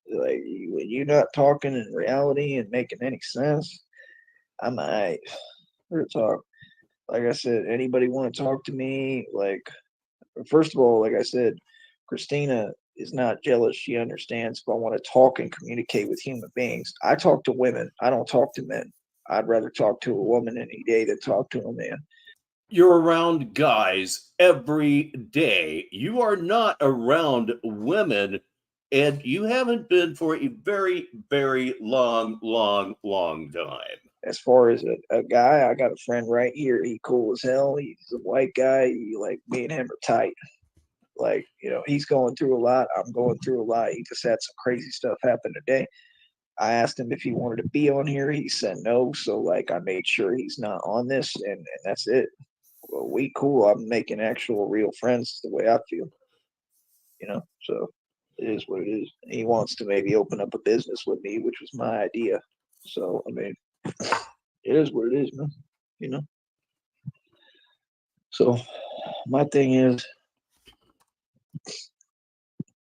Like, when you're not talking in reality and making any sense, I'm alright. Real talk. Like I said, anybody want to talk to me? Like, first of all, like I said, Christina is not jealous. She understands if I want to talk and communicate with human beings. I talk to women. I don't talk to men. I'd rather talk to a woman any day than talk to a man. You're around guys every day. You are not around women, and you haven't been for a very, very long time. As far as a guy, I got a friend right here. He cool as hell. He's a white guy. Like, me and him are tight. Like, he's going through a lot. I'm going through a lot. He just had some crazy stuff happen today. I asked him if he wanted to be on here. He said no. So, like, I made sure he's not on this, and that's it. Well, we cool. I'm making actual real friends the way I feel. So it is what it is. He wants to maybe open up a business with me, which was my idea. So, I mean, it is what it is, man. So my thing is,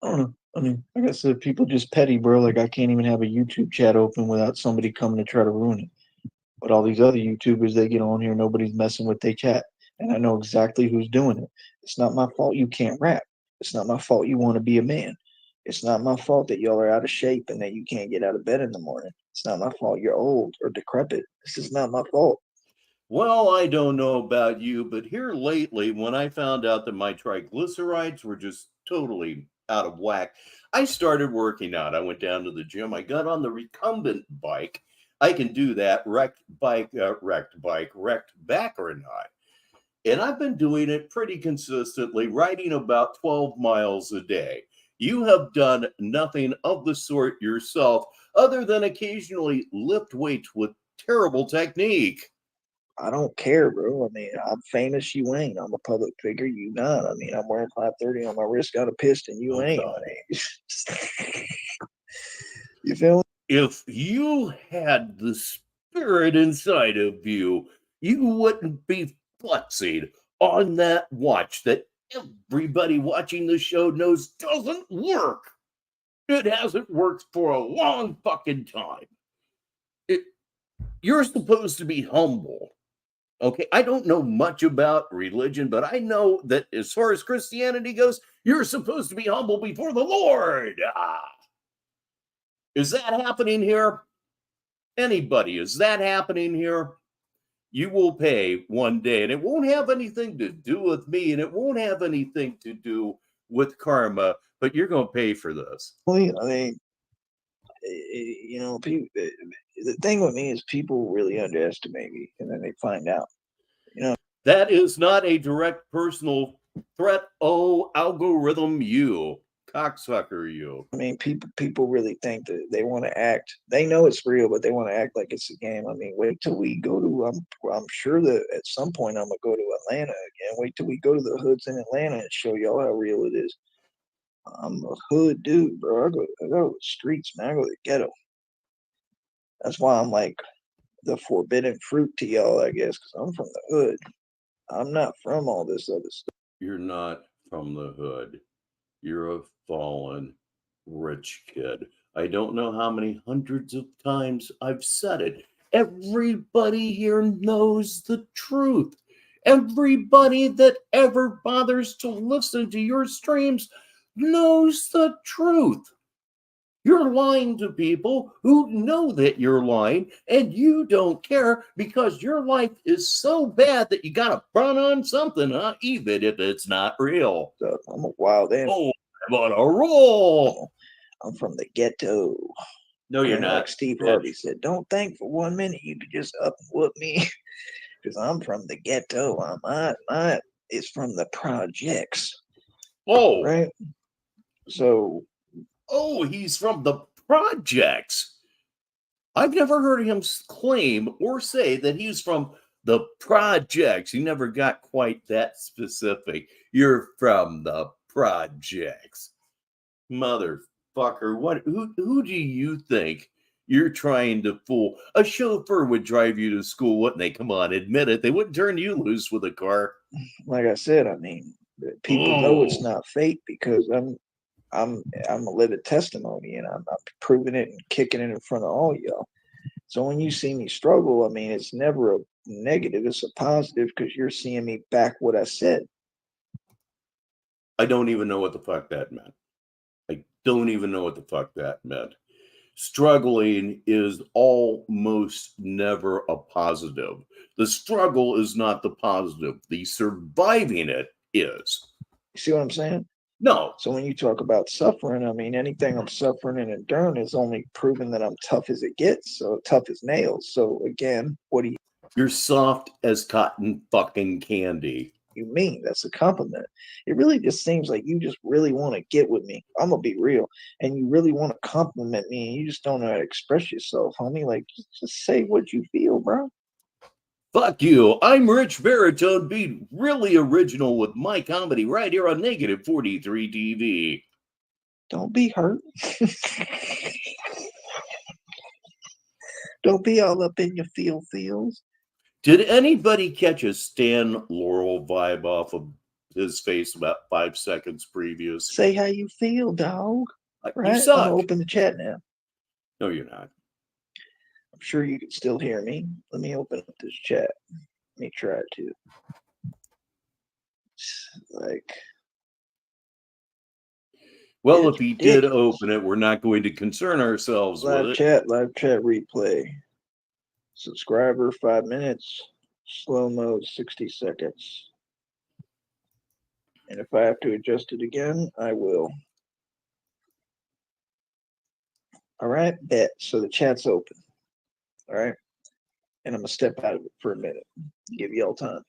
I don't know. I mean, like I said, people just petty, bro. Like, I can't even have a YouTube chat open without somebody coming to try to ruin it. But all these other YouTubers, they get on here, nobody's messing with their chat. And I know exactly who's doing it. It's not my fault you can't rap. It's not my fault you want to be a man. It's not my fault that y'all are out of shape and that you can't get out of bed in the morning. It's not my fault you're old or decrepit. This is not my fault. Well, I don't know about you, but here lately, when I found out that my triglycerides were just totally out of whack, I started working out. I went down to the gym. I got on the recumbent bike. I can do that wrecked back or not. And I've been doing it pretty consistently, riding about 12 miles a day. You have done nothing of the sort yourself, other than occasionally lift weights with terrible technique. I don't care, bro. I mean, I'm famous, you ain't. I'm a public figure, you not. I mean, I'm wearing 530 on my wrist, got a piston, you Oh, ain't. God. I mean, you feel me? If you had the spirit inside of you, you wouldn't be flexing on that watch that everybody watching the show knows doesn't work. It hasn't worked for a long fucking time. You're supposed to be humble. Okay, I don't know much about religion, but I know that as far as Christianity goes, you're supposed to be humble before the Lord. Is that happening here? Anybody, is that happening here? You will pay one day, and it won't have anything to do with me, and it won't have anything to do with karma, but you're going to pay for this. I mean, you know, people, the thing with me is people really underestimate me, and then they find out. You know, that is not a direct personal threat. Oh, algorithm, you cocksucker, you. I mean, people really think that they want to act. They know it's real, but they want to act like it's a game. I mean, wait till we go to. I'm sure that at some point I'm gonna go to Atlanta again. Wait till we go to the hoods in Atlanta and show y'all how real it is. I'm a hood dude, bro. I go to the streets, man. I go to the ghetto. That's why I'm like the forbidden fruit to y'all, I guess, because I'm from the hood. I'm not from all this other stuff. You're not from the hood. You're a fallen rich kid. I don't know how many hundreds of times I've said it. Everybody here knows the truth. Everybody that ever bothers to listen to your streams knows the truth. You're lying to people who know that you're lying, and you don't care because your life is so bad that you got to run on something, huh? Even if it's not real. I'm a wild animal. Oh, I'm on a roll. I'm from the ghetto. No, you're not. Like Steve Harvey said, don't think for 1 minute you could just up and whoop me because I'm from the ghetto. Mine is from the projects. Oh. Right? So. Oh, he's from the projects. I've never heard him claim or say that he's from the projects. He never got quite that specific. You're from the projects. Motherfucker, who do you think you're trying to fool? A chauffeur would drive you to school, wouldn't they? Come on, admit it. They wouldn't turn you loose with a car. Like I said, I mean, people know it's not fake because I'm a living testimony, and I'm proving it and kicking it in front of all y'all. So when you see me struggle, I mean, it's never a negative; it's a positive because you're seeing me back what I said. I don't even know what the fuck that meant. I don't even know what the fuck that meant. Struggling is almost never a positive. The struggle is not the positive. The surviving it is. You see what I'm saying? No. So when you talk about suffering, I mean, anything I'm suffering and enduring is only proving that I'm tough as it gets. So tough as nails. So again, what do you? You're soft as cotton fucking candy. You mean? That's a compliment. It really just seems like you just really want to get with me. I'm gonna be real, and you really want to compliment me, and you just don't know how to express yourself, homie. Like, just say what you feel, bro. Fuck you. I'm Rich Baritone, being really original with my comedy right here on Negative 43 TV. Don't be hurt. Don't be all up in your feels. Did anybody catch a Stan Laurel vibe off of his face about 5 seconds previous? Say how you feel, dog. Right? You suck. I'm gonna open the chat now. No, you're not. I'm sure you can still hear me. Let me open up this chat. Let me try to. Like. Well, if he did open it, we're not going to concern ourselves with it. Live chat replay. Subscriber 5 minutes. Slow mode 60 seconds. And if I have to adjust it again, I will. All right, bet. So the chat's open. All right. And I'm going to step out of it for a minute. Give y'all time.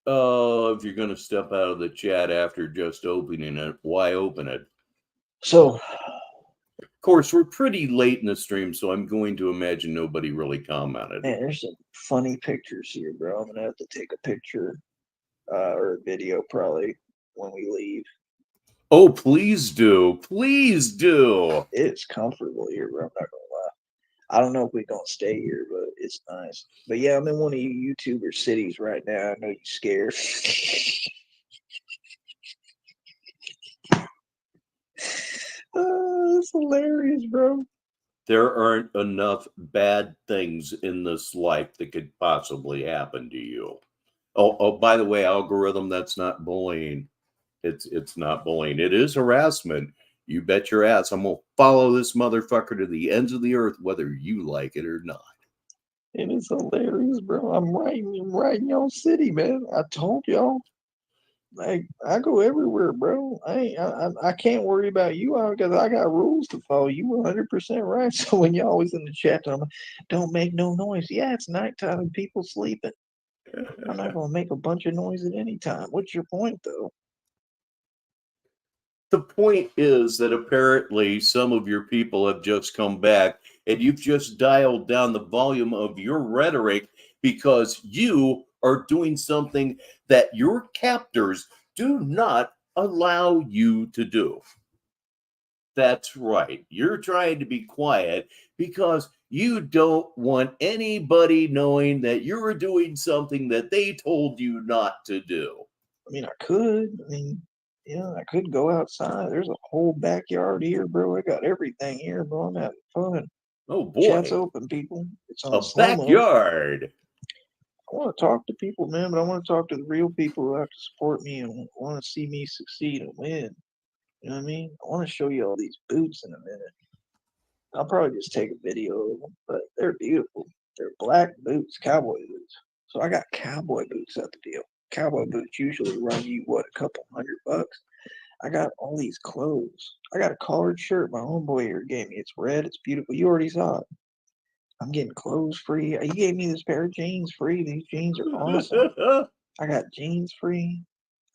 If you're going to step out of the chat after just opening it, why open it? So, of course, we're pretty late in the stream, so I'm going to imagine nobody really commented. Man, there's some funny pictures here, bro. I'm going to have to take a picture or a video probably when we leave. Oh, please do. Please do. It's comfortable here, bro. I'm not going to lie. I don't know if we're going to stay here, but it's nice. But yeah, I'm in one of you YouTuber cities right now. I know you're scared. That's hilarious, bro. There aren't enough bad things in this life that could possibly happen to you. Oh, by the way, algorithm, that's not bullying. It's not bullying. It is harassment. You bet your ass I'm going to follow this motherfucker to the ends of the earth, whether you like it or not. And it's hilarious, bro. I'm right in y'all city, man. I told y'all. Like I go everywhere, bro. I can't worry about you because I got rules to follow. You 100% right. So when you're always in the chat, I'm like, don't make no noise. Yeah, it's nighttime and people sleeping. I'm not gonna make a bunch of noise at any time. What's your point, though? The point is that apparently some of your people have just come back and you've just dialed down the volume of your rhetoric because you are doing something that your captors do not allow you to do. That's right. You're trying to be quiet because you don't want anybody knowing that you're doing something that they told you not to do. I mean, I could. I mean, I could go outside. There's a whole backyard here, bro. I got everything here, bro. I'm having fun. Oh Chat's boy, open, people. It's on a slow mo. backyard. I want to talk to people, man, but I want to talk to the real people who have to support me and want to see me succeed and win. You know what I mean? I want to show you all these boots in a minute. I'll probably just take a video of them, but they're beautiful. They're black boots, cowboy boots. So I got cowboy boots at the deal. Cowboy boots usually run you, what, a couple $100? I got all these clothes. I got a collared shirt my homeboy here gave me. It's red. It's beautiful. You already saw it. I'm getting clothes free. He gave me this pair of jeans free. These jeans are awesome. I got jeans free.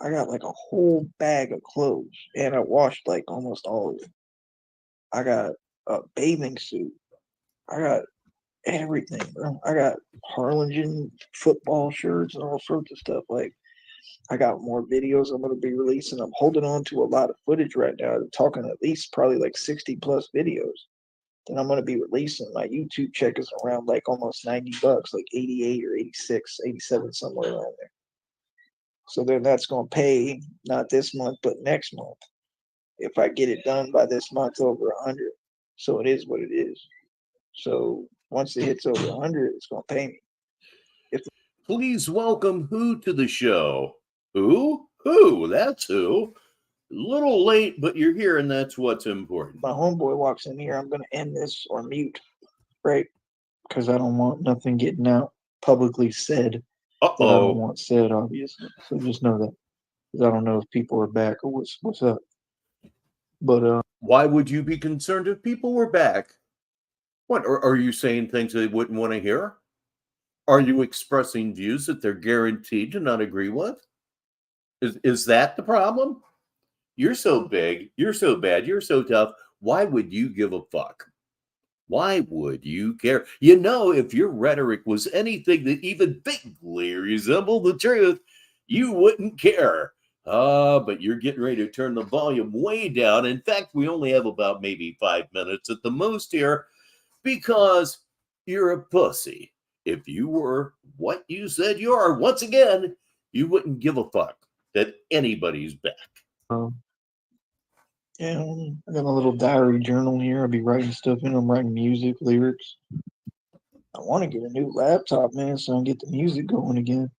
I got like a whole bag of clothes, and I washed like almost all of them. I got a bathing suit. I got everything, bro. I got Harlingen football shirts and all sorts of stuff. Like, I got more videos I'm going to be releasing. I'm holding on to a lot of footage right now. I'm talking at least probably like 60 plus videos that I'm going to be releasing. My YouTube check is around like almost $90, like 88 or 86, 87, somewhere around there. So then that's going to pay not this month, but next month. If I get it done by this month over 100. So it is what it is. So once it hits over 100, it's going to pay me. Please welcome who to the show? Who? Who? That's who. A little late, but you're here, and that's what's important. My homeboy walks in here, I'm going to end this or mute, right? Because I don't want nothing getting out publicly said that I don't want said, obviously. So just know that. Because I don't know if people are back or what's up. But why would you be concerned if people were back? What are you saying things they wouldn't want to hear? Are you expressing views that they're guaranteed to not agree with? Is that the problem? You're so big, you're so bad, you're so tough. Why would you give a fuck? Why would you care? You know, if your rhetoric was anything that even vaguely resembled the truth, you wouldn't care. But you're getting ready to turn the volume way down. In fact, we only have about maybe 5 minutes at the most here because you're a pussy. If you were what you said you are, once again, you wouldn't give a fuck that anybody's back. yeah, I got a little diary journal here. I'll be writing stuff in. I'm writing music, lyrics. I want to get a new laptop, man, so I can get the music going again.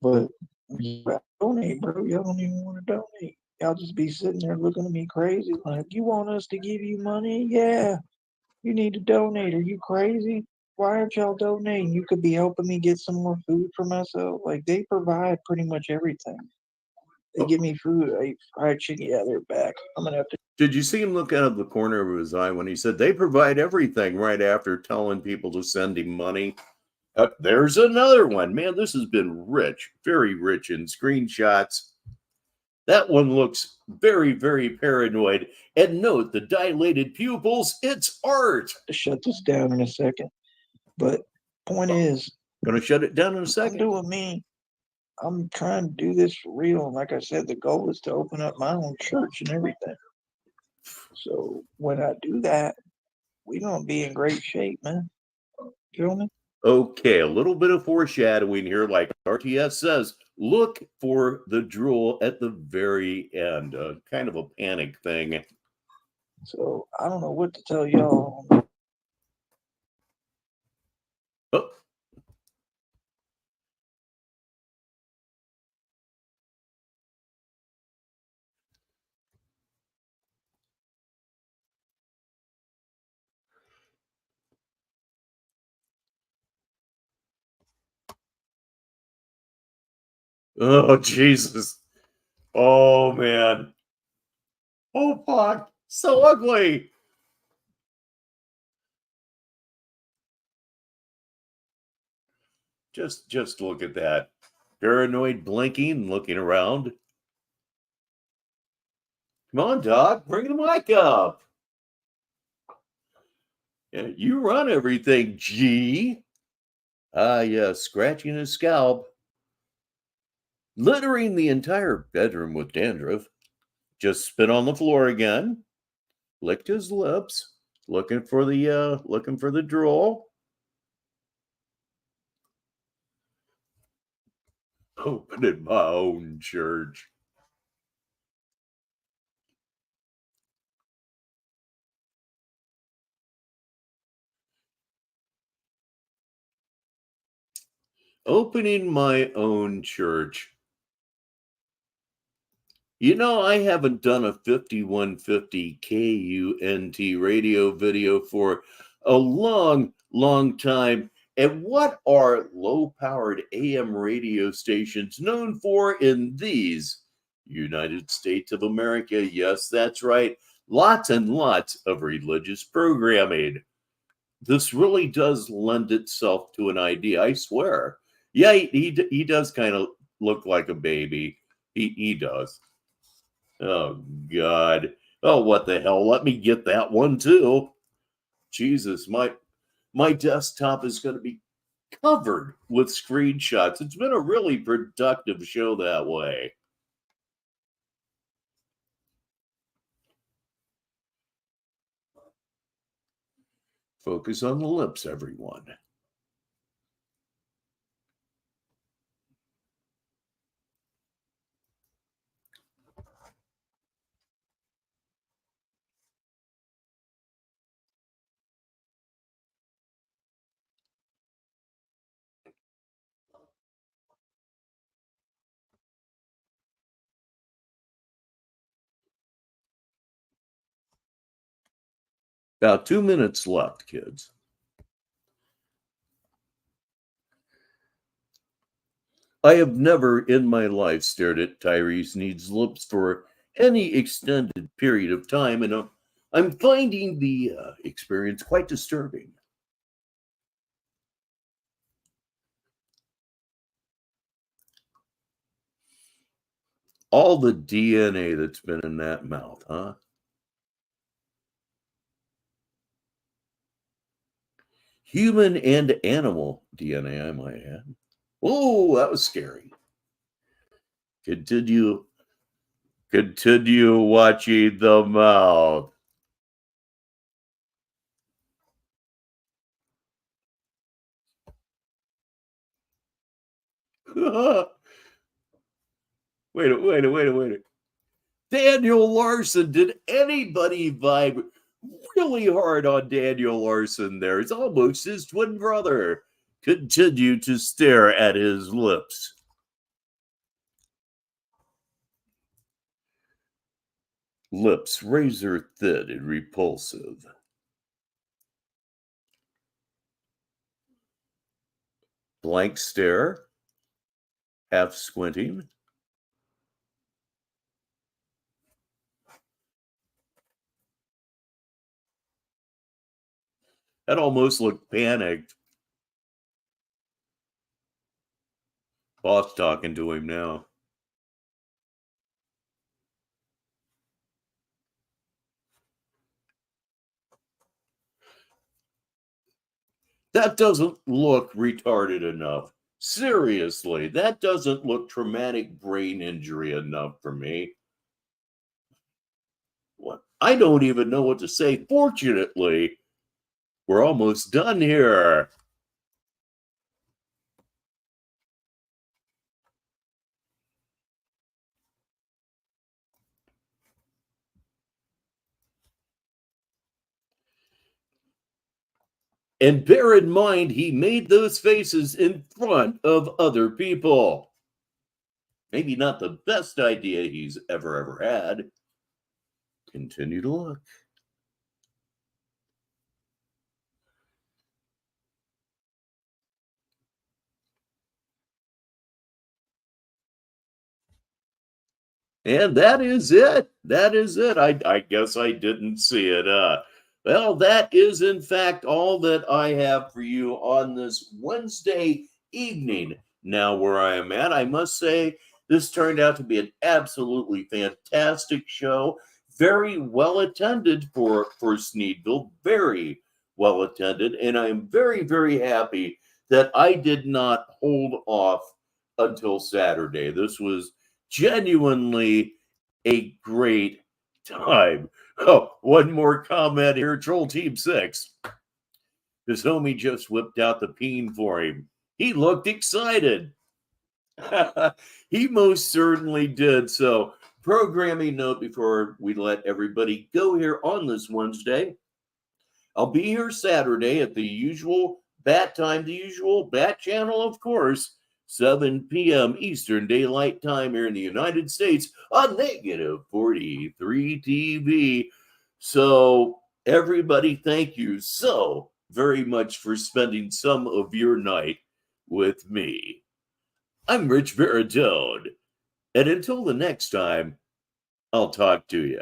But donate, bro. Y'all don't even want to donate. Y'all just be sitting there looking at me crazy, like, you want us to give you money? Yeah. You need to donate. Are you crazy? Why aren't y'all donating? You could be helping me get some more food for myself. Like, they provide pretty much everything. They give me food. I eat fried chicken. Yeah, they're back. I'm gonna have to. Did you see him look out of the corner of his eye when he said they provide everything right after telling people to send him money? There's another one. Man, this has been rich, very rich in screenshots. That one looks very, very paranoid. And note the dilated pupils, it's art. To shut this down in a second. But point is, Gonna shut it down in a I'm second. doing me. I'm trying to do this for real. And like I said, the goal is to open up my own church and everything. So when I do that, we're gonna be in great shape, man. Feel me? Okay, a little bit of foreshadowing here, like RTS says. Look for the drool at the very end. Kind of a panic thing. So I don't know what to tell y'all. Oh, Oh, Jesus. Oh, man. Oh, fuck. So ugly. Just look at that. Paranoid blinking, looking around. Come on, Doc. Bring the mic up. Yeah, you run everything, G. Ah, yes, scratching his scalp. Littering the entire bedroom with dandruff. Just spit on the floor again. Licked his lips. Looking for the drool. Opening my own church. Opening my own church. You know, I haven't done a 5150 KUNT radio video for a long, long time. And what are low powered AM radio stations known for in these United States of America? Yes, that's right. Lots and lots of religious programming. This really does lend itself to an idea, I swear. Yeah, he does kind of look like a baby. He does. Oh God. Oh, what the hell? Let me get that one too. Jesus, my desktop is going to be covered with screenshots. It's been a really productive show that way. Focus on the lips, everyone. About 2 minutes left, kids. I have never in my life stared at Tyree Sneed's lips for any extended period of time, and I'm finding the experience quite disturbing. All the DNA that's been in that mouth, huh? Human and animal DNA, I might add. Oh, that was scary. Continue watching the mouth. Wait. Daniel Larson. Did anybody vibe really hard on Daniel Larson there? It's almost his twin brother. Continue to stare at his lips. Lips razor thin and repulsive. Blank stare, half squinting. That almost looked panicked. Boss talking to him now. That doesn't look retarded enough. Seriously, that doesn't look traumatic brain injury enough for me. What? I don't even know what to say. Fortunately, we're almost done here. And bear in mind, he made those faces in front of other people. Maybe not the best idea he's ever had. Continue to look. And that is it. That is it. I guess I didn't see it. Well, that is in fact all that I have for you on this Wednesday evening. Now, where I am at, I must say this turned out to be an absolutely fantastic show. Very well attended for Sneedville. Very well attended, and I am very, very happy that I did not hold off until Saturday. This was genuinely a great time. Oh, one more comment here. Troll Team 6. His homie just whipped out the peen for him. He looked excited. He most certainly did. So, programming note before we let everybody go here on this Wednesday. I'll be here Saturday at the usual bat time, the usual bat channel, of course, 7 p.m. Eastern Daylight Time here in the United States on negative 43 TV. So, everybody, thank you so very much for spending some of your night with me. I'm Rich Baritone, and until the next time, I'll talk to you.